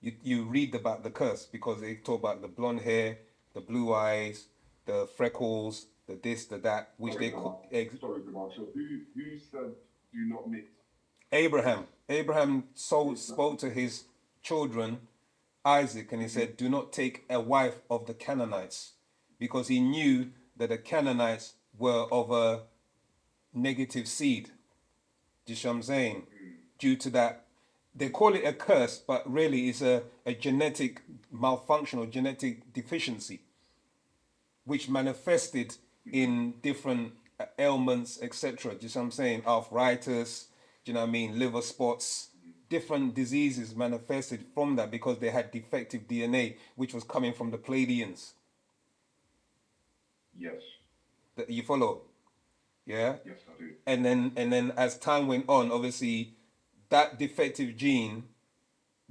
you read about the curse, because they talk about the blonde hair, the blue eyes, the freckles, the this, the that, which Sorry, they call Sorry, Gamal. So who said do not mix? Abraham. Abraham spoke to his children, Isaac, and he said, "Do not take a wife of the Canaanites," because he knew that the Canaanites were of a negative seed. Do you see what I'm saying? Due to that, they call it a curse, but really it's a genetic malfunction or genetic deficiency, which manifested in different ailments, etc. Do you see what I'm saying? Arthritis, do you know what I mean? Liver spots, different diseases manifested from that because they had defective DNA, which was coming from the Pleiadians. Yes. You follow? Yeah? Yes, I do. And then as time went on, obviously that defective gene,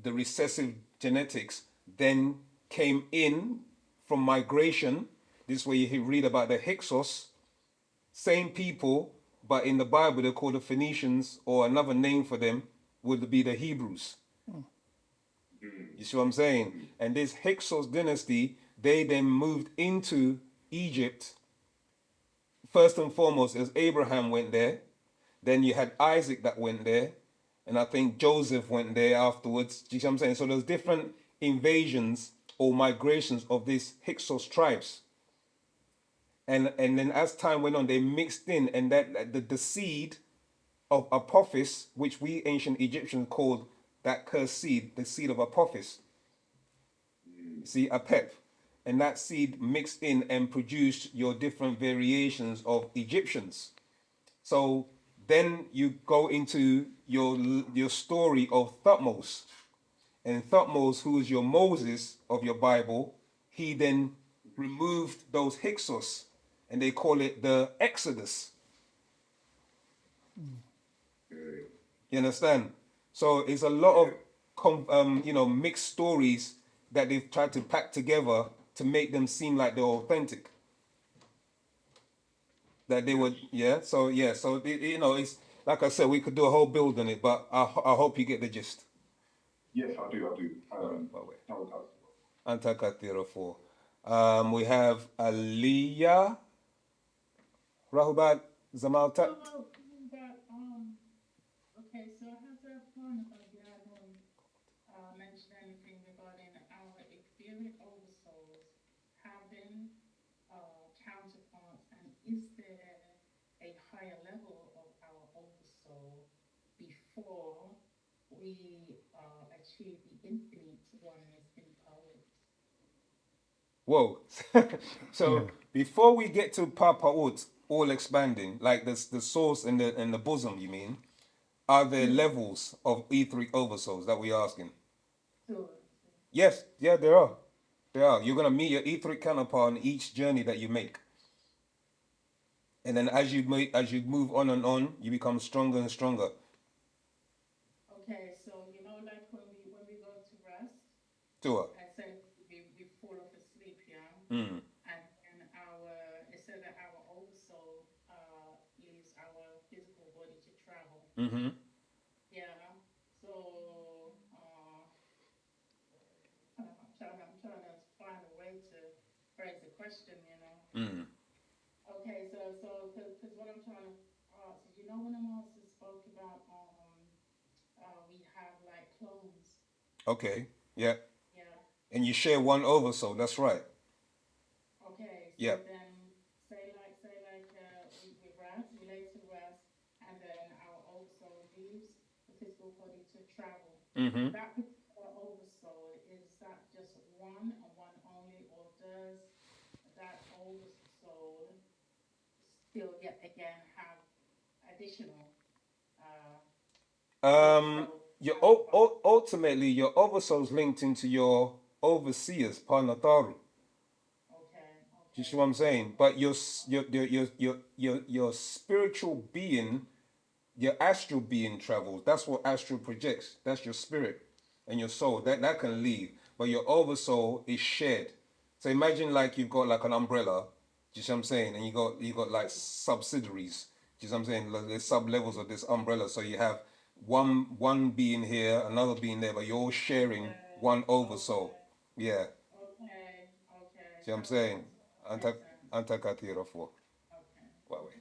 the recessive genetics, then came in from migration. This is where you read about the Hyksos, same people, but in the Bible they're called the Phoenicians, or another name for them would be the Hebrews. You see what I'm saying? And this Hyksos dynasty, they then moved into Egypt. First and foremost, as Abraham went there, then you had Isaac that went there, and I think Joseph went there afterwards. Do you see what I'm saying? So there's different invasions or migrations of these Hyksos tribes. And then as time went on, they mixed in, and that the seed of Apophis, which we ancient Egyptians called that cursed seed, the seed of Apophis. See, Apep. And that seed mixed in and produced your different variations of Egyptians. So then you go into your story of Thutmose. And Thutmose, who is your Moses of your Bible, he then removed those Hyksos, and they call it the Exodus. You understand? So it's a lot of mixed stories that they've tried to pack together to make them seem like they're authentic. That they would, yeah. So it's like I said, we could do a whole build on it, but I hope you get the gist. Yes, I do. Antakatira 4. We have Aliyah Rahubat Zamaltat. Okay, so has one of the album mentioned anything regarding our etheric oversouls having counterparts, and is there a higher level of our oversoul before we achieve the infinite oneness in power? Whoa. So before we get to Papaut, all expanding, like the source and the bosom, you mean, are there levels of etheric oversouls that we're asking? Sure. Yes, yeah, there are. There are. You're gonna meet your etheric counterpart on each journey that you make. And then as you move on, you become stronger and stronger. Okay, so you know, like when we go to rest, To I said we fall off asleep, yeah, Mm. and it said that our oversoul leaves our physical body to travel. Mm-hmm. Yeah. So I'm trying to find a way to phrase the question, you know. Mm. Okay, because what I'm trying to ask is, you know, when the master spoke about we have like clones. Okay. Yeah. Yeah. And you share one oversoul. That's right. Okay, so Yeah. then we rest, we lay to rest, and then our oversoul leaves the physical body to travel. Mm-hmm. That particular oversoul, is that just one and one only, or does that oversoul still yet again have additional oversoul Your counterpart? ultimately your oversoul's linked into your overseers, Panataru. Okay, Do you okay, see what I'm saying? But your spiritual being, your astral being travels. That's what astral projects. That's your spirit and your soul. That can leave. But your oversoul is shared. So imagine like you've got like an umbrella. Do you see what I'm saying? And you got like subsidiaries. Do you see what I'm saying? Like, there's sub levels of this umbrella. So you have one being here, another being there, but you're all sharing okay, one oversoul. okay, Yeah. okay, okay. See what I'm That saying? makes sense. Antakatira for. Okay. Huawei.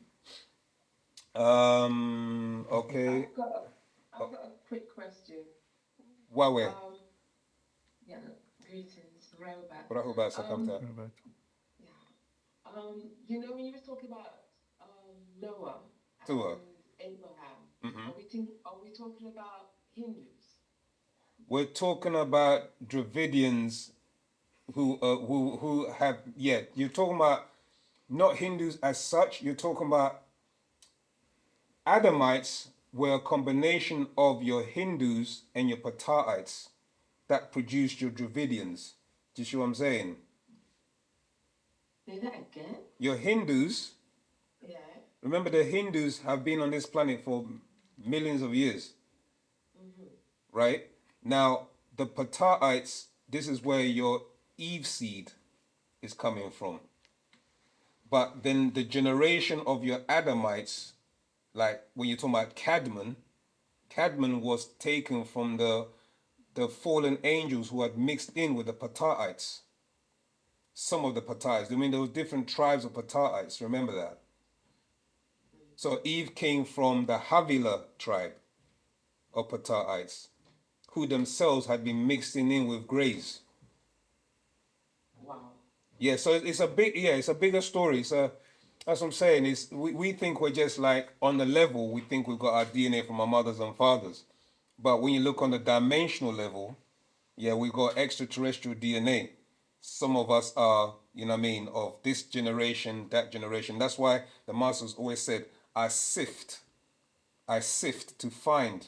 Okay. I've got a quick question. Huawei. Yeah, greetings, Robert. Rahuba Um, Sakamta. yeah. You know when you were talking about Noah Tua. and Abraham, Mm-hmm. are we talking about Hindus? We're talking about Dravidians who have, yeah, you're talking about not Hindus as such, you're talking about Adamites were a combination of your Hindus and your Pataites that produced your Dravidians. Do you see what I'm saying? Say that again? Your Hindus, Yeah. remember the Hindus have been on this planet for millions of years, right? Now, the Pataites, this is where your Eve seed is coming from. But then the generation of your Adamites, like when you're talking about Cadman was taken from the fallen angels who had mixed in with the Pataites. Some of the Pataites. I mean, there was different tribes of Pataites. Remember that. So Eve came from the Havila tribe of Pataites, who themselves had been mixing in with Greys. Wow. Yeah, so it's a bigger story. So that's what I'm saying. Is we think we're just like on the level, we think we've got our DNA from our mothers and fathers. But when you look on the dimensional level, yeah, we've got extraterrestrial DNA. Some of us are, you know what I mean, of this generation, that generation. That's why the masters always said, I sift to find.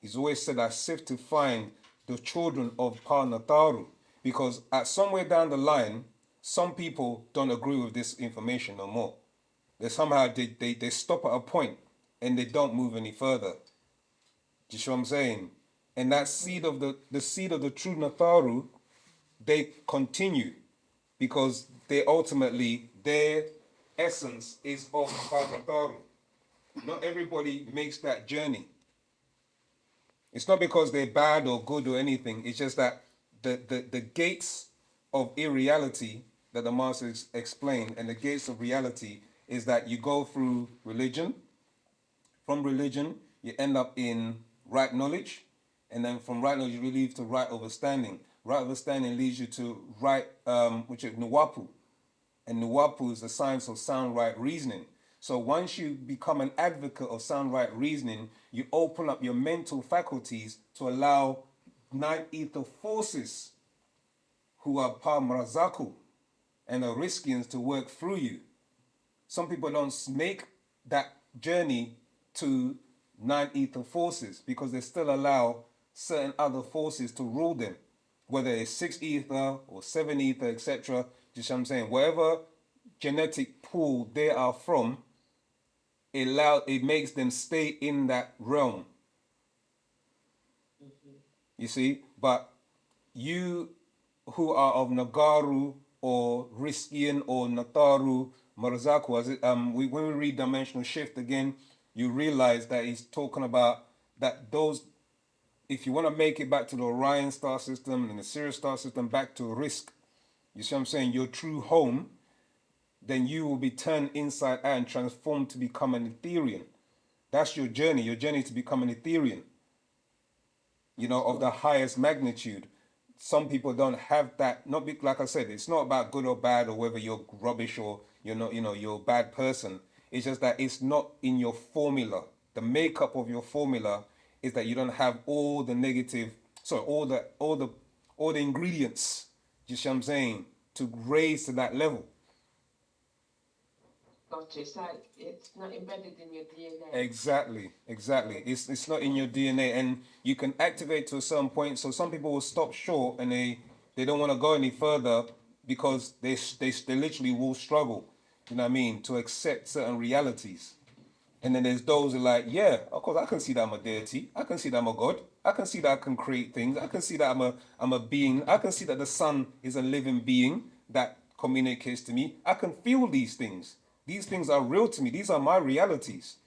He's always said, I sift to find the children of Panataru. Because at somewhere down the line, some people don't agree with this information no more. They somehow they stop at a point and they don't move any further. Do you see what I'm saying? And that seed of the seed of the true Natharu, they continue because they ultimately their essence is of Natharu. Not everybody makes that journey. It's not because they're bad or good or anything. It's just that the gates of irreality that the masters explain and the gates of reality is that you go through religion. From religion, you end up in right knowledge. And then from right knowledge, you lead to right understanding. Right understanding leads you to right, which is Nuwapu. And Nuwapu is the science of sound right reasoning. So once you become an advocate of sound right reasoning, you open up your mental faculties to allow nine ether forces who are Pamrazaku and Ariskians to work through you. Some people don't make that journey to nine ether forces because they still allow certain other forces to rule them. whether it's 6 ether or 7 ether, etc. Just what I'm saying, whatever genetic pool they are from, it makes them stay in that realm. You see, but you who are of Nagaru or Riskian or Nataru Marazaku, when we read Dimensional Shift again, you realize that he's talking about that those, if you want to make it back to the Orion star system and the Sirius star system, back to Risk, you see what I'm saying, your true home, then you will be turned inside out and transformed to become an Etherean. That's your journey to become an Etherean, of the highest magnitude. Some people don't have that. Not be, like I said, it's not about good or bad or whether you're rubbish or you're not, you're a bad person. It's just that it's not in your formula. The makeup of your formula is that you don't have all the negative, sorry, all the ingredients. You see what I'm saying? To raise to that level. Gotcha. It's like it's not embedded in your DNA. Exactly. It's not in your DNA, and you can activate to a certain point. So some people will stop short, and they don't want to go any further because they literally will struggle. You know what I mean? To accept certain realities. And then there's those who are like, yeah, of course I can see that I'm a deity. I can see that I'm a god. I can see that I can create things. I can see that I'm a being. I can see that the sun is a living being that communicates to me. I can feel these things. These things are real to me. These are my realities.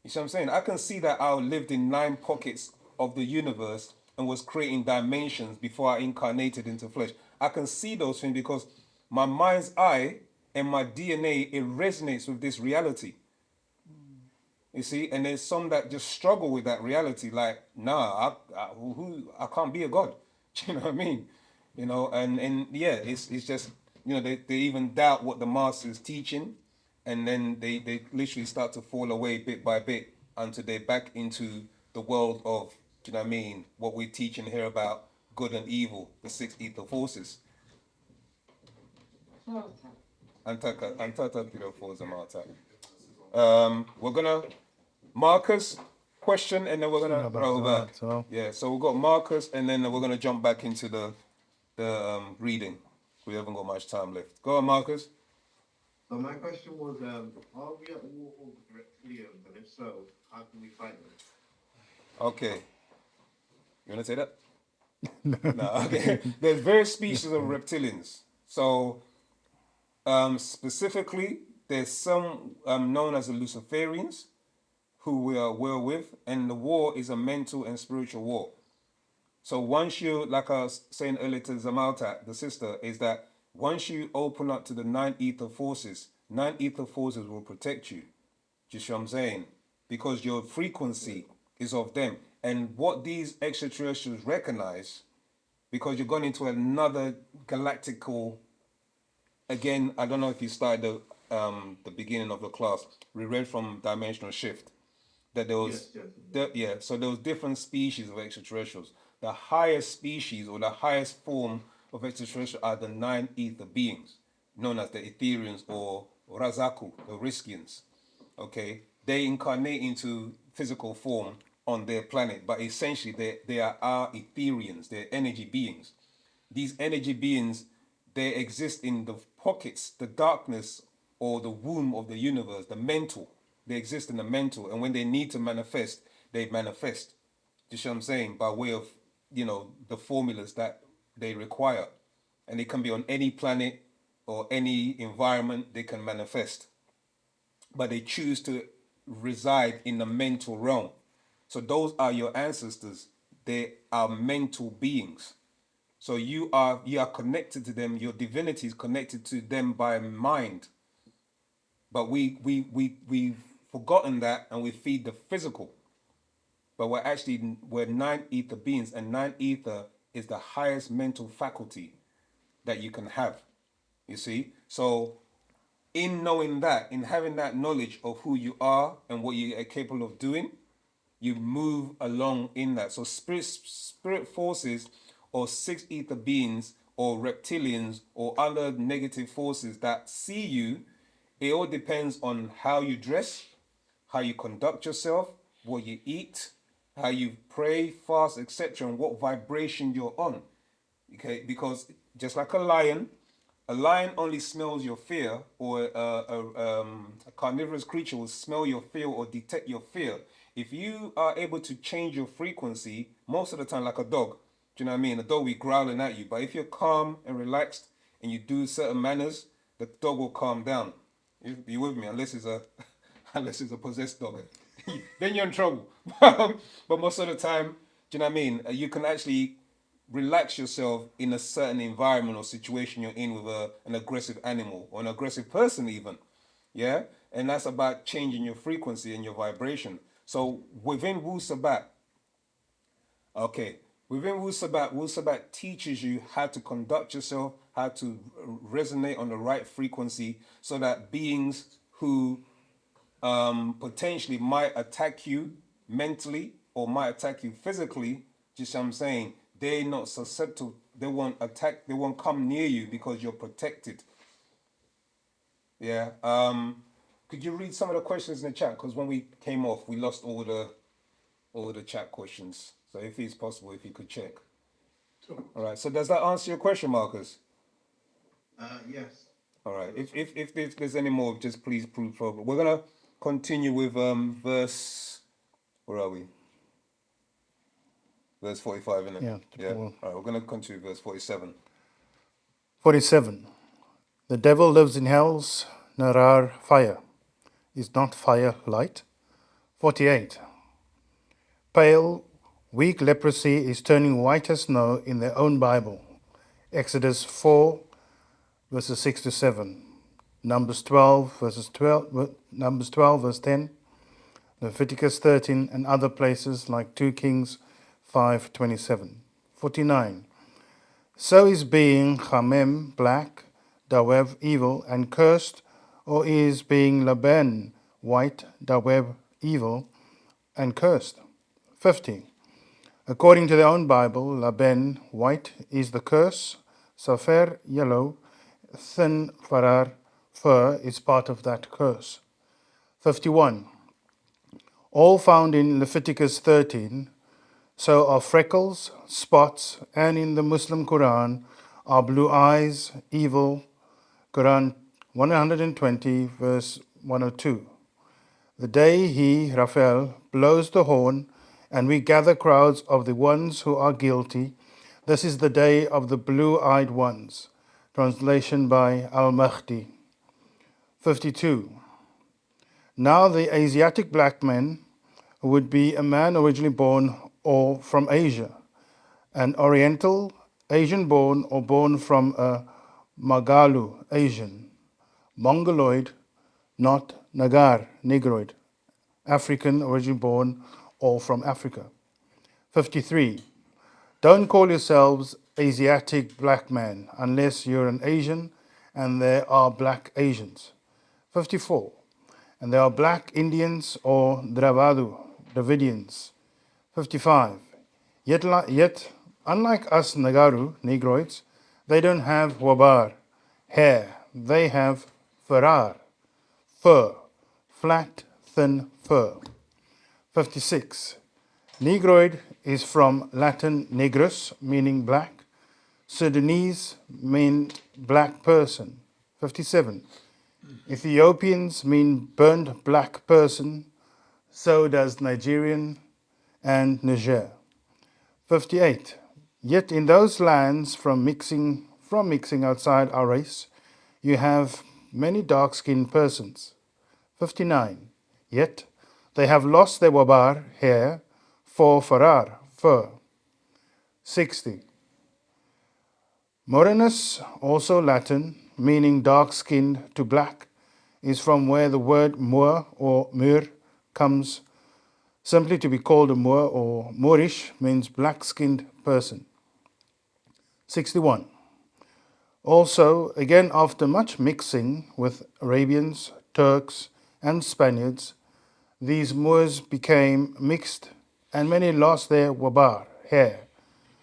You see what I'm saying? I can see that I lived in 9 pockets of the universe and was creating dimensions before I incarnated into flesh. I can see those things because my mind's eye and my DNA, it resonates with this reality. You see, and there's some that just struggle with that reality. Like, nah, I can't be a god. Do you know what I mean? And yeah, it's just, they even doubt what the master is teaching, and then they literally start to fall away bit by bit until they're back into the world of, do you know what I mean? What we're teaching here about good and evil, the 6 ether forces. Antata Piro Forza Marta. We're gonna Marcus question, and then we're gonna roll back. So Yeah, so we've got Marcus, and then we're gonna jump back into the reading. We haven't got much time left. Go on, Marcus. So my question was, are we at war with reptilians, and if so, how can we fight them? Okay. You wanna say that? No. Okay. There's various species of reptilians. So, specifically, there's some known as the Luciferians, who we are well with, and the war is a mental and spiritual war. So once you, like I was saying earlier to Zamalta, the sister, is that once you open up to the 9 ether forces will protect you. Just what I'm saying? Because your frequency is of them. And what these extraterrestrials recognize, because you're going into another galactical, again, I don't know if you started the beginning of the class, we read from Dimensional Shift, that there was, so there was different species of extraterrestrials. The highest species or the highest form of extraterrestrial are the 9 ether beings, known as the Etherians or Razaku, the Riskians. Okay, they incarnate into physical form on their planet, but essentially they are our Etherians, they're energy beings. These energy beings, they exist in the pockets, the darkness or the womb of the universe, the mental. They exist in the mental, and when they need to manifest, they manifest. Do you see what I'm saying? By way of, the formulas that they require. And it can be on any planet or any environment, they can manifest. But they choose to reside in the mental realm. So those are your ancestors. They are mental beings. So you are connected to them. Your divinity is connected to them by mind. But we've forgotten that, and we feed the physical. But we're 9 ether beings, and 9 ether is the highest mental faculty that you can have. You see? So in knowing that, in having that knowledge of who you are and what you are capable of doing, you move along in that. So spirit forces or 6 ether beings or reptilians or other negative forces that see you, it all depends on how you dress, how you conduct yourself, what you eat, how you pray, fast, etc., and what vibration you're on. Okay, because just like a lion only smells your fear, or a carnivorous creature will smell your fear or detect your fear. If you are able to change your frequency, most of the time, like a dog, do you know what I mean? A dog will be growling at you, but if you're calm and relaxed and you do certain manners, the dog will calm down. You with me? Unless it's a unless it's a possessed dog, then you're in trouble. But most of the time, do you know what I mean? You can actually relax yourself in a certain environment or situation you're in with an aggressive animal or an aggressive person even. Yeah, and that's about changing your frequency and your vibration. So within Wu-Sabat, okay, within Wu-Sabat, Wu-Sabat teaches you how to conduct yourself, how to resonate on the right frequency, so that beings who potentially might attack you mentally or might attack you physically, just what I'm saying, they're not susceptible. They won't attack. They won't come near you because you're protected. Yeah. Could you read some of the questions in the chat? Because when we came off, we lost all the chat questions. So if it's possible, if you could check. Sure. All right. So does that answer your question, Marcus? Yes. All right. If there's any more, just please prove forward. We're gonna continue with verse. Where are we? Verse 45, isn't it? Yeah. Yeah. All right. We're gonna continue verse 47. 47. The devil lives in hell's Narar fire. Is not fire light? 48. Pale, weak leprosy is turning white as snow in their own Bible. Exodus 4, verses 6 to 7. Numbers 12, verse 10. Leviticus 13 and other places like 2 Kings 5:27. 49. So is being Chamem, black, Daweb, evil, and cursed, or is being Laben, white, Daweb, evil, and cursed. 50. According to their own Bible, Laben, white, is the curse, Safer, yellow, thin farar, fur, is part of that curse. 51. All found in Leviticus 13, so are freckles, spots, and in the Muslim Quran are blue eyes, evil, Quran 120, verse 102. The day he, Raphael, blows the horn, and we gather crowds of the ones who are guilty, this is the day of the blue-eyed ones. Translation by Al-Mahdi. 52. Now the Asiatic black man would be a man originally born or from Asia, an Oriental, Asian born or born from a Magalu, Asian, Mongoloid, not Nagar, Negroid, African, originally born or from Africa. 53. Don't call yourselves Asiatic black man unless you're an Asian and there are black Asians. 54. And there are black Indians or Dravidians. 55. Yet, unlike us Nagaru, Negroids, they don't have wabar, hair. They have farar, fur, flat, thin fur. 56. Negroid is from Latin negrus, meaning black. Sudanese mean black person. 57. Ethiopians mean burnt black person. So does Nigerian and Niger. 58. Yet in those lands from mixing outside our race, you have many dark-skinned persons. 59. Yet they have lost their wabar, hair, for farar, fur. 60. Morenus, also Latin, meaning dark-skinned to black, is from where the word Moor or Mur comes. Simply to be called a Moor or Moorish means black-skinned person. 61. Also, again after much mixing with Arabians, Turks, and Spaniards, these Moors became mixed and many lost their wabar, hair,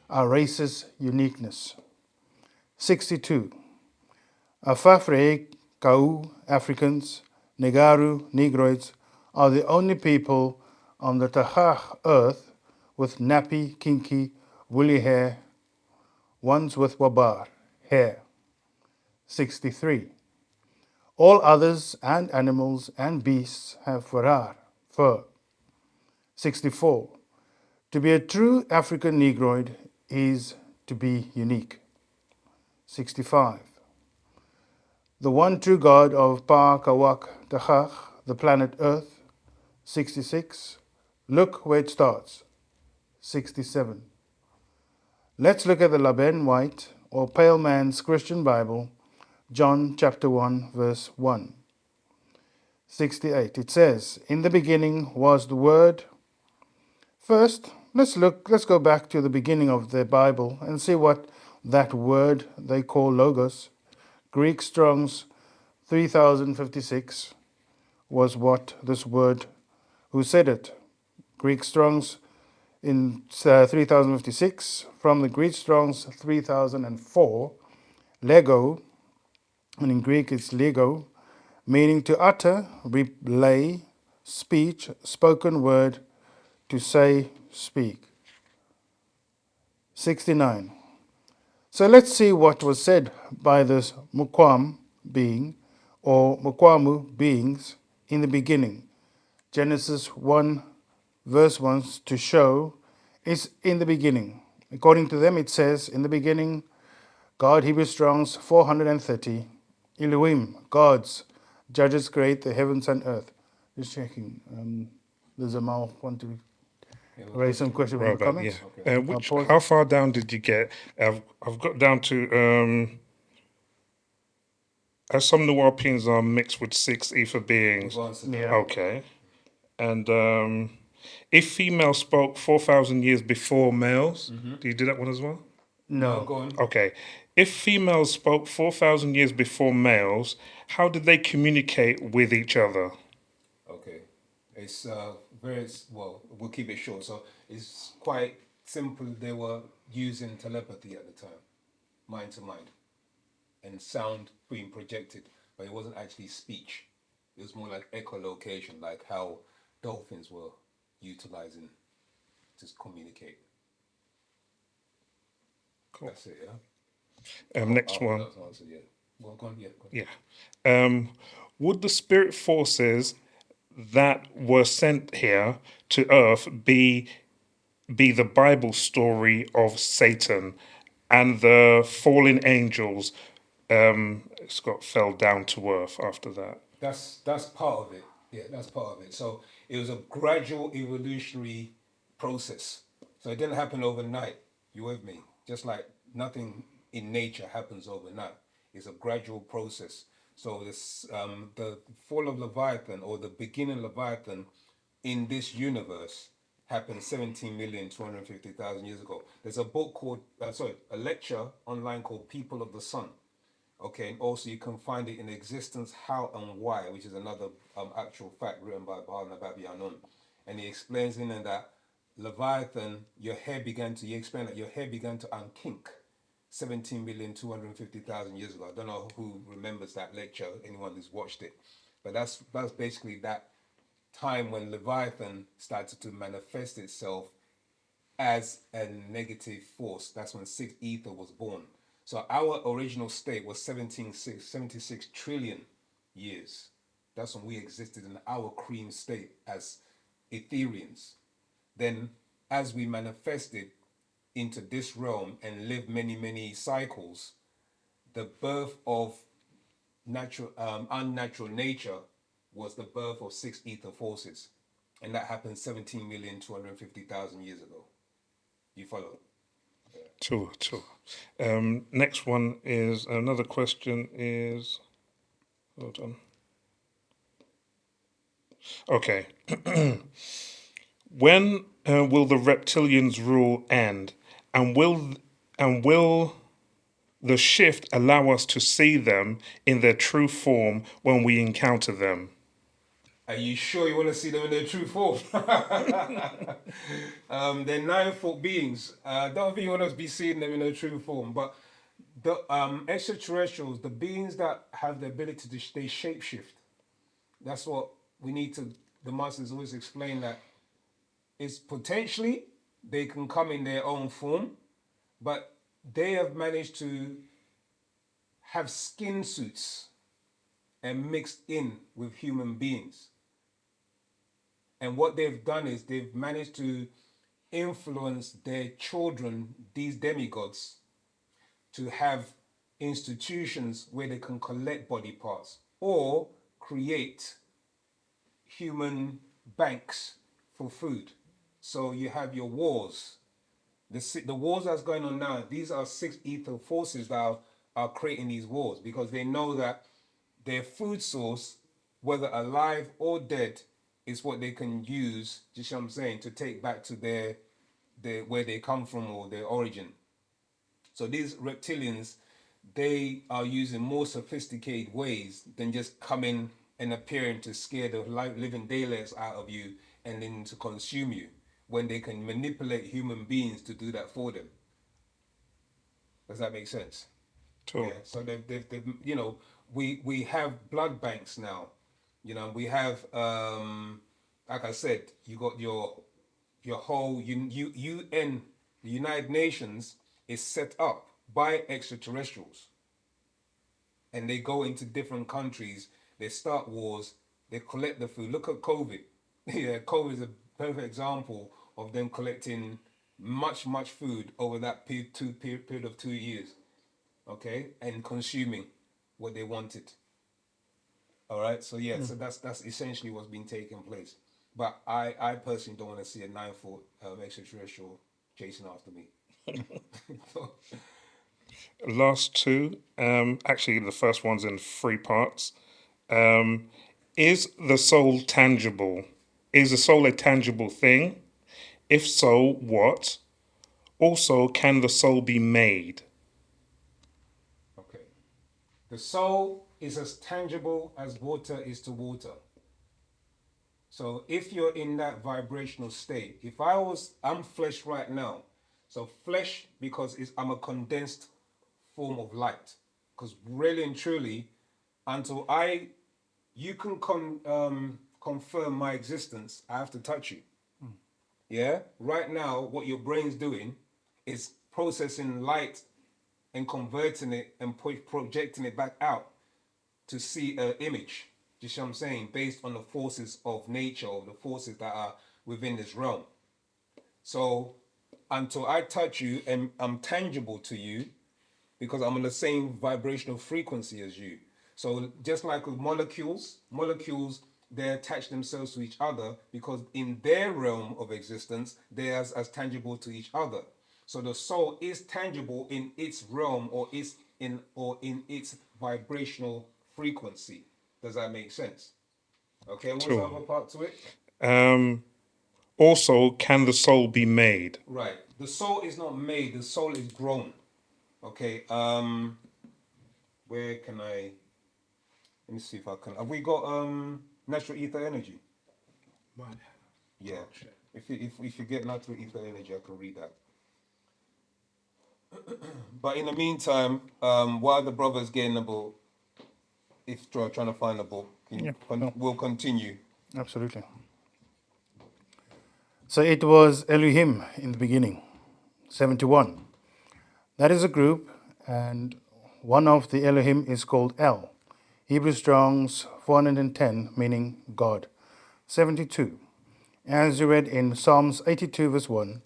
our race's uniqueness. 62. Afafre, Kau, Africans, Negaru, Negroids are the only people on the Tahach earth with nappy, kinky, woolly hair, ones with wabar, hair. 63. All others and animals and beasts have farar, fur. 64. To be a true African Negroid is to be unique. 65. The one true God of Pa Kawak Dachach, the planet Earth. 66. Look where it starts. 67. Let's look at the Laben White or Pale Man's Christian Bible, John chapter 1, verse 1. 68. It says, in the beginning was the Word. First, let's go back to the beginning of the Bible and see what that word they call logos, Greek Strong's 3056, was what this word, who said it. Greek Strong's in 3056, from the Greek Strong's 3004, lego, and in Greek it's lego, meaning to utter, relay, speech, spoken word, to say, speak. 69. So let's see what was said by this Mukwam being, or Mukwamu beings, in the beginning. Genesis 1, verse 1, to show is in the beginning. According to them, it says, in the beginning, God, Hebrew Strong's 430, Elohim, gods, judges create the heavens and earth. Just checking. There's a Mal want to raise some questions in the Robert, comments. yeah. How far down did you get? I've got down to as some Nuwapians are mixed with 6 ether beings. Yeah. Okay. And if females spoke 4,000 years before males, do you do that one as well? No. Go on. Okay. If females spoke 4,000 years before males, how did they communicate with each other? Okay. It's very, well, we'll keep it short. So it's quite simple. They were using telepathy at the time, mind to mind, and sound being projected, but it wasn't actually speech. It was more like echolocation, like how dolphins were utilizing to communicate. Cool. That's it, yeah? Next one. That's answer, yeah. Well, go on, yeah. Go on. Yeah. Would the spirit forces that were sent here to Earth be the Bible story of Satan and the fallen angels? Scott fell down to earth after that. That's part of it. Yeah, that's part of it. So it was a gradual evolutionary process. So it didn't happen overnight. You with me? Just like nothing in nature happens overnight. It's a gradual process. So this the fall of Leviathan, or the beginning of Leviathan in this universe, happened 17,250,000 years ago. There's a book called a lecture online called People of the Sun. Okay, and also you can find it in Existence, How and Why, which is another actual fact written by Baal Nababi Anon. And he explains in there that Leviathan, he explained that your hair began to unkink 17,250,000 years ago. I don't know who remembers that lecture, anyone who's watched it. But that's basically that time when Leviathan started to manifest itself as a negative force. That's when 6 ether was born. So our original state was 76 trillion years. That's when we existed in our cream state as Etherians. Then as we manifested into this realm and lived many, many cycles, the birth of unnatural nature was the birth of 6 ether forces. And that happened 17,250,000 years ago. You follow? Sure. Next one is another question is, hold on. Okay. When will the reptilians' rule end, and will the shift allow us to see them in their true form when we encounter them? Are you sure you want to see them in their true form? They're 9-foot beings. I don't think you want to be seeing them in their true form. But the extraterrestrials, the beings that have the ability to they shapeshift. That's what we need to. The masters always explain that it's potentially they can come in their own form, but they have managed to have skin suits and mixed in with human beings. And what they've done is they've managed to influence their children, these demigods, to have institutions where they can collect body parts or create human banks for food. So you have your wars. The wars that's going on now, these are six ether forces that are creating these wars because they know that their food source, whether alive or dead, is what they can use, just what I'm saying, to take back to their where they come from or their origin. So these reptilians, they are using more sophisticated ways than just coming and appearing to scare the living daylights out of you and then to consume you when they can manipulate human beings to do that for them. Does that make sense? Cool. Yeah. So they've we have blood banks now. We have like I said, you got your whole UN, the United Nations is set up by extraterrestrials, and they go into different countries. They start wars. They collect the food. Look at COVID. Yeah, COVID is a perfect example of them collecting much food over that period of 2 years. Okay, and consuming what they wanted. All right, so yeah, so that's essentially what's been taking place. But I personally don't want to see a 9-foot extraterrestrial chasing after me. Last two. Actually, the first one's in three parts. Is the soul tangible? Is the soul a tangible thing? If so, what? Also, can the soul be made? Okay, the soul is as tangible as water is to water. So if you're in that vibrational state, I'm flesh right now. So flesh because I'm a condensed form of light. Because really and truly, until you can confirm my existence, I have to touch you. Yeah. Right now, what your brain's doing is processing light and converting it and projecting it back out to see an image. Do you see what I'm saying? Based on the forces of nature or the forces that are within this realm. So until I touch you and I'm tangible to you, because I'm on the same vibrational frequency as you. So just like with molecules, they attach themselves to each other because in their realm of existence, they're as tangible to each other. So the soul is tangible in its realm or in its vibrational frequency. Does that make sense? Okay, and what's the Cool. other part to it? Also, can the soul be made? Right. The soul is not made, the soul is grown. Okay, where can I let me see if I can. Have we got natural ether energy? Yeah. If you get natural ether energy, I can read that. But in the meantime, while the brother's getting the book, if trying to find the book, we'll continue. Absolutely. So it was Elohim in the beginning, 71. That is a group, and one of the Elohim is called El. Hebrew Strong's 410, meaning God. 72. As you read in Psalms 82, verse 1,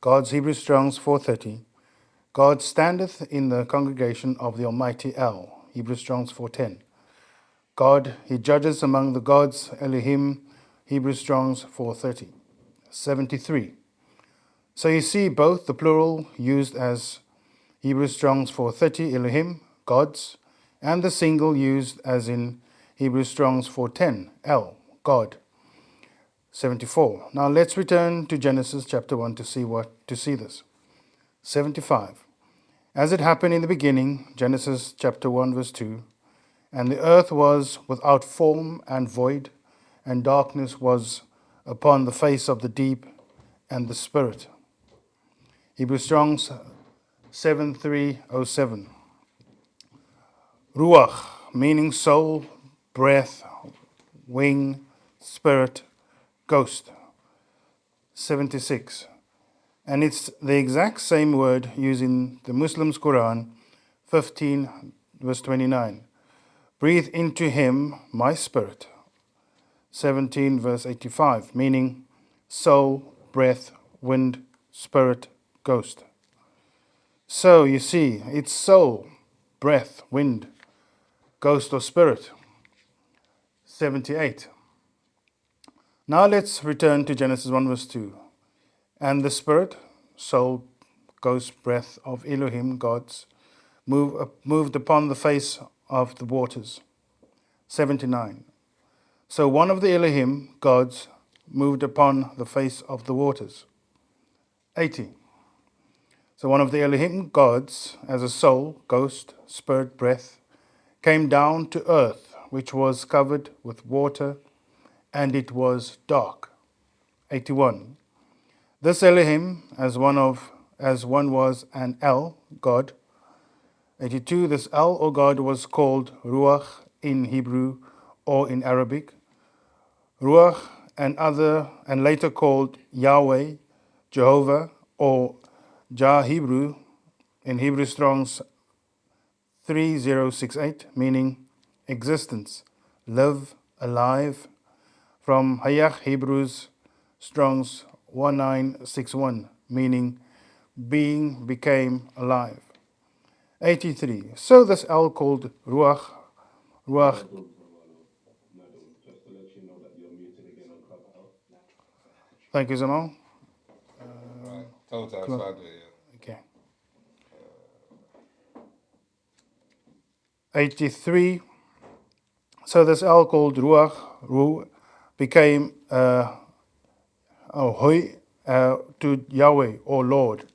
God's Hebrew Strong's 430, God standeth in the congregation of the Almighty El. Hebrew Strong's 410. God, he judges among the gods, Elohim, Hebrew Strong's 430. 73. So you see both the plural used as Hebrew Strong's 430, Elohim, gods, and the single used as in Hebrew Strong's 410, El, God. 74. Now let's return to Genesis chapter 1 to see this. 75. As it happened in the beginning, Genesis chapter 1 verse 2, and the earth was without form and void, and darkness was upon the face of the deep, and the Spirit. Hebrew Strong's 7307. Ruach, meaning soul, breath, wing, spirit, ghost. 76. And it's the exact same word used in the Muslims' Quran 15, verse 29. Breathe into him my spirit. 17, verse 85, meaning soul, breath, wind, spirit, ghost. So you see, it's soul, breath, wind, ghost, or spirit. 78. Now let's return to Genesis 1, verse 2. And the spirit, soul, ghost, breath of Elohim, gods, moved upon the face of the waters. 79. So one of the Elohim, gods, moved upon the face of the waters. 80. So one of the Elohim, gods, as a soul, ghost, spirit, breath, came down to earth, which was covered with water, and it was dark. 81. This Elohim, as one was an El, God. 82. This El or God was called Ruach in Hebrew or in Arabic. Ruach and later called Yahweh, Jehovah, or Jah Hebrew in Hebrew Strong's 3068, meaning existence, live, alive, from Hayach Hebrews Strong's 1961, meaning being became alive. 83. So this El called Ruach. Just to let you know that you're muted again on Clubhouse. Thank you, Zamal. Right. Total Saga, yeah. Okay. 83. So this El called Ruach, became to Yahweh or Lord.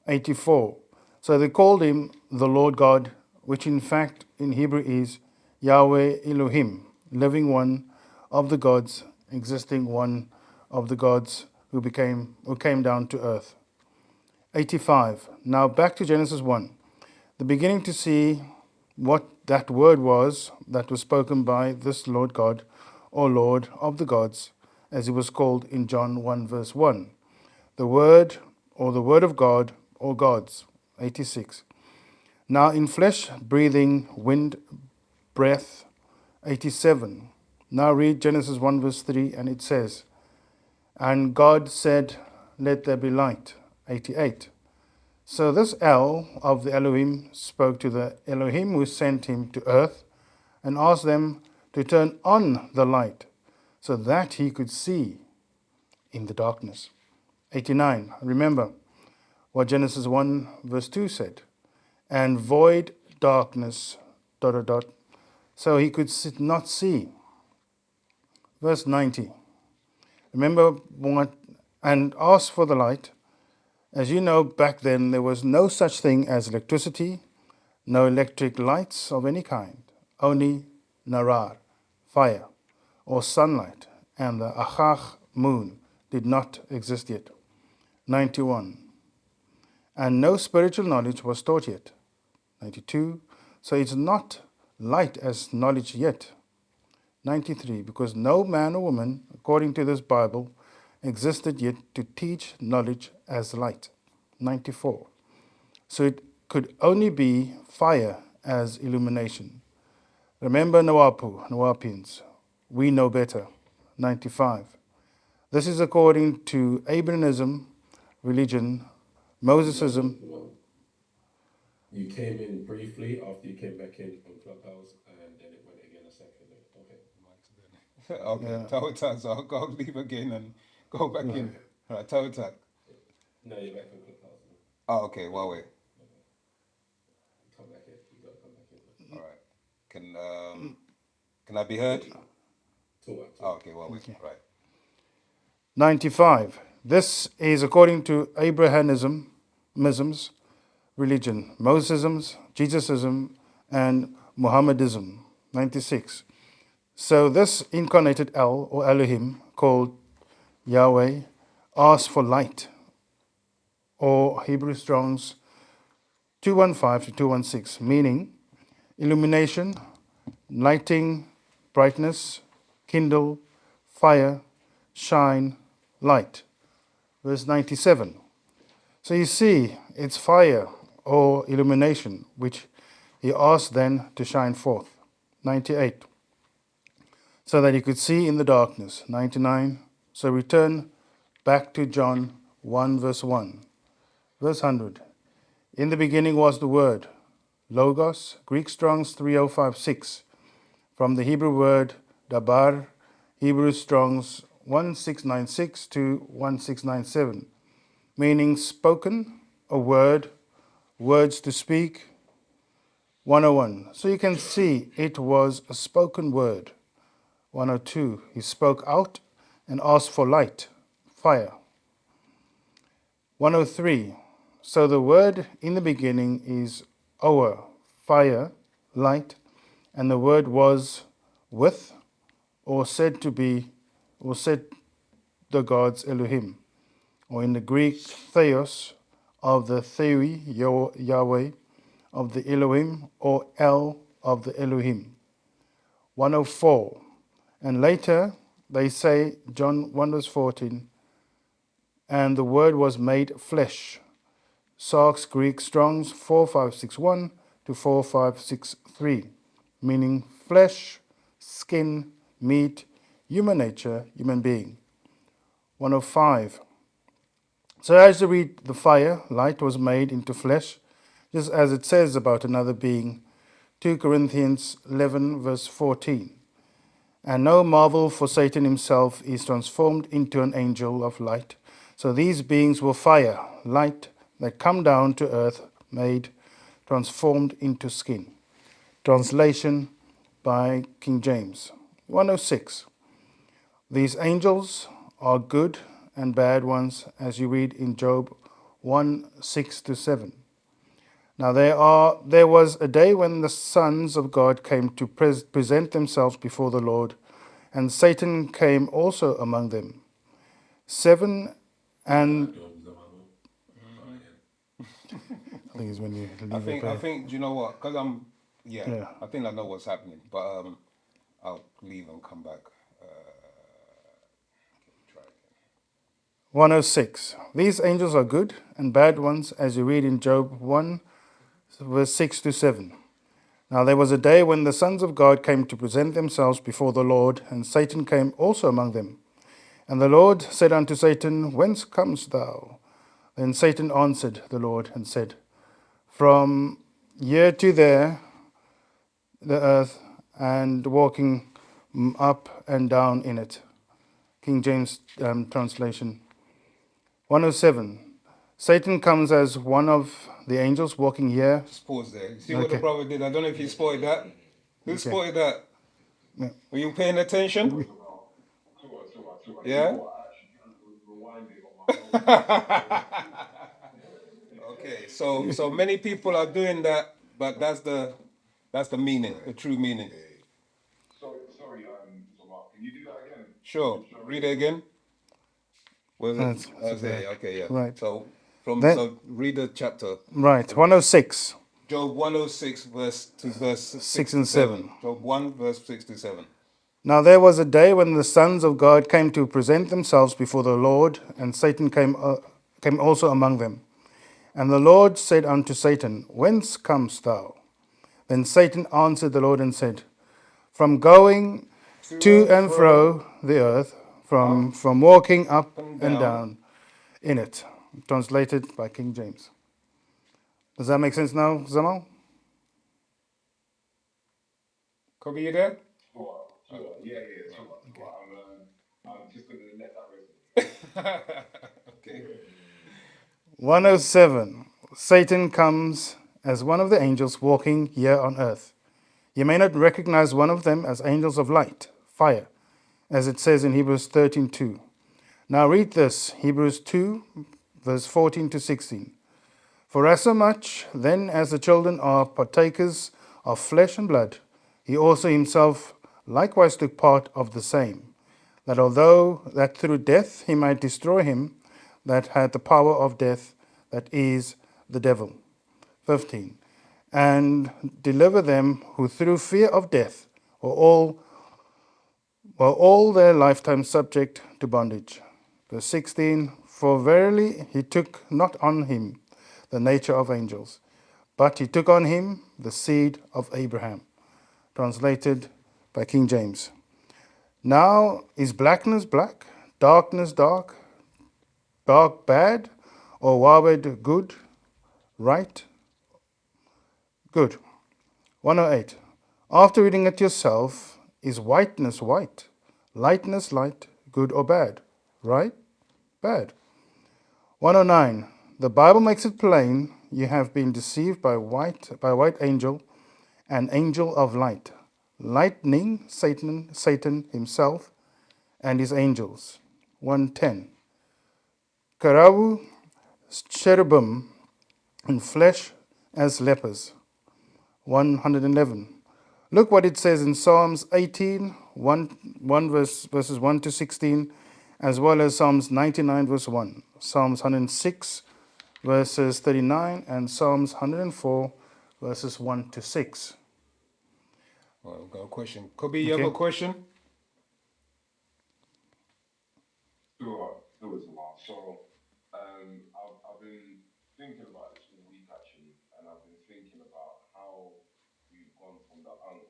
84. So they called him the Lord God, which in fact in Hebrew is Yahweh Elohim, living one of the gods, existing one of the gods who came down to earth. 85. Now back to Genesis 1. The beginning to see what that word was that was spoken by this Lord God, or Lord of the gods, as he was called in John 1, verse 1. The word, or the word of God, or gods. 86. Now in flesh, breathing, wind, breath. 87. Now read Genesis 1, verse 3, and it says, And God said, Let there be light. 88. So this El of the Elohim spoke to the Elohim who sent him to earth and asked them to turn on the light so that he could see in the darkness. 89. Remember what Genesis 1 verse 2 said. And void darkness, ... so he could not see. Verse 90. Remember what, and asked for the light. As you know, back then there was no such thing as electricity, no electric lights of any kind, only narar, fire, or sunlight, and the achach, moon, did not exist yet. 91. And no spiritual knowledge was taught yet. 92. So it's not light as knowledge yet. 93. Because no man or woman, according to this Bible, existed yet to teach knowledge as light. 94. So it could only be fire as illumination. Remember Nawapians, we know better. 95. This is according to Abrahamism, religion, Mosesism. You came in briefly after you came back in on Clubhouse, and then it went again a second. Okay. Okay, Total, so I'll leave again and go back in. Right, Total. No, you're back on Clubhouse now. Oh, okay, Huawei. Come back in. You gotta come back in. All right. Can I be heard? Talk. Oh, okay, Huawei. Okay. Right. 95. This is according to Abrahamism's religion, Mosesism, Jesusism, and Muhammadism. 96. So this incarnated El, or Elohim, called Yahweh, asked for light, or Hebrew Strong's 215 to 216, meaning illumination, lighting, brightness, kindle, fire, shine, light. Verse 97. So you see, it's fire or illumination, which he asked then to shine forth. 98. So that he could see in the darkness. 99. So return back to John 1 verse 1. Verse 100. In the beginning was the Word, Logos, Greek Strong's 3056, from the Hebrew word dabar, Hebrew Strong's 1696 to 1697, meaning spoken, a word, words to speak. 101. So you can see it was a spoken word. 102. He spoke out and asked for light, fire. 103. So the word in the beginning is Oer, fire, light, and the word was with, or said to be, or said the gods Elohim, or in the Greek Theos, of the Theoi, Yahweh, of the Elohim, or El, of the Elohim. 104. And later they say, John 1 verse 14, and the word was made flesh. Sark's Greek Strong's 4561 to 4563, meaning flesh, skin, meat, human nature, human being. 105. So as you read the fire, light was made into flesh, just as it says about another being, 2 Corinthians 11 verse 14. And no marvel, for Satan himself is transformed into an angel of light. So these beings were fire, light, that come down to earth, made, transformed into skin. Translation by King James. 106. These angels are good and bad ones, as you read in Job 1 6 to 7. Now there was a day when the sons of God came to present themselves before the Lord, and Satan came also among them. 7 and I think it's when you leave I think. Do you know what? Because Yeah. I think I know what's happening, but I'll leave and come back. Try again. 106. These angels are good and bad ones, as you read in Job 1 verse 6 to 7. Now there was a day when the sons of God came to present themselves before the Lord, and Satan came also among them. And the Lord said unto Satan, Whence comest thou? Then Satan answered the Lord and said, From here to there, the earth, and walking up and down in it. King James translation. 107. Satan comes as one of the angels walking here. Just pause there. See what the brother did? I don't know if you spotted that. Who spotted that? Yeah. Were you paying attention? Yeah? Okay, so many people are doing that, but that's the meaning, the true meaning. Sorry, so Mark, can you do that again? Sure. Read it again. Was it? That's there. Okay, yeah. Right. So Then- read the chapter. Right, 106. Job 106 verse 6 and 7. Job 1 verse 6 to 7. Now there was a day when the sons of God came to present themselves before the Lord, and Satan came also among them. And the Lord said unto Satan, Whence comest thou? Then Satan answered the Lord and said, From going to and fro the earth, from walking up and down in it. Translated by King James. Does that make sense now, Zamal? Kobe, you there? Yeah. I'm just gonna let that resonate. Okay. 107. Satan comes as one of the angels walking here on earth. You may not recognize one of them as angels of light, fire, as it says in Hebrews 13:2. Now read this, Hebrews 2, verse 14 to 16. For as so much then as the children are partakers of flesh and blood, he also himself likewise took part of the same, that although that through death he might destroy him that had the power of death, that is, the devil. 15. And deliver them who through fear of death were all their lifetime subject to bondage. Verse 16. For verily he took not on him the nature of angels, but he took on him the seed of Abraham. Translated by King James. Now is blackness black, darkness dark, dark bad, or wawed good, right? Good. 108. After reading it yourself, is whiteness white, lightness light, good or bad, right? Bad. 109. The Bible makes it plain you have been deceived by white angel, an angel of light, lightning Satan himself and his angels. 110. Karawu cherubim in flesh as lepers. 111. Look what it says in Psalms 18, 1 verses 1 to 16, as well as Psalms 99 verse 1, Psalms 106 verses 39, and Psalms 104 verses 1 to 6. Well, I've got a question. Kobe, you have a question? Sure, there was a lot. So, I've been thinking about this all week actually, and I've been thinking about how we've gone from the unk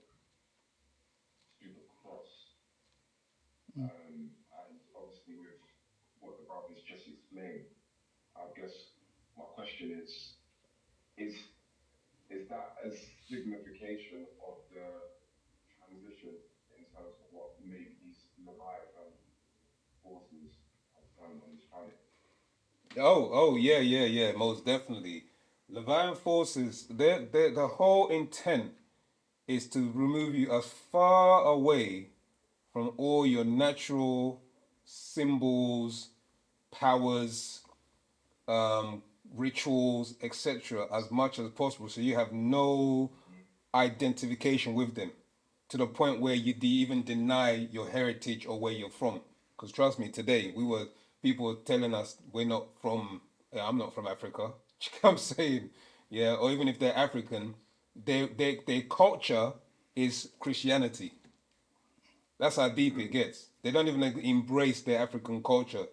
to the cross. And obviously with what the brothers just explained, I guess my question is is that a signification of the transition in terms of what maybe these Leviathan forces have done on this planet? Oh, yeah, most definitely. Leviathan forces, the whole intent is to remove you as far away from all your natural symbols, powers, um, rituals, etc., as much as possible, so you have no identification with them, to the point where you even deny your heritage or where you're from. Because trust me, today people were telling us we're not from. I'm not from Africa. I'm saying, yeah, or even if they're African, their culture is Christianity. That's how deep it gets. They don't even embrace their African culture.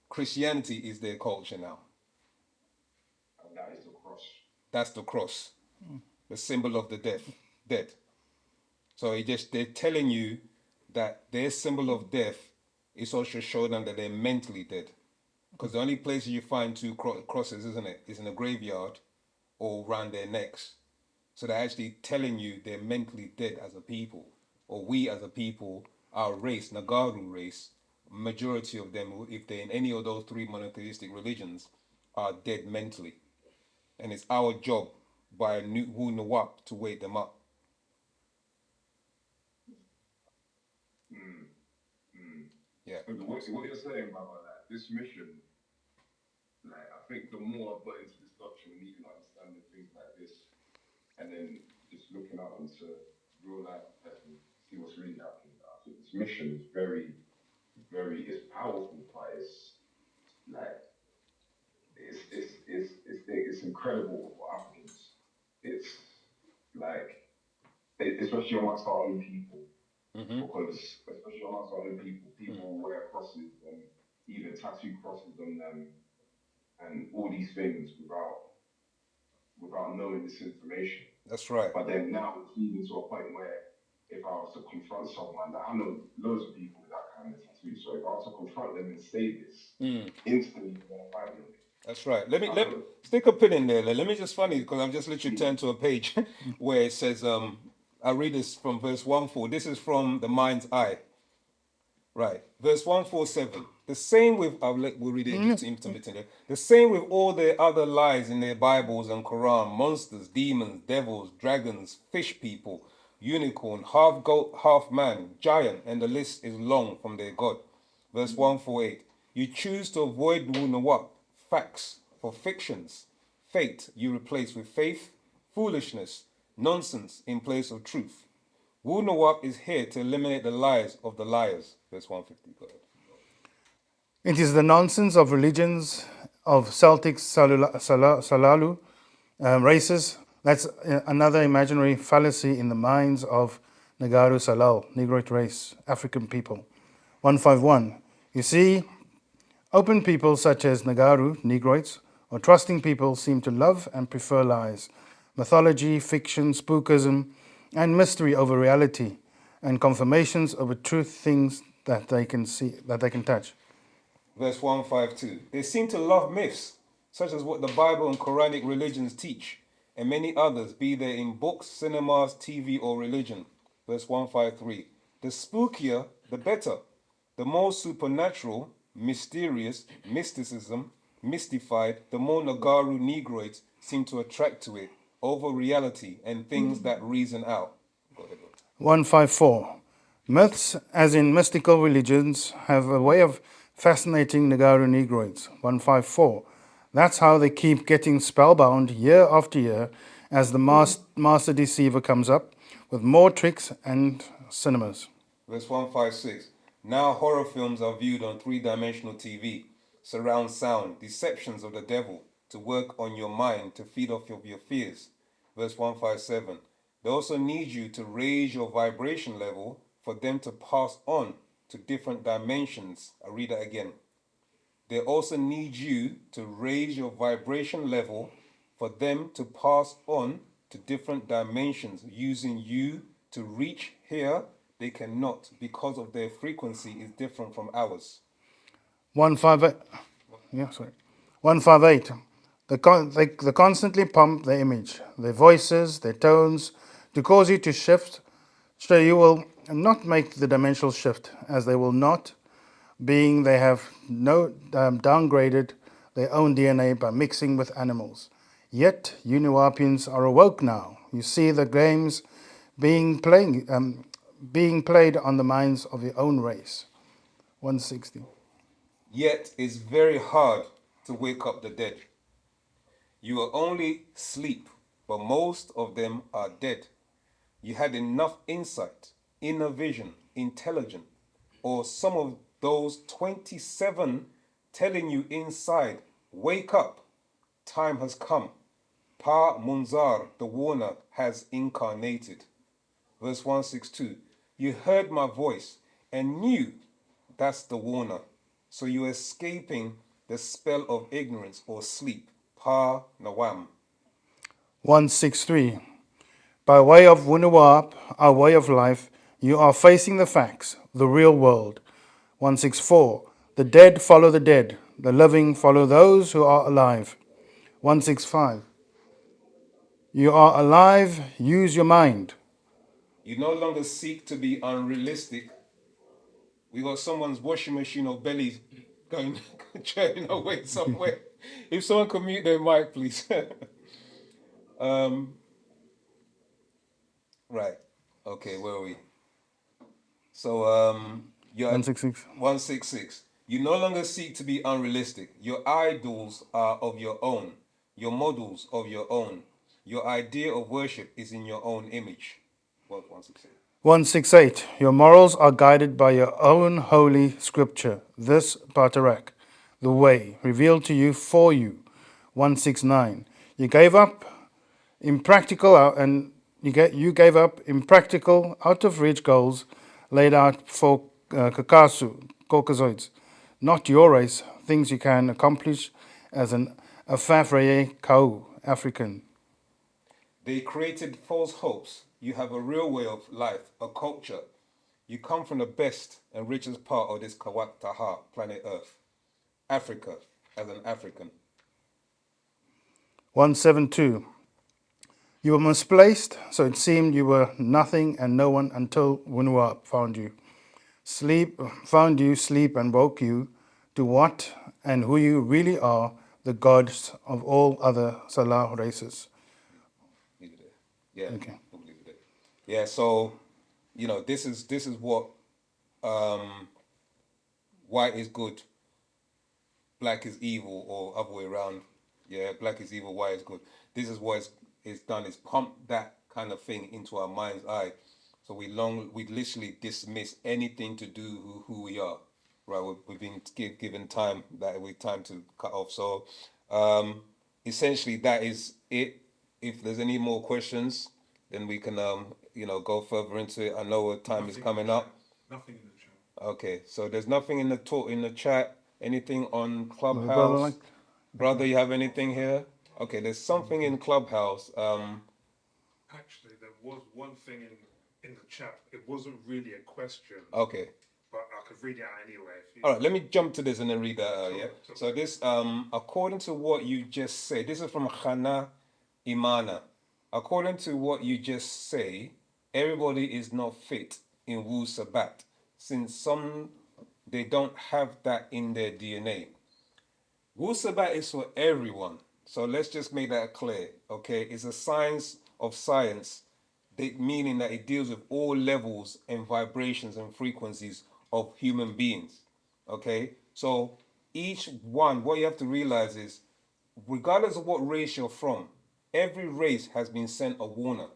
Christianity is their culture now. And that is the cross. That's the cross, the symbol of the dead. So they're telling you that their symbol of death is also showing them that they're mentally dead. Because the only place you find two crosses, isn't it, is in a graveyard or around their necks. So they're actually telling you they're mentally dead as a people, or we as a people, our race, Nagaru race, majority of them, if they're in any of those three monotheistic religions, are dead mentally. And it's our job by Wu Nawap to wake them up. Yeah. But what you're saying, brother, like this mission, like I think the more I got into this doctrine and even understanding things like this, and then just looking out into real life and see what's really happening, I think this mission is very, very, it's powerful, but it's like it's incredible for Africans. It's like especially amongst our own people, because especially amongst our own people, people wear crosses and even tattoo crosses on them and all these things without knowing this information. That's right. But then now it's even to a point where if I was to confront someone, that I know loads of people with that kind of tattoo, so if I was to confront them and say this, instantly they're gonna fight me on it. That's right. Let me stick a pin in there. Let me just funny because I'm just literally turned to a page where it says I read this from verse 1:4. This is from the mind's eye. Right. Verse 147. The same with we'll read it intermittently. The same with all the other lies in their Bibles and Quran, monsters, demons, devils, dragons, fish people, unicorn, half goat, half man, giant, and the list is long from their God. Verse 148. You choose to avoid Wunawap, facts, for fictions. Fate you replace with faith, foolishness, nonsense in place of truth. Wu Nawab is here to eliminate the lies of the liars. Verse 150. Go ahead. It is the nonsense of religions of Celtic Salalu races. That's another imaginary fallacy in the minds of Nagaru Salal, Negroid race, African people. 151. You see, Open people such as Nagaru, Negroids, or trusting people seem to love and prefer lies, mythology, fiction, spookism, and mystery over reality, and confirmations over truth things that they can see, that they can touch. Verse 152. They seem to love myths, such as what the Bible and Quranic religions teach, and many others, be they in books, cinemas, TV, or religion. Verse 153. The spookier, the better. The more supernatural, mysterious, mysticism, mystified, the more Nagaru Negroids seem to attract to it over reality and things that reason out. Go ahead, bro. 154. Myths, as in mystical religions, have a way of fascinating Nagaru Negroids. 154. That's how they keep getting spellbound year after year as the master deceiver comes up with more tricks and cinemas. Verse 156. Now horror films are viewed on three-dimensional TV, surround sound, deceptions of the devil to work on your mind to feed off of your fears. Verse 157. They also need you to raise your vibration level for them to pass on to different dimensions. I read that again. They also need you to raise your vibration level for them to pass on to different dimensions using you to reach here. They cannot because of their frequency is different from ours. 158. Yeah, sorry. 158. They constantly pump their image, their voices, their tones, to cause you to shift. So you will not make the dimensional shift, as they will not, being they have no downgraded their own DNA by mixing with animals. Yet you Nuapians are awoke now. You see the games being played on the minds of your own race. 160. Yet it's very hard to wake up the dead. You are only sleep, but most of them are dead. You had enough insight, inner vision, intelligent, or some of those 27 telling you inside, wake up, time has come. Pa Munzar, the warner, has incarnated. Verse 162. You heard my voice and knew that's the warner. So you're escaping the spell of ignorance or sleep. Pa Nawam. 163. By way of Wunuwap, our way of life, you are facing the facts, the real world. 164. The dead follow the dead, the living follow those who are alive. 165. You are alive, use your mind. You no longer seek to be unrealistic. We got someone's washing machine or belly going churning away somewhere. If someone could mute their mic, please. Right. Okay, where are we? So you're at 166. 166. You no longer seek to be unrealistic. Your idols are of your own. Your models of your own. Your idea of worship is in your own image. What 168? 168. Your morals are guided by your own holy scripture, this Patarak, the way, revealed to you for you. 169. You gave up impractical and you gave up impractical, out of reach goals laid out for Kakasu, Caucasoids, not your race, things you can accomplish as an Afafreye Kau, African. They created false hopes. You have a real way of life, a culture. You come from the best and richest part of this Kawak Taha, planet Earth. Africa, as an African. 172. You were misplaced, so it seemed you were nothing and no one until Wunua found you. Found you, sleep, and woke you to what and who you really are, the gods of all other Salah races. Leave it there. Yeah. Okay. We'll leave it there. Yeah. So, this is what white is good, black is evil, or other way around. Yeah, black is evil, white is good. This is what it's done. Is pump that kind of thing into our mind's eye, so we literally dismiss anything to do who we are. Right, we've been given time to cut off. So, essentially, that is it. If there's any more questions, then we can go further into it. I know time is coming up. Nothing in the chat. Okay, so there's nothing in the chat. Anything on Would brother like? Clubhouse? Brother, you have anything here? Okay, there's something in Clubhouse. Actually, there was one thing in the chat. It wasn't really a question, Okay. but I could read it out anyway. All right, let me jump to this and then read that out, yeah? Sure. So this, according to what you just said, this is from Hana Imana. According to what you just say, everybody is not fit in Wu-Sabat, since some, they don't have that in their DNA. Wu-Sabat is for everyone. So let's just make that clear, okay? It's a science of science, meaning that it deals with all levels and vibrations and frequencies of human beings, okay? So each one, what you have to realize is, regardless of what race you're from, every race has been sent a warner.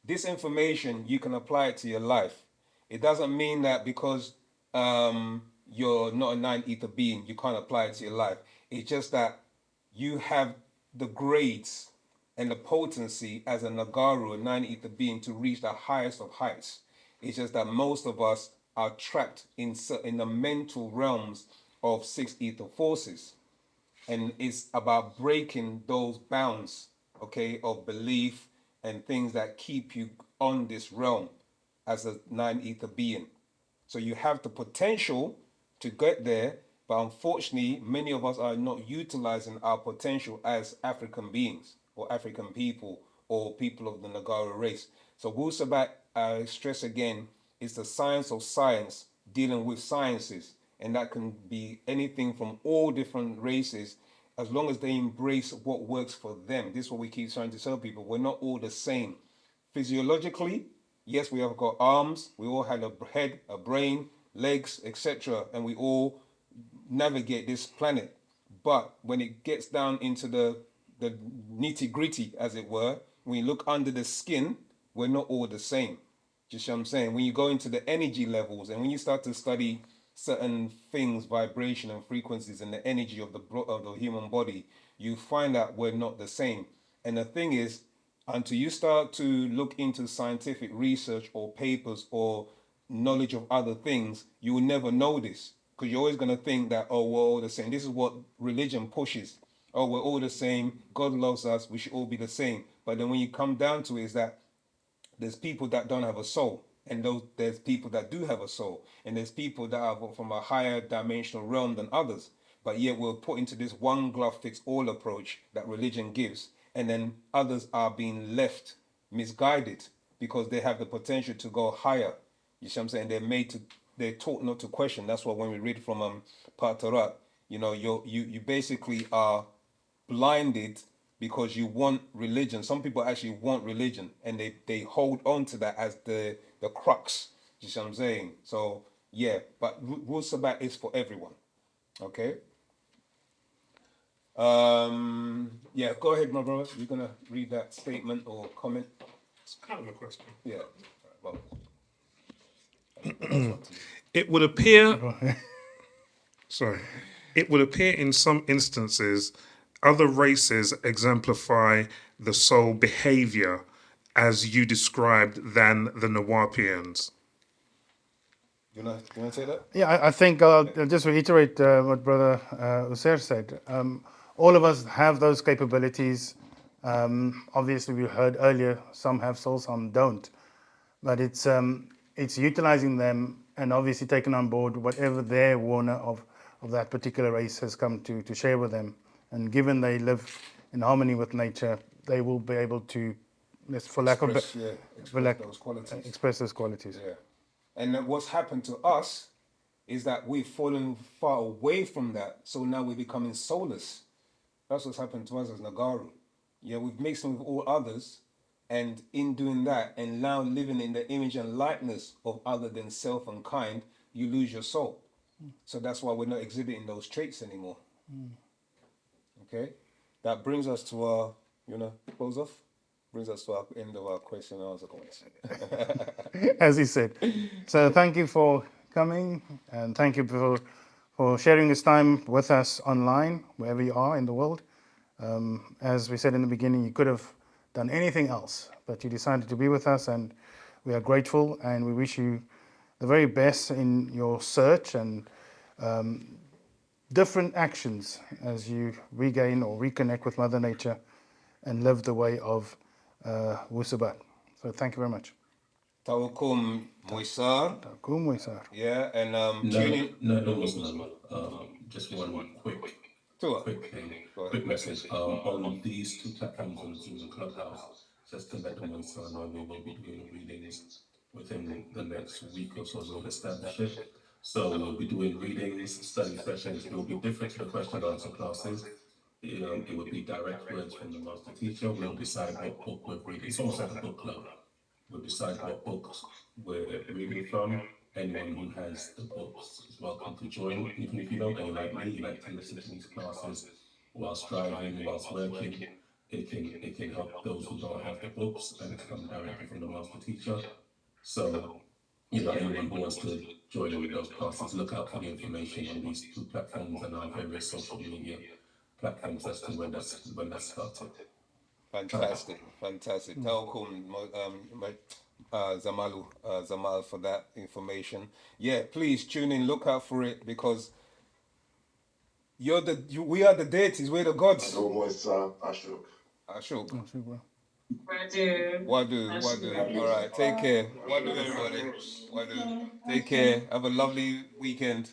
This information, you can apply it to your life. It doesn't mean that because you're not a nine ether being, you can't apply it to your life. It's just that you have the grades and the potency as a Nagaru, a nine ether being, to reach the highest of heights. It's just that most of us are trapped in the mental realms of six ether forces. And it's about breaking those bounds, okay, of belief and things that keep you on this realm as a nine ether being. So you have the potential to get there, but unfortunately, many of us are not utilizing our potential as African beings or African people or people of the Nagara race. So Wu-Sabat, I stress again, is the science of science dealing with sciences. And that can be anything from all different races, as long as they embrace what works for them. This is what we keep trying to tell people. We're not all the same. Physiologically, yes, we have got arms, we all had a head, a brain, legs, etc., and we all navigate this planet. But when it gets down into the nitty gritty, as it were, when you look under the skin, we're not all the same. Just what I'm saying. When you go into the energy levels and when you start to study certain things, vibration and frequencies and the energy of the human body, you find that we're not the same. And the thing is, until you start to look into scientific research or papers or knowledge of other things, you will never know this, because you're always going to think that, oh, we're all the same. This is what religion pushes. Oh, we're all the same. God loves us. We should all be the same. But then when you come down to it, is that there's people that don't have a soul, and there's people that do have a soul, and there's people that are from a higher dimensional realm than others. But yet we're put into this one glove fits all approach that religion gives, and then others are being left misguided because they have the potential to go higher. You see what I'm saying? They're taught not to question. That's why when we read from Patarat, you basically are blinded because you want religion. Some people actually want religion and they hold on to that as the crux. You see what I'm saying? So yeah, but Wu-Sabat is for everyone. Okay. Yeah, go ahead, my brother. You're gonna read that statement or comment? It's kind of a question. Yeah. Well, It would appear, sorry, it would appear in some instances other races exemplify the soul behavior as you described than the Nawapians. you wanna say that? Yeah, I think I'll just reiterate what Brother Usair said. All of us have those capabilities. Obviously, we heard earlier, some have souls, some don't. But it's utilizing them and obviously taking on board whatever their warner of that particular race has come to share with them. And given they live in harmony with nature, they will be able to, Express those qualities. Express those qualities. Yeah. And then what's happened to us is that we've fallen far away from that. So now we're becoming soulless. That's what's happened to us as Nagaru. Yeah, we've mixed with all others. And in doing that, and now living in the image and likeness of other than self and kind, you lose your soul. So that's why we're not exhibiting those traits anymore. Okay? That brings us to our, close off? Brings us to our end of our question and answer comments. As he said. So thank you for coming, and thank you for sharing this time with us online, wherever you are in the world. As we said in the beginning, you could have done anything else, but you decided to be with us, and we are grateful, and we wish you the very best in your search, and different actions as you regain or reconnect with Mother Nature and live the way of Wu-Sabat. So thank you very much. Tawakum Moisar. Takum Moisar. Yeah, and No, tune in. no, no, Muslim. Just one Tua. quick thing, Go ahead. quick message. On these two platforms on Zoom and Clubhouse, just to let the Moisar know, we will be doing readings within the next week or so. We'll establish it. So we'll be doing readings, study sessions. It will be different to the question and answer classes. It will be direct words from the master teacher. We'll decide what book we're reading. It's almost like a book club. We'll decide what books we're reading from. Anyone who has the books is welcome to join. Even if you don't, and you're like me, you like to listen to these classes whilst driving, whilst working, it can help those who don't have the books, and it's coming directly from the master teacher. So, anyone who wants to join in with those classes, look out for the information on these two platforms and our various social media platforms as to when that's started. Fantastic. Tawakum Zamal for that information. Yeah, please tune in, look out for it, because we are the deities, we're the gods. Ashok. Wadu. All right, take care. Wadu, everybody. Wadu. Take care. Have a lovely weekend.